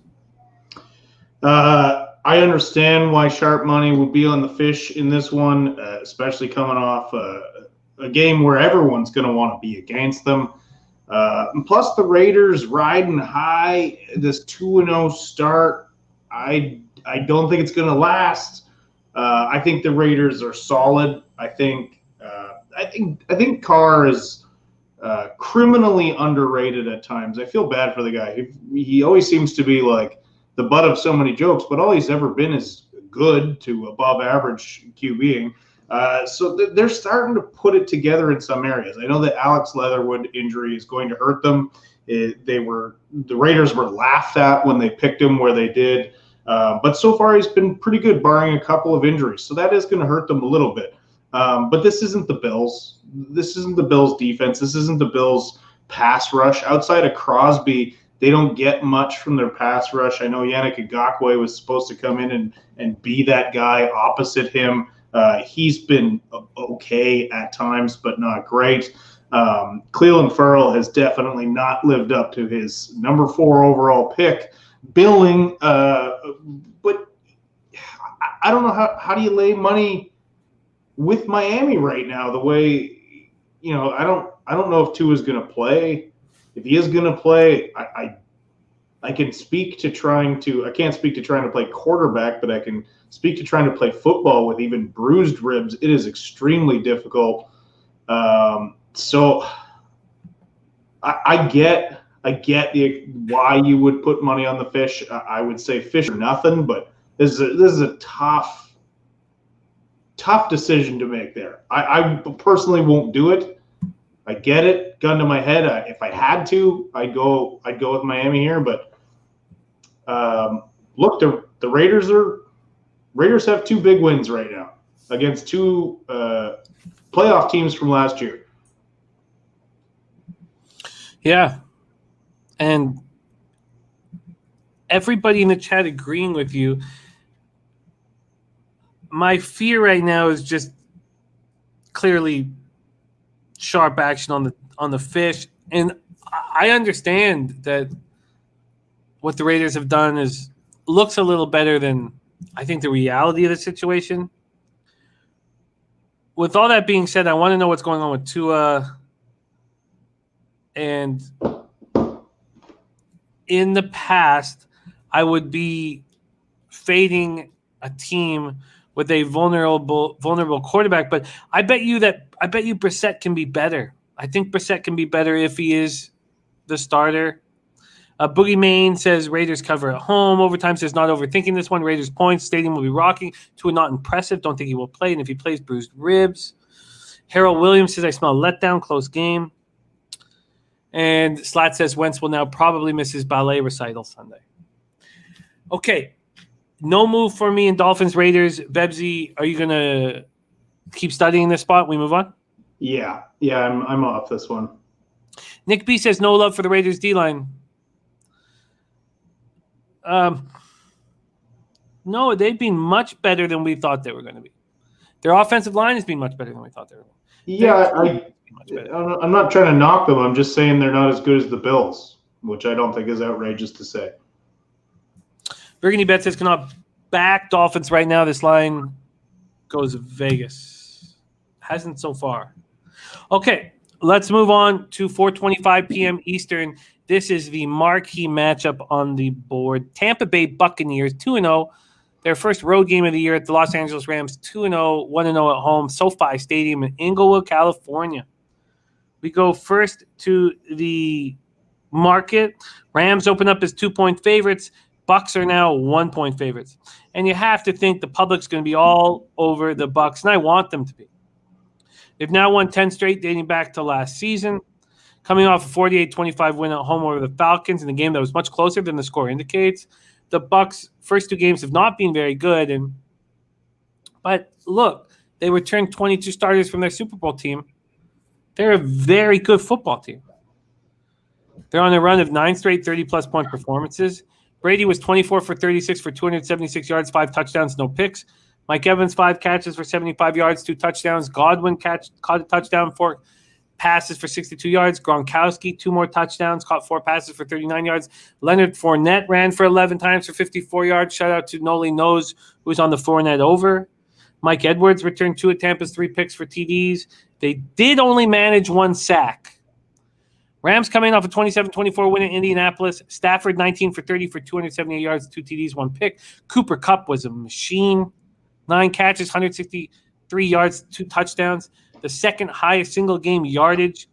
I understand why sharp money would be on the fish in this one, especially coming off a game where everyone's going to want to be against them. And plus, the Raiders riding high, this 2-0 start, I don't think it's going to last. I think the Raiders are solid. I think Carr is criminally underrated at times. I feel bad for the guy. He always seems to be like the butt of so many jokes, but all he's ever been is good to above average QBing. So they're starting to put it together in some areas. I know that Alex Leatherwood injury is going to hurt them. The Raiders were laughed at when they picked him where they did. But so far he's been pretty good, barring a couple of injuries. So that is going to hurt them a little bit. But this isn't the Bills. This isn't the Bills' defense. This isn't the Bills' pass rush. Outside of Crosby, they don't get much from their pass rush. I know Yannick Ngakoue was supposed to come in and be that guy opposite him. He's been okay at times, but not great. Cleveland Ferrell has definitely not lived up to his number 4 overall pick billing. But I don't know how do you lay money with Miami right now? The way, I don't know if Tues is going to play. If he is going to play, I can speak to I can't speak to trying to play quarterback, but I can speak to trying to play football with even bruised ribs. It is extremely difficult. So I get why you would put money on the fish. I would say fish or nothing, but this is a tough decision to make there. I personally won't do it. I get it. Gun to my head. If I had to, I'd go with Miami here. But look, the Raiders have 2 big wins right now against 2 playoff teams from last year. Yeah, and everybody in the chat agreeing with you. My fear right now is just clearly sharp action on the fish, and I understand that what the Raiders have done looks a little better than I think the reality of the situation. With all that being said, I want to know what's going on with Tua. And in the past, I would be fading a team with a vulnerable quarterback, but I bet you Brissett can be better. I think Brissett can be better if he is the starter. Boogie Main says Raiders cover at home. Overtime says not overthinking this one. Raiders points. Stadium will be rocking. Tua not impressive. Don't think he will play. And if he plays, bruised ribs. Harold Williams says I smell letdown. Close game. And Slat says Wentz will now probably miss his ballet recital Sunday. Okay. No move for me in Dolphins Raiders. Bebsie, are you going to keep studying this spot? We move on? Yeah, I'm off this one. Nick B says no love for the Raiders D-line. No, they've been much better than we thought they were going to be. Their offensive line has been much better than we thought they were going to be. Yeah, I'm not trying to knock them. I'm just saying they're not as good as the Bills, which I don't think is outrageous to say. Burgundy Bet says cannot back Dolphins right now. This line goes Vegas. Hasn't so far. Okay, let's move on to 4:25 p.m. Eastern. This is the marquee matchup on the board. Tampa Bay Buccaneers 2-0. Their first road game of the year at the Los Angeles Rams 2-0, 1-0 at home. SoFi Stadium in Inglewood, California. We go first to the market. Rams open up as 2-point favorites. Bucs are now 1-point favorites. And you have to think the public's going to be all over the Bucs, and I want them to be. They've now won 10 straight dating back to last season, coming off a 48-25 win at home over the Falcons in a game that was much closer than the score indicates. The Bucs' first 2 games have not been very good, but look, they returned 22 starters from their Super Bowl team. They're a very good football team. They're on a run of 9 straight 30-plus point performances. Brady was 24 for 36 for 276 yards, 5 touchdowns, no picks. Mike Evans, 5 catches for 75 yards, 2 touchdowns. Godwin caught a touchdown, 4 passes for 62 yards. Gronkowski, 2 more touchdowns, caught 4 passes for 39 yards. Leonard Fournette ran for 11 times for 54 yards. Shout out to Noli Knows, who was on the Fournette over. Mike Edwards returned 2 of Tampa's 3 picks for TDs. They did only manage 1 sack. Rams coming off a 27-24 win in Indianapolis. Stafford 19 for 30 for 278 yards, 2 TDs, 1 pick. Cooper Kupp was a machine. 9 catches, 163 yards, 2 touchdowns. The second highest single game yardage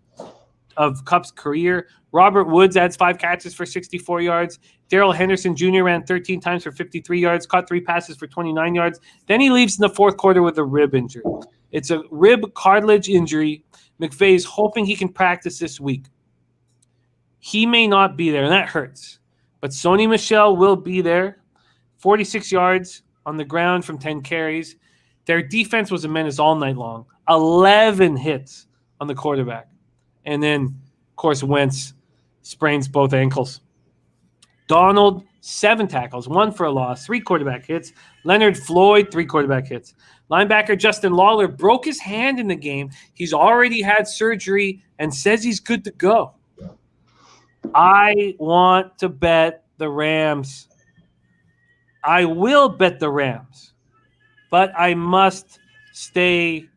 of Kupp's career. Robert Woods adds 5 catches for 64 yards. Darrell Henderson Jr. ran 13 times for 53 yards, caught 3 passes for 29 yards. Then he leaves in the fourth quarter with a rib injury. It's a rib cartilage injury. McVay's hoping he can practice this week. He may not be there, and that hurts. But Sony Michel will be there. 46 yards on the ground from 10 carries. Their defense was a menace all night long. 11 hits on the quarterback. And then, of course, Wentz sprains both ankles. Donald, 7 tackles, 1 for a loss, 3 quarterback hits. Leonard Floyd, 3 quarterback hits. Linebacker Justin Lawler broke his hand in the game. He's already had surgery and says he's good to go. I want to bet the Rams. I will bet the Rams, but I must stay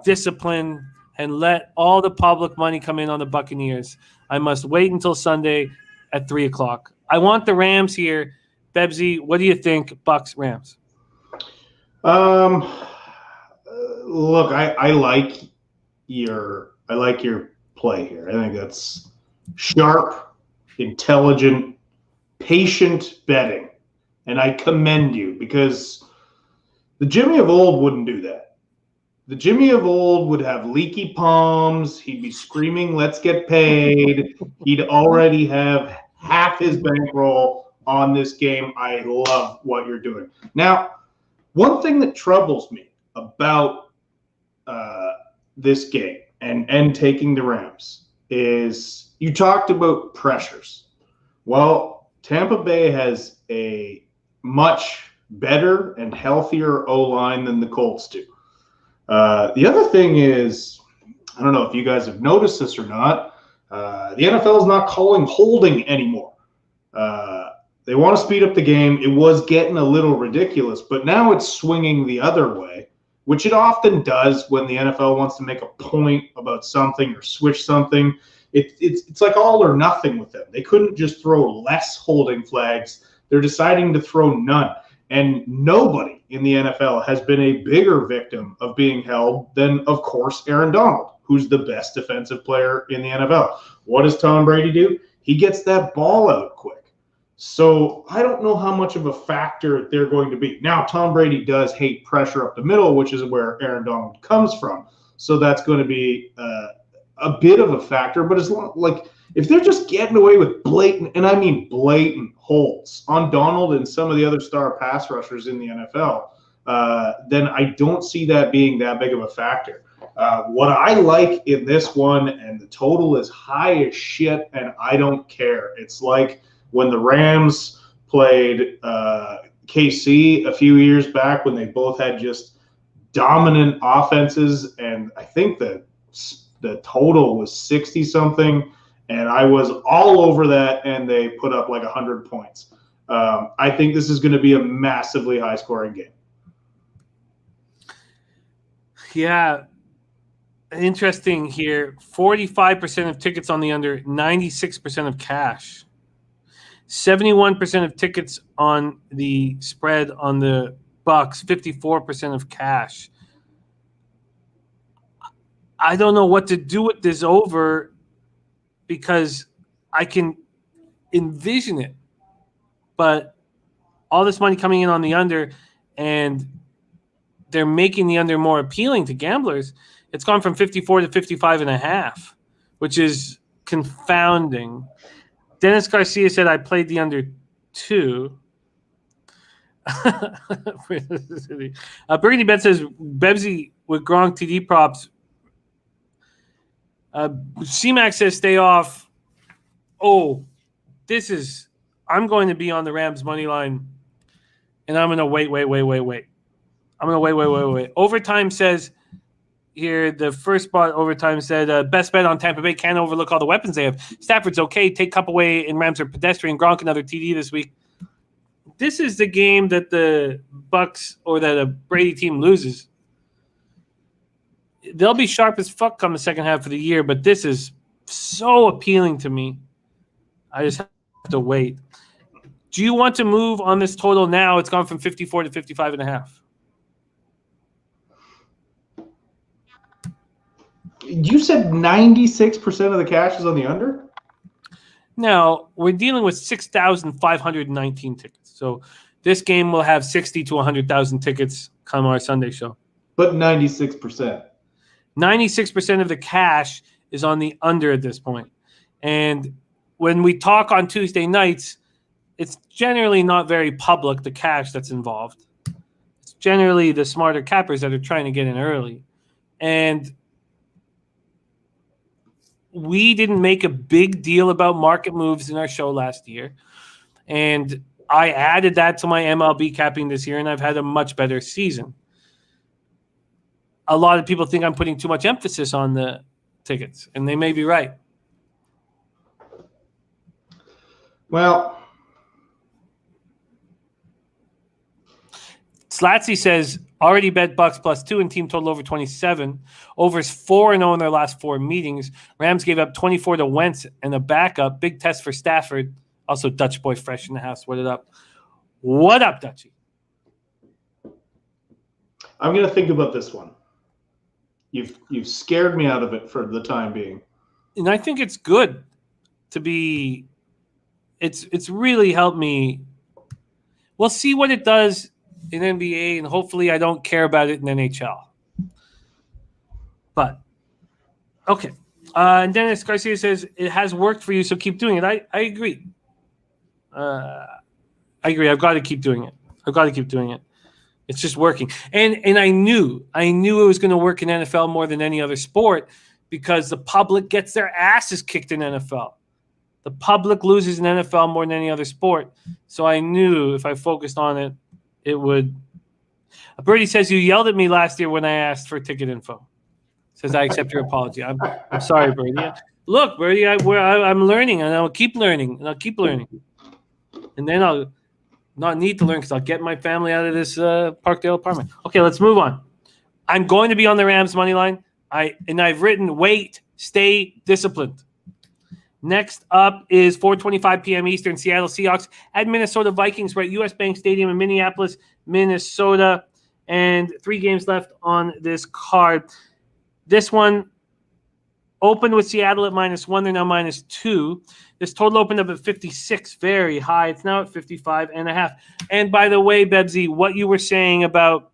disciplined and let all the public money come in on the Buccaneers. I must wait until Sunday at 3 o'clock. I want the Rams here. Bebsie, what do you think, Bucs, Rams? Look, I like your play here. I think that's sharp, intelligent, patient betting. And I commend you because the Jimmy of old wouldn't do that. The Jimmy of old would have leaky palms. He'd be screaming, "Let's get paid." He'd already have half his bankroll on this game. I love what you're doing. Now, one thing that troubles me about this game and taking the Rams is you talked about pressures. Well, Tampa Bay has a much better and healthier O-line than the Colts do. The other thing is, I don't know if you guys have noticed this or not, the NFL is not calling holding anymore. They want to speed up the game. It was getting a little ridiculous, but now it's swinging the other way, which it often does when the NFL wants to make a point about something or switch something. It's like all or nothing with them. They couldn't just throw less holding flags. They're deciding to throw none. And nobody in the NFL has been a bigger victim of being held than, of course, Aaron Donald, who's the best defensive player in the NFL. What does Tom Brady do? He gets that ball out quick. So I don't know how much of a factor they're going to be. Now, Tom Brady does hate pressure up the middle, which is where Aaron Donald comes from. So that's going to be a bit of a factor. But as long, like, if they're just getting away with blatant, and I mean blatant holds on Donald and some of the other star pass rushers in the NFL, then I don't see that being that big of a factor. What I like in this one, and the total is high as shit, and I don't care. It's like when the Rams played KC a few years back when they both had just dominant offenses, and I think that the total was 60-something, and I was all over that, and they put up like 100 points. I think this is going to be a massively high-scoring game. Yeah, interesting here. 45% of tickets on the under, 96% of cash. 71% of tickets on the spread on the Bucs, 54% of cash. I don't know what to do with this over because I can envision it. But all this money coming in on the under, and they're making the under more appealing to gamblers. It's gone from 54 to 55.5, which is confounding. Dennis Garcia said, I played the under 2. Burgundy Bet says, Bebsie with Gronk TD props. C-Mac says, stay off. Oh, I'm going to be on the Rams money line, and I'm going to wait. I'm going to wait. Overtime says here, the first spot overtime said, best bet on Tampa Bay. Can't overlook all the weapons they have. Stafford's okay. Take Cup away, and Rams are pedestrian. Gronk another TD this week. This is the game that the Bucs or that a Brady team loses. They'll be sharp as fuck come the second half of the year, but this is so appealing to me. I just have to wait. Do you want to move on this total now? It's gone from 54 to 55.5. You said 96% of the cash is on the under? Now, we're dealing with 6,519 tickets. So this game will have 60 to 100,000 tickets come our Sunday show. But 96%. 96% of the cash is on the under at this point. And when we talk on Tuesday nights, it's generally not very public, the cash that's involved. It's generally the smarter cappers that are trying to get in early. And we didn't make a big deal about market moves in our show last year. And I added that to my MLB capping this year, and I've had a much better season. A lot of people think I'm putting too much emphasis on the tickets, and they may be right. Well, Slatsy says, already bet Bucks +2 and team total over 27. Overs 4-0 in their last 4 meetings. Rams gave up 24 to Wentz and a backup. Big test for Stafford. Also, Dutch boy fresh in the house. What up? What up, Dutchy? I'm going to think about this one. You've scared me out of it for the time being. And I think it's good to be – it's really helped me. We'll see what it does in NBA, and hopefully I don't care about it in NHL. But, okay. And Dennis Garcia says, it has worked for you, so keep doing it. I agree. I agree. I've got to keep doing it. It's just working. And I knew it was going to work in NFL more than any other sport because the public gets their asses kicked in NFL. The public loses in NFL more than any other sport. So I knew if I focused on it, it would. Birdie says, you yelled at me last year when I asked for ticket info. Says, I accept your apology. I'm sorry, Birdie. Look, Birdie, I'm learning, and I'll keep learning, And then I'll not need to learn because I'll get my family out of this Parkdale apartment. Okay, let's move on. I'm going to be on the Rams money line. I've written, wait, stay disciplined. Next up is 4:25 p.m. Eastern, Seattle Seahawks at Minnesota Vikings. We're at US Bank Stadium in Minneapolis, Minnesota, and 3 games left on this card. This one opened with Seattle at -1. They're now -2. This total opened up at 56, very high. It's now at 55.5. And by the way, Bebsie, what you were saying about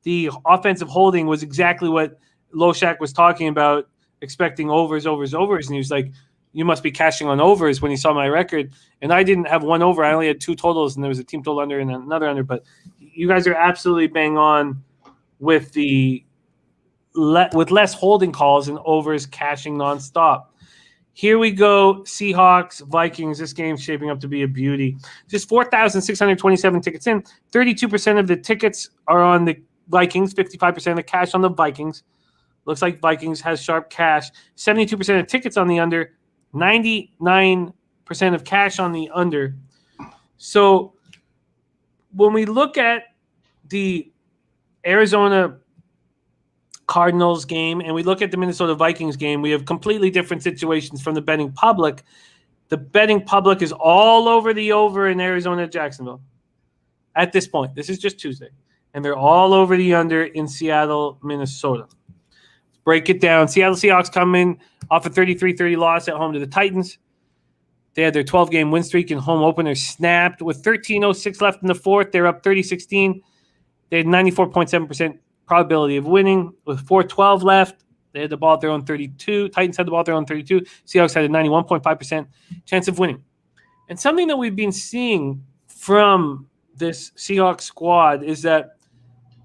the offensive holding was exactly what Loshak was talking about, expecting overs. And he was like, you must be cashing on overs when he saw my record. And I didn't have one over. I only had 2 totals, and there was a team total under and another under. But you guys are absolutely bang on with with less holding calls and overs cashing nonstop. Here we go, Seahawks, Vikings. This game's shaping up to be a beauty. Just 4,627 tickets in. 32% of the tickets are on the Vikings, 55% of the cash on the Vikings. Looks like Vikings has sharp cash. 72% of tickets on the under, 99% of cash on the under. So when we look at the Arizona Cardinals game and we look at the Minnesota Vikings game, we have completely different situations from the betting public. The betting public is all over the over in Arizona, Jacksonville at this point. This is just Tuesday. And they're all over the under in Seattle, Minnesota. Let's break it down. Seattle Seahawks come in off a 33-30 loss at home to the Titans. They had their 12-game win streak and home opener snapped. With 13:06 left in the fourth, they're up 30-16. They had 94.7% probability of winning. With 4:12 left, they had the ball at their own 32. Titans had the ball at their own 32. Seahawks had a 91.5% chance of winning. And something that we've been seeing from this Seahawks squad is that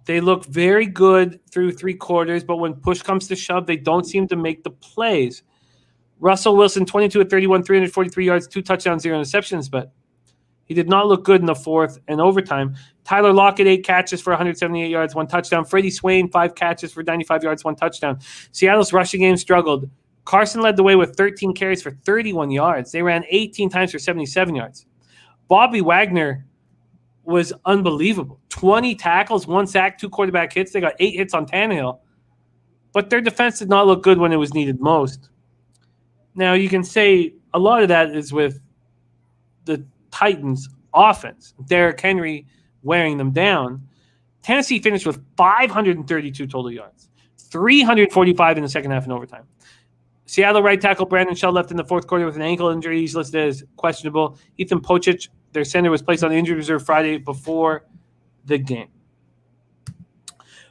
they look very good through 3 quarters, but when push comes to shove, they don't seem to make the plays. Russell Wilson, 22 of 31, 343 yards, 2 touchdowns, 0 interceptions, but he did not look good in the fourth and overtime. Tyler Lockett, 8 catches for 178 yards, 1 touchdown. Freddie Swain, 5 catches for 95 yards, 1 touchdown. Seattle's rushing game struggled. Carson led the way with 13 carries for 31 yards. They ran 18 times for 77 yards. Bobby Wagner was unbelievable. 20 tackles, 1 sack, 2 quarterback hits. They got 8 hits on Tannehill. But their defense did not look good when it was needed most. Now, you can say a lot of that is with the Titans' offense. Derrick Henry wearing them down. Tennessee finished with 532 total yards, 345 in the second half in overtime. Seattle right tackle Brandon Shell left in the fourth quarter with an ankle injury. He's listed as questionable. Ethan Pocic, their center, was placed on the injured reserve Friday before the game.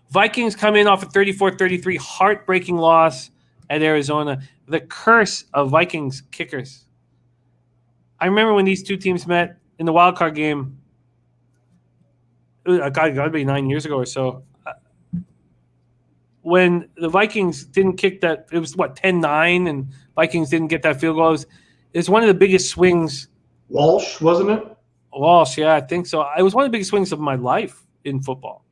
Vikings come in off a 34-33 heartbreaking loss at Arizona. The curse of Vikings kickers. I remember when these two teams met in the wild card game. It got to be 9 years ago or so. When the Vikings didn't kick that, it was 10-9, and Vikings didn't get that field goal. It was one of the biggest swings. Walsh, wasn't it? Walsh, yeah, I think so. It was one of the biggest swings of my life in football.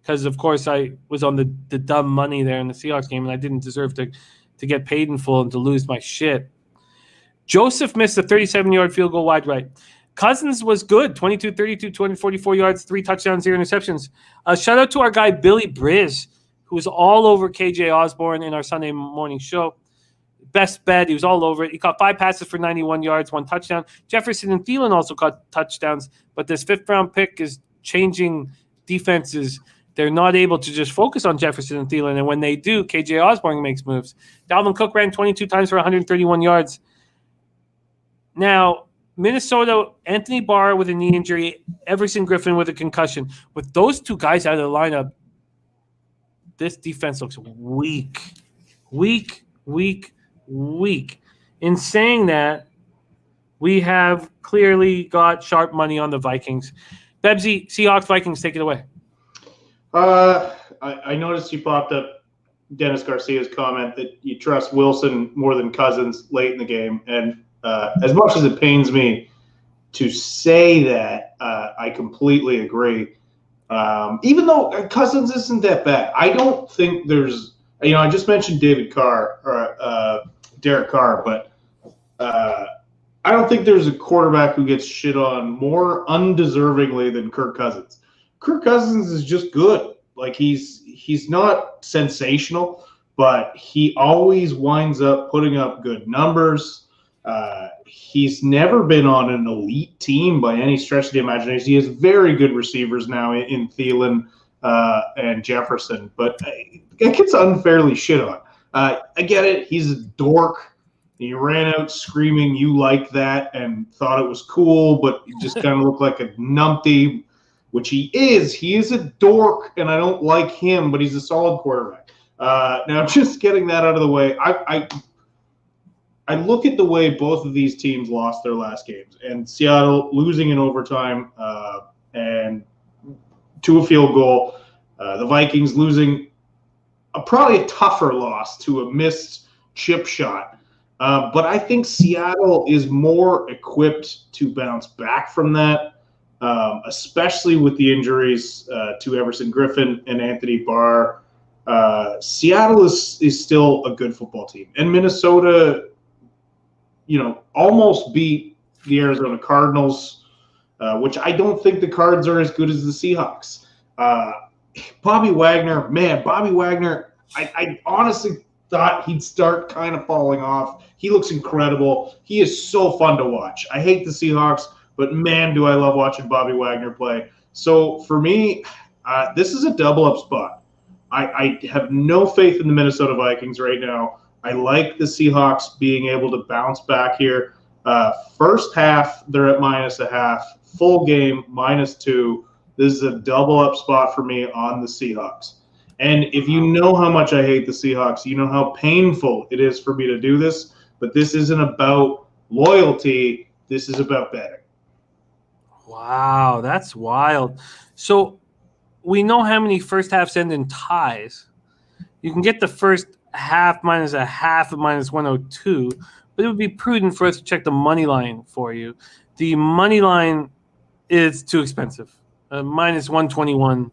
Because, of course, I was on the dumb money there in the Seahawks game, and I didn't deserve to get paid in full and to lose my shit. Joseph missed a 37-yard field goal wide right. Cousins was good, 22-32, 244 yards, 3 touchdowns, 0 interceptions. Shout out to our guy Billy Briz, who was all over KJ Osborne in our Sunday morning show. Best bet, he was all over it. He caught 5 passes for 91 yards, 1 touchdown. Jefferson and Thielen also caught touchdowns, but this 5th-round pick is changing defenses. They're not able to just focus on Jefferson and Thielen, and when they do, KJ Osborne makes moves. Dalvin Cook ran 22 times for 131 yards. Now, Minnesota, Anthony Barr with a knee injury, Everson Griffin with a concussion. With those two guys out of the lineup, this defense looks weak. In saying that, we have clearly got sharp money on the Vikings. Bebsie, Seahawks, Vikings, take it away. I noticed you popped up Dennis Garcia's comment that you trust Wilson more than Cousins late in the game. And as much as it pains me to say that, I completely agree. Even though Cousins isn't that bad, I don't think there's, I just mentioned Derek Carr, but I don't think there's a quarterback who gets shit on more undeservingly than Kirk Cousins. Kirk Cousins is just good. Like, he's not sensational, but he always winds up putting up good numbers. He's never been on an elite team by any stretch of the imagination. He has very good receivers now in Thielen and Jefferson, but it gets unfairly shit on. I get it. He's a dork. He ran out screaming, "You like that," and thought it was cool, but he just kind of looked like a numpty, which he is. He is a dork, and I don't like him, but he's a solid quarterback. Now, just getting that out of the way, I look at the way both of these teams lost their last games, and Seattle losing in overtime and to a field goal. The Vikings losing probably a tougher loss to a missed chip shot. But I think Seattle is more equipped to bounce back from that, especially with the injuries to Everson Griffin and Anthony Barr. Seattle is still a good football team. And Minnesota, almost beat the Arizona Cardinals, which I don't think the Cards are as good as the Seahawks. Bobby Wagner, I honestly thought he'd start kind of falling off. He looks incredible. He is so fun to watch. I hate the Seahawks, but man, do I love watching Bobby Wagner play. So for me, this is a double-up spot. I have no faith in the Minnesota Vikings right now. I like the Seahawks being able to bounce back here. First half, they're at -0.5. Full game, -2. This is a double-up spot for me on the Seahawks. And if you know how much I hate the Seahawks, you know how painful it is for me to do this. But this isn't about loyalty. This is about betting. Wow, that's wild. So we know how many first halves end in ties. You can get the first half -0.5 at -102, but it would be prudent for us to check the money line for you. The money line is too expensive, -121.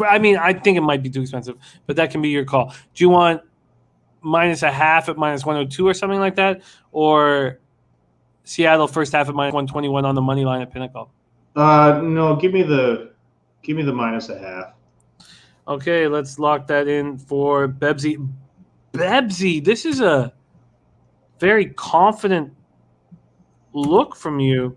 I mean, I think it might be too expensive, but that can be your call. Do you want -0.5 at -102 or something like that, or Seattle first half at -121 on the money line at Pinnacle? No, give me the -0.5. Okay, let's lock that in for Bebsie. Bebsie, this is a very confident look from you.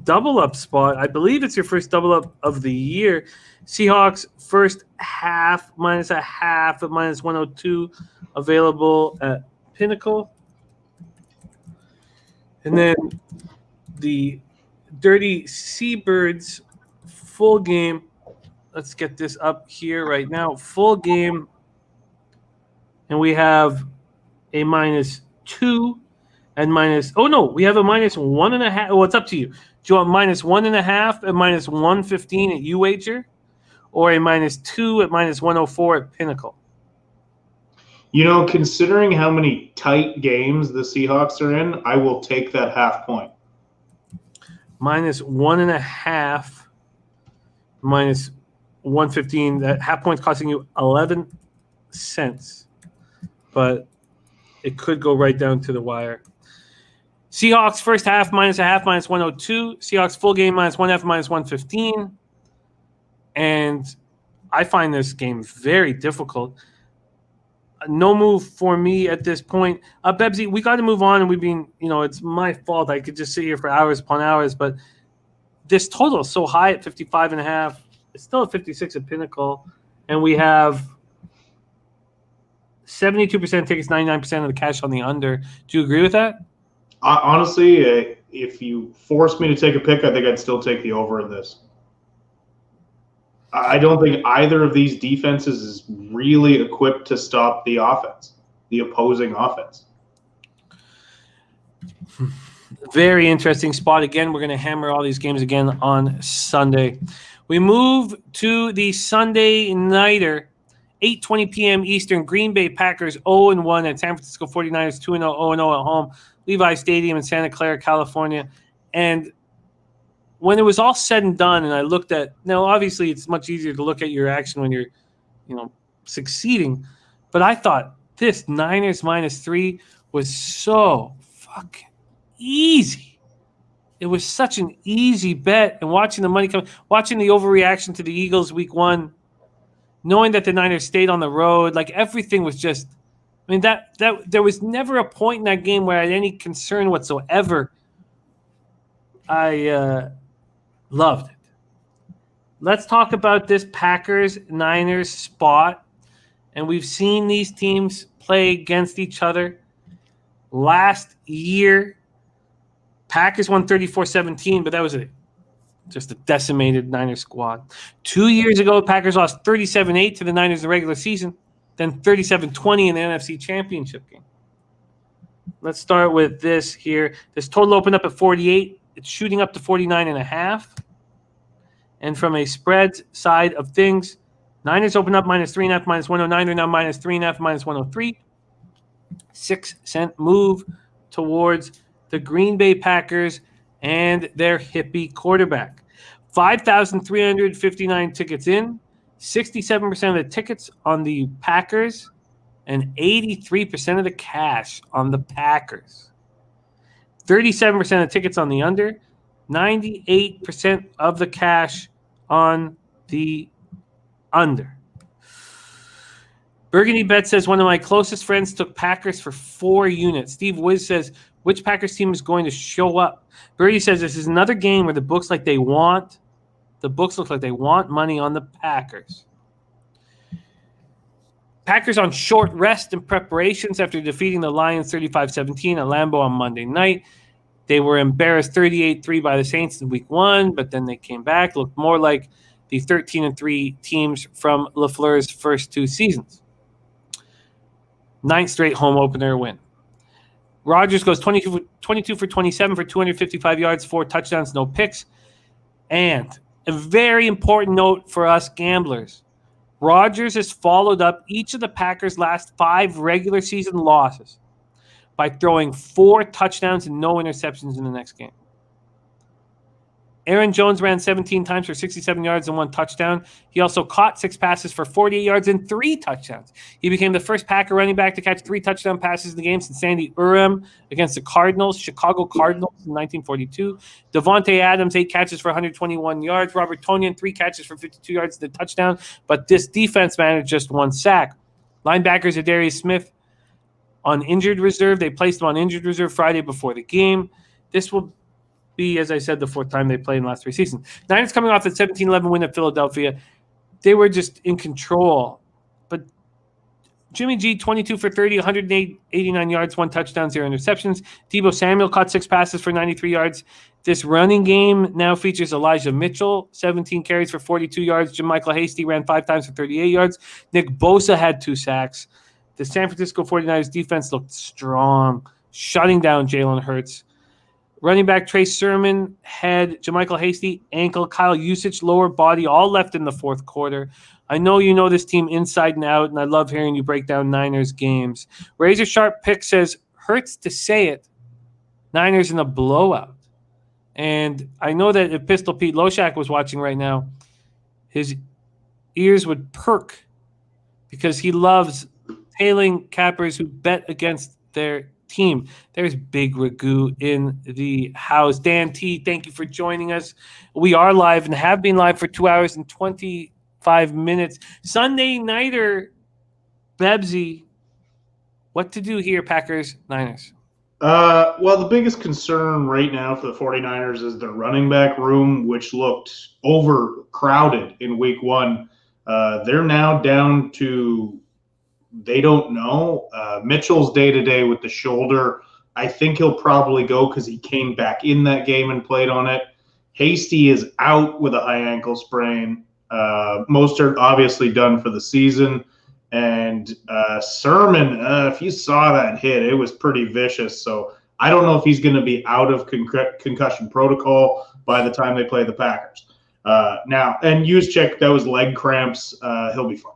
double up spot. I believe it's your first double up of the year. Seahawks first half minus a half at minus 102 available at Pinnacle. And then the Dirty Seabirds full game. Let's get this up here right now. Full game. And we have a -2 and we have a -1.5. Well, it's up to you. Do you want -1.5 at -115 at UWager, or a -2 at -104 at Pinnacle? Considering how many tight games the Seahawks are in, I will take that half point. -1.5, -115. That half point's costing you 11 cents, but it could go right down to the wire. Seahawks first half minus a half minus 102. Seahawks full game -1.5 -115. And I find this game very difficult. No move for me at this point. Bebsie, we got to move on, and we've been, it's my fault. I could just sit here for hours upon hours, but this total is so high at 55.5. It's still at 56 at Pinnacle, and we have 72% tickets, 99% of the cash on the under. Do you agree with that? Honestly, if you forced me to take a pick, I think I'd still take the over in this. I don't think either of these defenses is really equipped to stop the opposing offense. Very interesting spot. Again, we're going to hammer all these games again on Sunday. We move to the Sunday nighter, 8:20 p.m. Eastern. Green Bay Packers 0-1 at San Francisco 49ers 2-0, 0-0 at home. Levi Stadium in Santa Clara, California. And when it was all said and done, and I looked at, now obviously it's much easier to look at your action when you're, succeeding. But I thought this Niners -3 was so fucking easy. It was such an easy bet. And watching the money come, watching the overreaction to the Eagles week 1, knowing that the Niners stayed on the road, like everything was just, that there was never a point in that game where I had any concern whatsoever. I loved it. Let's talk about this Packers-Niners spot. And we've seen these teams play against each other. Last year, Packers won 34-17, but that was just a decimated Niners squad. 2 years ago, Packers lost 37-8 to the Niners in the regular season, then 37-20 in the NFC Championship game. Let's start with this here. This total opened up at 48. It's shooting up to 49.5. And from a spread side of things, Niners opened up -3.5, -109. They're now -3.5, -103. 6-cent move towards the Green Bay Packers and their hippie quarterback. 5,359 tickets in, 67% of the tickets on the Packers, and 83% of the cash on the Packers. 37% of the tickets on the under, 98% of the cash on the under. Burgundy Bet says, one of my closest friends took Packers for 4 units. Steve Wiz says, which Packers team is going to show up? Birdie says, this is another game where the books look like they want money on the Packers. Packers on short rest and preparations after defeating the Lions 35-17 at Lambeau on Monday night. They were embarrassed 38-3 by the Saints in week 1, but then they came back, looked more like the 13-3 teams from LaFleur's first 2 seasons. 9th straight home opener win. Rodgers goes 22 for 27 for 255 yards, 4 touchdowns, no picks. And a very important note for us gamblers. Rodgers has followed up each of the Packers' last 5 regular season losses by throwing 4 touchdowns and no interceptions in the next game. Aaron Jones ran 17 times for 67 yards and 1 touchdown. He also caught 6 passes for 48 yards and 3 touchdowns. He became the first Packer running back to catch 3 touchdown passes in the game since Sandy Urim against the Chicago Cardinals in 1942. Devontae Adams, 8 catches for 121 yards. Robert Tonyan, 3 catches for 52 yards and a touchdown. But this defense managed just 1 sack. Linebackers Adarius Smith on injured reserve. They placed him on injured reserve Friday before the game. This will be, as I said, the fourth time they played in the last 3 seasons. Niners coming off a 17-11 win at Philadelphia. They were just in control. But Jimmy G, 22 for 30, 189 yards, 1 touchdown, 0 interceptions. Deebo Samuel caught 6 passes for 93 yards. This running game now features Elijah Mitchell, 17 carries for 42 yards. JaMychal Hasty ran 5 times for 38 yards. Nick Bosa had 2 sacks. The San Francisco 49ers defense looked strong, shutting down Jalen Hurts. Running back Trey Sermon had JaMychal Hasty, ankle, Kyle Usage, lower body, all left in the fourth quarter. I know you know this team inside and out, and I love hearing you break down Niners games. Razor Sharp Pick says, hurts to say it, Niners in a blowout. And I know that if Pistol Pete Loshak was watching right now, his ears would perk because he loves tailing cappers who bet against their team. There's Big Ragu in the house. Dan T, thank you for joining us. We are live and have been live for 2 hours and 25 minutes. Sunday nighter, Bebsie, what to do here, Packers, Niners? Well, the biggest concern right now for the 49ers is their running back room, which looked overcrowded in week 1. They're now down to they don't know. Mitchell's day-to-day with the shoulder. I think he'll probably go because he came back in that game and played on it. Hasty is out with a high ankle sprain. Mostert obviously done for the season. And Sermon, if you saw that hit, it was pretty vicious. So I don't know if he's going to be out of concussion protocol by the time they play the Packers. Now, and Juszczyk, that was leg cramps. He'll be fine.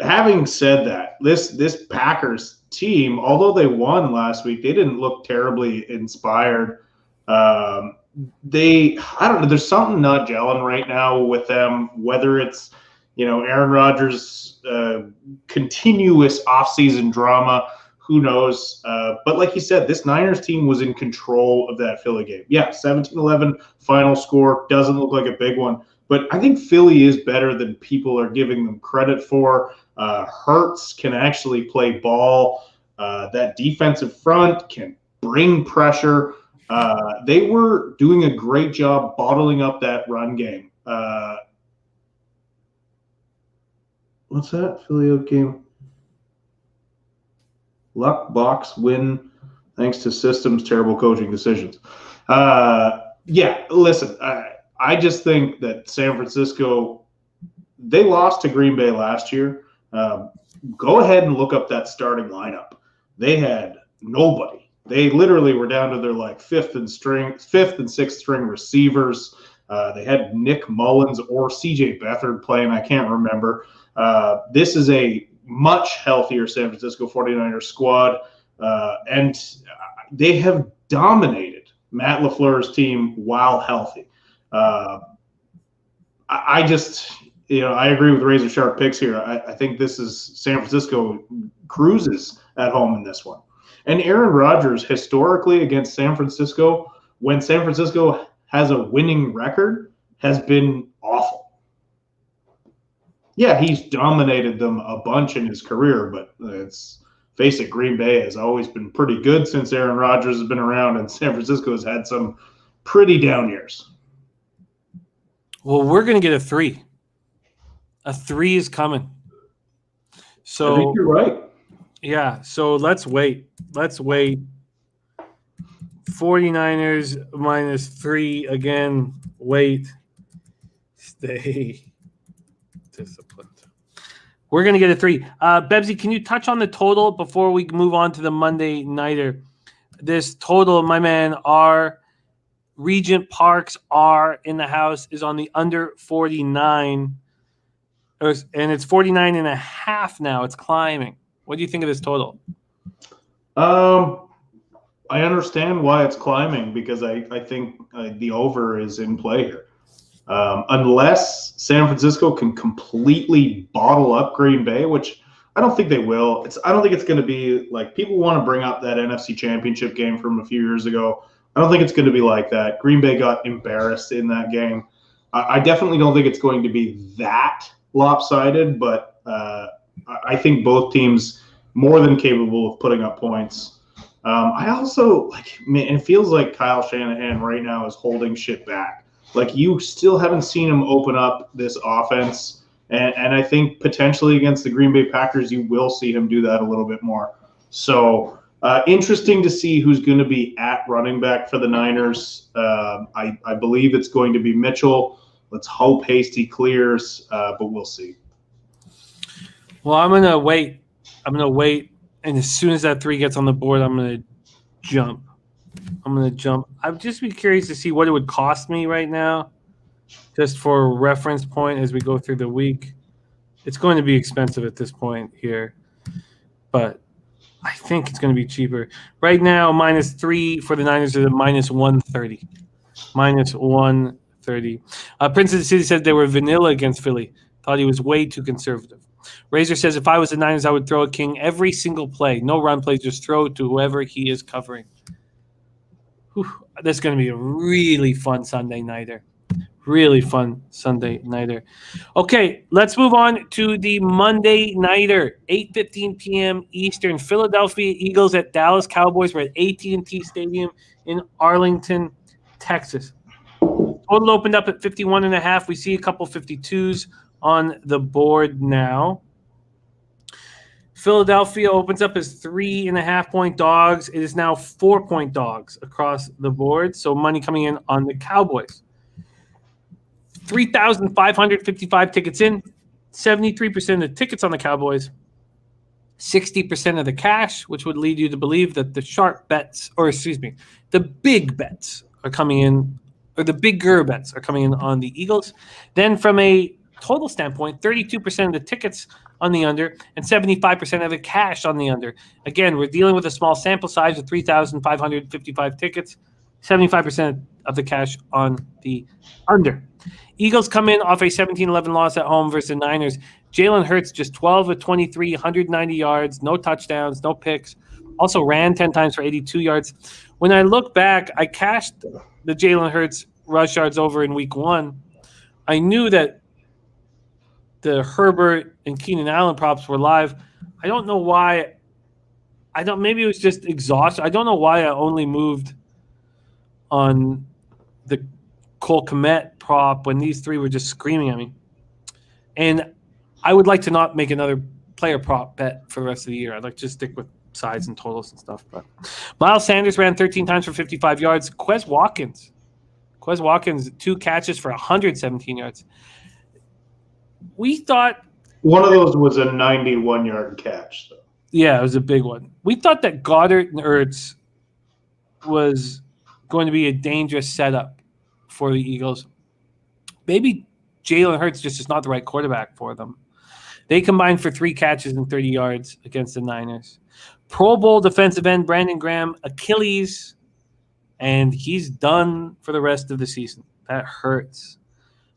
Having said that, this Packers team, although they won last week, they didn't look terribly inspired. I don't know. There's something not gelling right now with them, whether it's, Aaron Rodgers' continuous offseason drama, who knows? But like you said, this Niners team was in control of that Philly game. Yeah, 17-11 final score, doesn't look like a big one. But I think Philly is better than people are giving them credit for. Hurts can actually play ball. That defensive front can bring pressure. They were doing a great job bottling up that run game. What's that? Philly out game. Luck box win thanks to systems, terrible coaching decisions. Yeah, listen, I just think that San Francisco, they lost to Green Bay last year. Go ahead and look up that starting lineup. They had nobody. They literally were down to their fifth and sixth string receivers. They had Nick Mullins or CJ Beathard playing. I can't remember. This is a much healthier San Francisco 49ers squad, and they have dominated Matt LaFleur's team while healthy. I just, I agree with Razor Sharp Picks here. I think this is San Francisco cruises at home in this one. And Aaron Rodgers, historically against San Francisco, when San Francisco has a winning record, has been awful. Yeah, he's dominated them a bunch in his career, but face it, Green Bay has always been pretty good since Aaron Rodgers has been around, and San Francisco has had some pretty down years. Well, we're going to get a 3. A 3 is coming. So I think you're right. Yeah, so let's wait. 49ers -3 again. Wait. Stay disciplined. We're going to get a 3. Bebsie, can you touch on the total before we move on to the Monday nighter? This total, my man, Regent Parks R in the house is on the under 49. And it's 49.5 now. It's climbing. What do you think of this total? I understand why it's climbing because I think the over is in play here. Unless San Francisco can completely bottle up Green Bay, which I don't think they will. I don't think it's going to be like people want to bring up that NFC Championship game from a few years ago. I don't think it's going to be like that. Green Bay got embarrassed in that game. I definitely don't think it's going to be that lopsided, but I think both teams more than capable of putting up points. I also man, it feels like Kyle Shanahan right now is holding shit back. Like you still haven't seen him open up this offense, and I think potentially against the Green Bay Packers, you will see him do that a little bit more. So interesting to see who's going to be at running back for the Niners. I believe it's going to be Mitchell. Let's hope Hasty clears, but we'll see. Well, I'm gonna wait. And as soon as that 3 gets on the board, I'm gonna jump. I'd just be curious to see what it would cost me right now, just for a reference point as we go through the week. It's going to be expensive at this point here, but I think it's going to be cheaper. Right now, -3 for the Niners is a -130. -130. Prince of the City said they were vanilla against Philly. Thought he was way too conservative. Razor says, if I was the Niners, I would throw a king every single play. No run plays, just throw it to whoever he is covering. Whew, this is going to be a really fun Sunday nighter. Okay, let's move on to the Monday nighter, 8:15 p.m. Eastern. Philadelphia Eagles at Dallas Cowboys. We're at AT&T Stadium in Arlington, Texas. Total opened up at 51.5. We see a couple 52s on the board now. Philadelphia opens up as 3.5-point dogs. It is now 4-point dogs across the board. So money coming in on the Cowboys. 3,555 tickets in. 73% of the tickets on the Cowboys. 60% of the cash, which would lead you to believe that the big bets are coming in, or the bigger bets are coming in on the Eagles. Then from a total standpoint, 32% of the tickets on the under and 75% of the cash on the under. Again, we're dealing with a small sample size of 3,555 tickets, 75% of the cash on the under. Eagles come in off a 17-11 loss at home versus the Niners. Jalen Hurts just 12 of 23, 190 yards, no touchdowns, no picks. Also ran 10 times for 82 yards. When I look back, I cashed the Jalen Hurts rush yards over in week 1. I knew that the Herbert and Keenan Allen props were live. I don't know why. Maybe it was just exhaustion. I don't know why I only moved on the Cole Kmet prop when these 3 were just screaming at me. And I would like to not make another player prop bet for the rest of the year. I'd like to just stick with sides and totals and stuff. But Miles Sanders ran 13 times for 55 yards. Quez Watkins, 2 catches for 117 yards. We thought one of those was a 91-yard catch, though. Yeah, it was a big one. We thought that Goddard and Ertz was going to be a dangerous setup for the Eagles. Maybe Jalen Hurts just is not the right quarterback for them. They combined for 3 catches and 30 yards against the Niners. Pro Bowl defensive end Brandon Graham, Achilles, and he's done for the rest of the season. That hurts.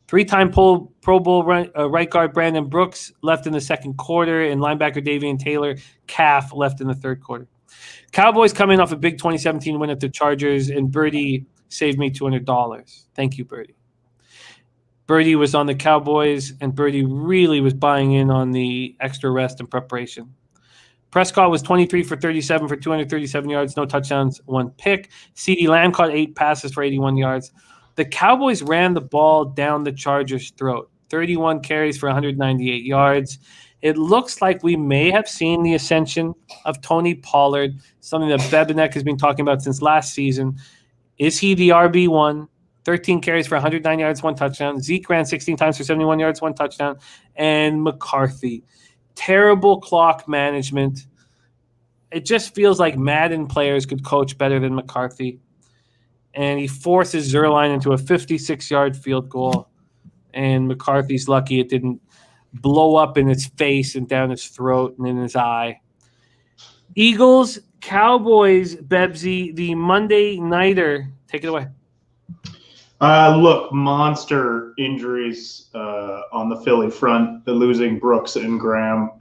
3-time Pro Bowl right guard Brandon Brooks left in the second quarter, and linebacker Davian Taylor calf left in the third quarter. Cowboys coming off a big 2017 win at the Chargers, and Birdie saved me $200. Thank you, Birdie. Birdie was on the Cowboys, and Birdie really was buying in on the extra rest and preparation. Prescott was 23 for 37 for 237 yards, no touchdowns, 1 pick. CeeDee Lamb caught 8 passes for 81 yards. The Cowboys ran the ball down the Chargers' throat, 31 carries for 198 yards. It looks like we may have seen the ascension of Tony Pollard, something that Bebenek has been talking about since last season. Is he the RB1? 13 carries for 109 yards, 1 touchdown. Zeke ran 16 times for 71 yards, 1 touchdown. And McCarthy. Terrible clock management. It just feels like Madden players could coach better than McCarthy. And he forces Zerline into a 56-yard field goal. And McCarthy's lucky it didn't blow up in his face and down his throat and in his eye. Eagles, Cowboys, Bebsie, the Monday nighter. Take it away. Look, monster injuries on the Philly front, the losing Brooks and Graham,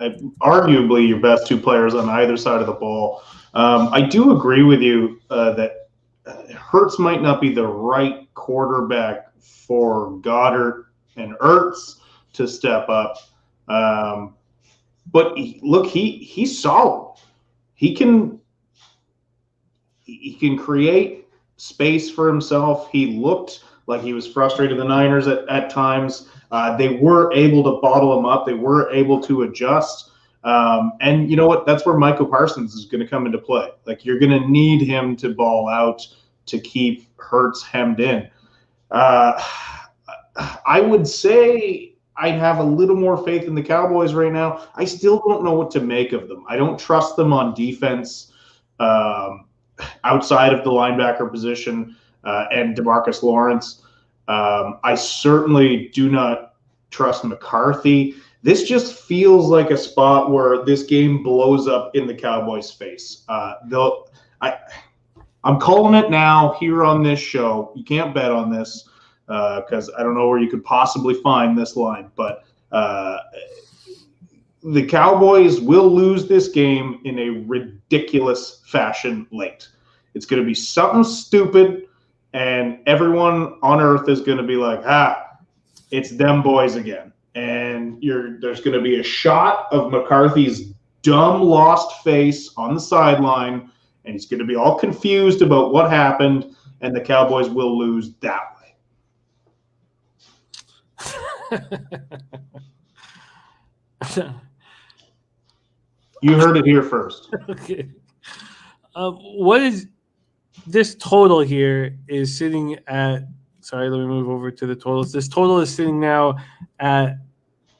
arguably your best 2 players on either side of the ball. I do agree with you that Hurts might not be the right quarterback for Goddard and Ertz to step up. But look, he's solid. He can – he can create space for himself. He looked like he was frustrated. The Niners at times. They were able to bottle him up. They were able to adjust. And you know what? That's where Michael Parsons is going to come into play. Like, you're going to need him to ball out to keep Hurts hemmed in. I would say I'd have a little more faith in the Cowboys right now. I still don't know what to make of them. I don't trust them on defense outside of the linebacker position and DeMarcus Lawrence. I certainly do not trust McCarthy. This just feels like a spot where this game blows up in the Cowboys' face. I'm calling it now here on this show. You can't bet on this because I don't know where you could possibly find this line. But the Cowboys will lose this game in a ridiculous fashion late. It's going to be something stupid, and everyone on earth is going to be like, it's them boys again. And there's going to be a shot of McCarthy's dumb, lost face on the sideline, and he's going to be all confused about what happened, and the Cowboys will lose that way. You heard it here first. Okay. What is this total here is sitting at – sorry, let me move over to the totals. This total is sitting now at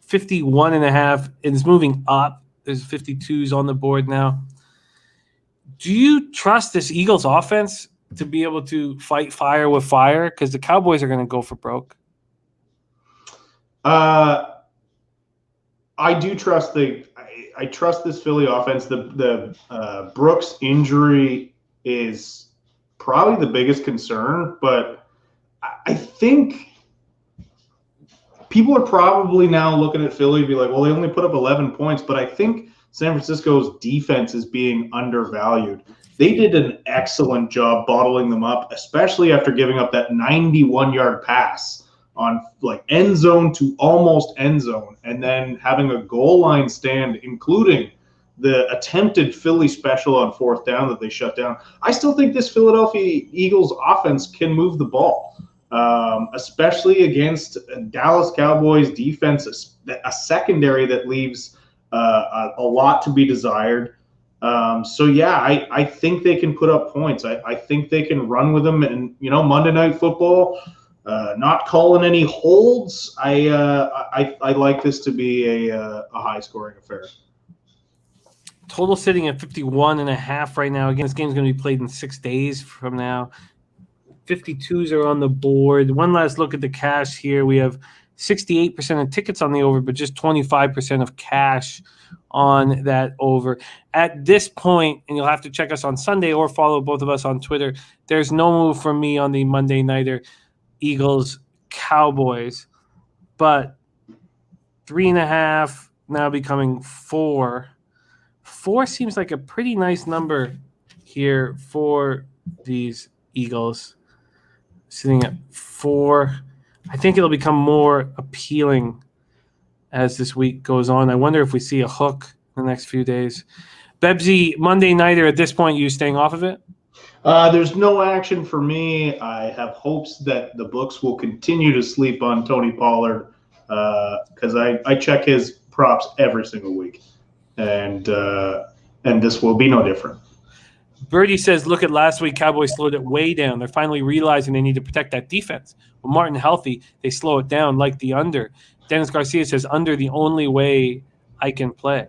51.5, and it's moving up. There's 52s on the board now. Do you trust this Eagles offense to be able to fight fire with fire? Because the Cowboys are going to go for broke. I do trust I trust this Philly offense. The Brooks injury is probably the biggest concern, but I think people are probably now looking at Philly and be like, well, they only put up 11 points, but I think San Francisco's defense is being undervalued. They did an excellent job bottling them up, especially after giving up that 91-yard pass on like end zone to almost end zone, and then having a goal line stand, including the attempted Philly special on fourth down that they shut down. I still think this Philadelphia Eagles offense can move the ball, especially against Dallas Cowboys defense, a secondary that leaves a lot to be desired. I think they can put up points. I think they can run with them. And, Monday Night Football, not calling any holds. I like this to be a high-scoring affair. Total sitting at 51.5 right now. Again, this game's going to be played in 6 days from now. 52s are on the board. One last look at the cash here. We have 68% of tickets on the over, but just 25% of cash on that over. At this point, and you'll have to check us on Sunday or follow both of us on Twitter, there's no move from me on the Monday Nighter Eagles Cowboys, but 3.5 now becoming 4. 4 seems like a pretty nice number here for these Eagles. Sitting at 4. I think it'll become more appealing as this week goes on. I wonder if we see a hook in the next few days. Bebsie, Monday Nighter, at this point, you staying off of it? There's no action for me. I have hopes that the books will continue to sleep on Tony Pollard because I check his props every single week. And this will be no different. Birdie says, look at last week. Cowboys slowed it way down. They're finally realizing they need to protect that defense. With Martin healthy, they slow it down like the under. Dennis Garcia says, under the only way I can play.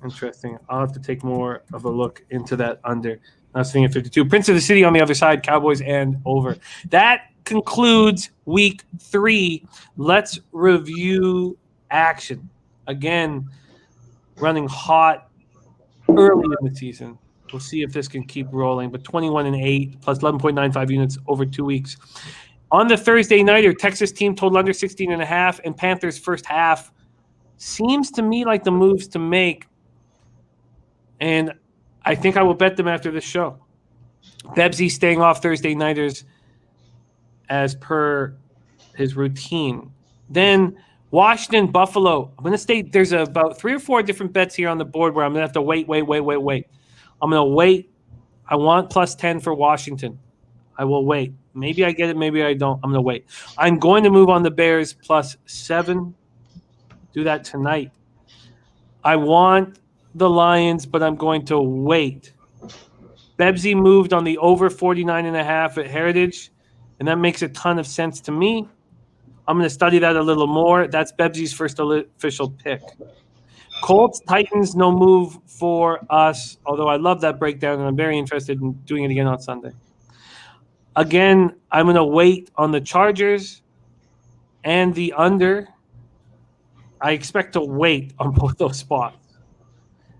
Interesting. I'll have to take more of a look into that under. Now sitting at 52. Prince of the City on the other side, Cowboys and over. That concludes week 3. Let's review action. Again, running hot early in the season. We'll see if this can keep rolling. But 21-8 plus 11.95 units over 2 weeks. On the Thursday nighter, Texas team total under 16.5, and Panthers first half seems to me like the moves to make. And I think I will bet them after this show. Bebsie staying off Thursday nighters as per his routine. Then Washington, Buffalo. I'm going to stay. There's about 3 or 4 different bets here on the board where I'm going to have to wait. I'm going to wait I want plus 10 for Washington. I will wait. Maybe I get it, maybe I don't. I'm going to wait. I'm going to move on the Bears plus 7. Do that tonight. I want the Lions, but I'm going to wait. Bebsie moved on the over 49.5 at Heritage, and that makes a ton of sense to me. I'm going to study that a little more. That's Bebsie's first official pick. Colts Titans, no move for us, although I love that breakdown, and I'm very interested in doing it again on Sunday. Again, I'm going to wait on the Chargers and the under. I expect to wait on both those spots.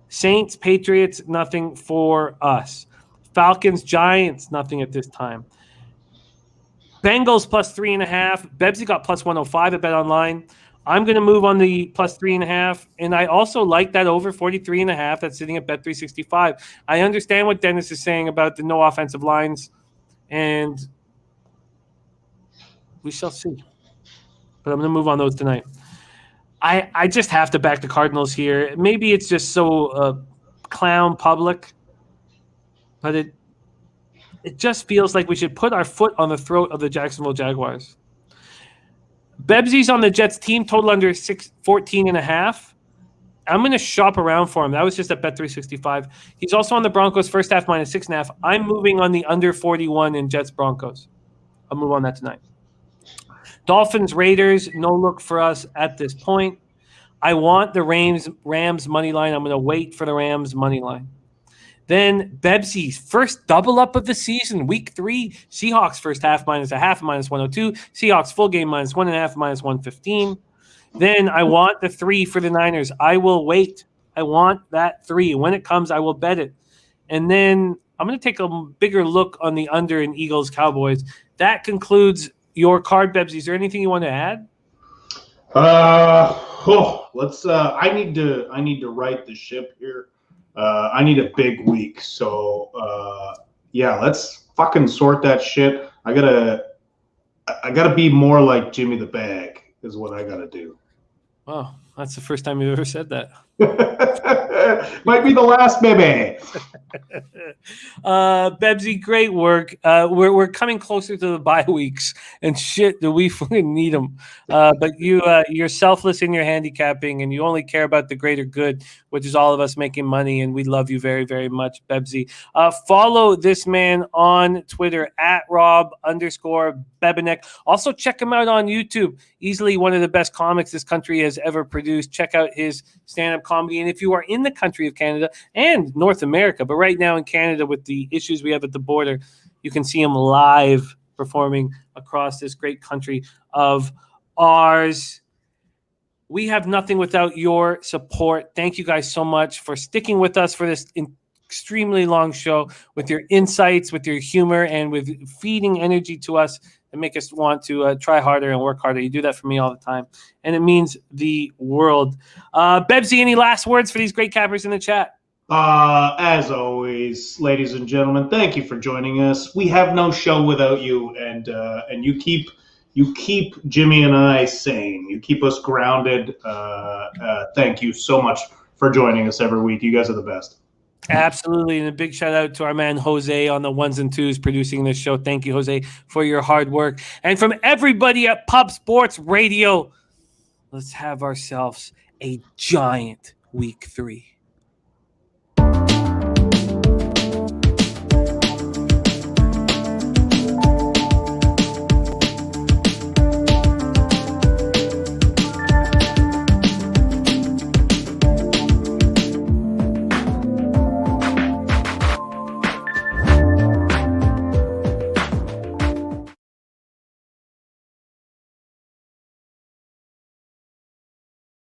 Saints, Patriots, nothing for us. Falcons, Giants, nothing at this time. Bengals plus 3.5. Bebsie got plus 105 at BetOnline. I'm going to move on the plus 3.5, and I also like that over 43.5 that's sitting at Bet365. I understand what Dennis is saying about the no offensive lines, and we shall see. But I'm going to move on those tonight. I just have to back the Cardinals here. Maybe it's just so clown public, but it just feels like we should put our foot on the throat of the Jacksonville Jaguars. Bebsie's on the Jets team, total under 14.5. I'm going to shop around for him. That was just at Bet365. He's also on the Broncos first half minus 6.5. I'm moving on the under 41 in Jets Broncos. I'll move on that tonight. Dolphins Raiders, no look for us at this point. I want the Rams money line. I'm going to wait for the Rams money line. Then Bebsie's first double up of the season, week 3. Seahawks first half minus 0.5 minus 102. Seahawks full game minus 1.5 minus 115. Then I want the 3 for the Niners. I will wait. I want that 3. When it comes, I will bet it. And then I'm going to take a bigger look on the under in Eagles Cowboys. That concludes your card, Bebsie. Is there anything you want to add? Let's. I need to right the ship here. I need a big week, so let's fucking sort that shit. I gotta be more like Jimmy the Bag is what I gotta do. Wow, that's the first time you've ever said that. Might be the last, baby. Bebsie, great work. We're coming closer to the bye weeks, and shit, do we fucking need them? But you're selfless in your handicapping, and you only care about the greater good, which is all of us making money, and we love you very, very much, Bebsie. Follow this man on Twitter at Rob_Bebenek. Also, check him out on YouTube. Easily one of the best comics this country has ever produced. Check out his stand-up comedy. And if you are in the country of Canada and North America, but right now in Canada with the issues we have at the border, you can see him live performing across this great country of ours. We have nothing without your support. Thank you guys so much for sticking with us for this extremely long show, with your insights, with your humor, and with feeding energy to us and make us want to try harder and work harder. You do that for me all the time, and it means the world. Bebsie, any last words for these great cappers in the chat? As always, ladies and gentlemen, thank you for joining us. We have no show without you, and you keep Jimmy and I sane. You keep us grounded. Thank you so much for joining us every week. You guys are the best. Absolutely. And a big shout out to our man Jose on the ones and twos producing this show. Thank you, Jose, for your hard work. And from everybody at Pub Sports Radio, let's have ourselves a giant week 3.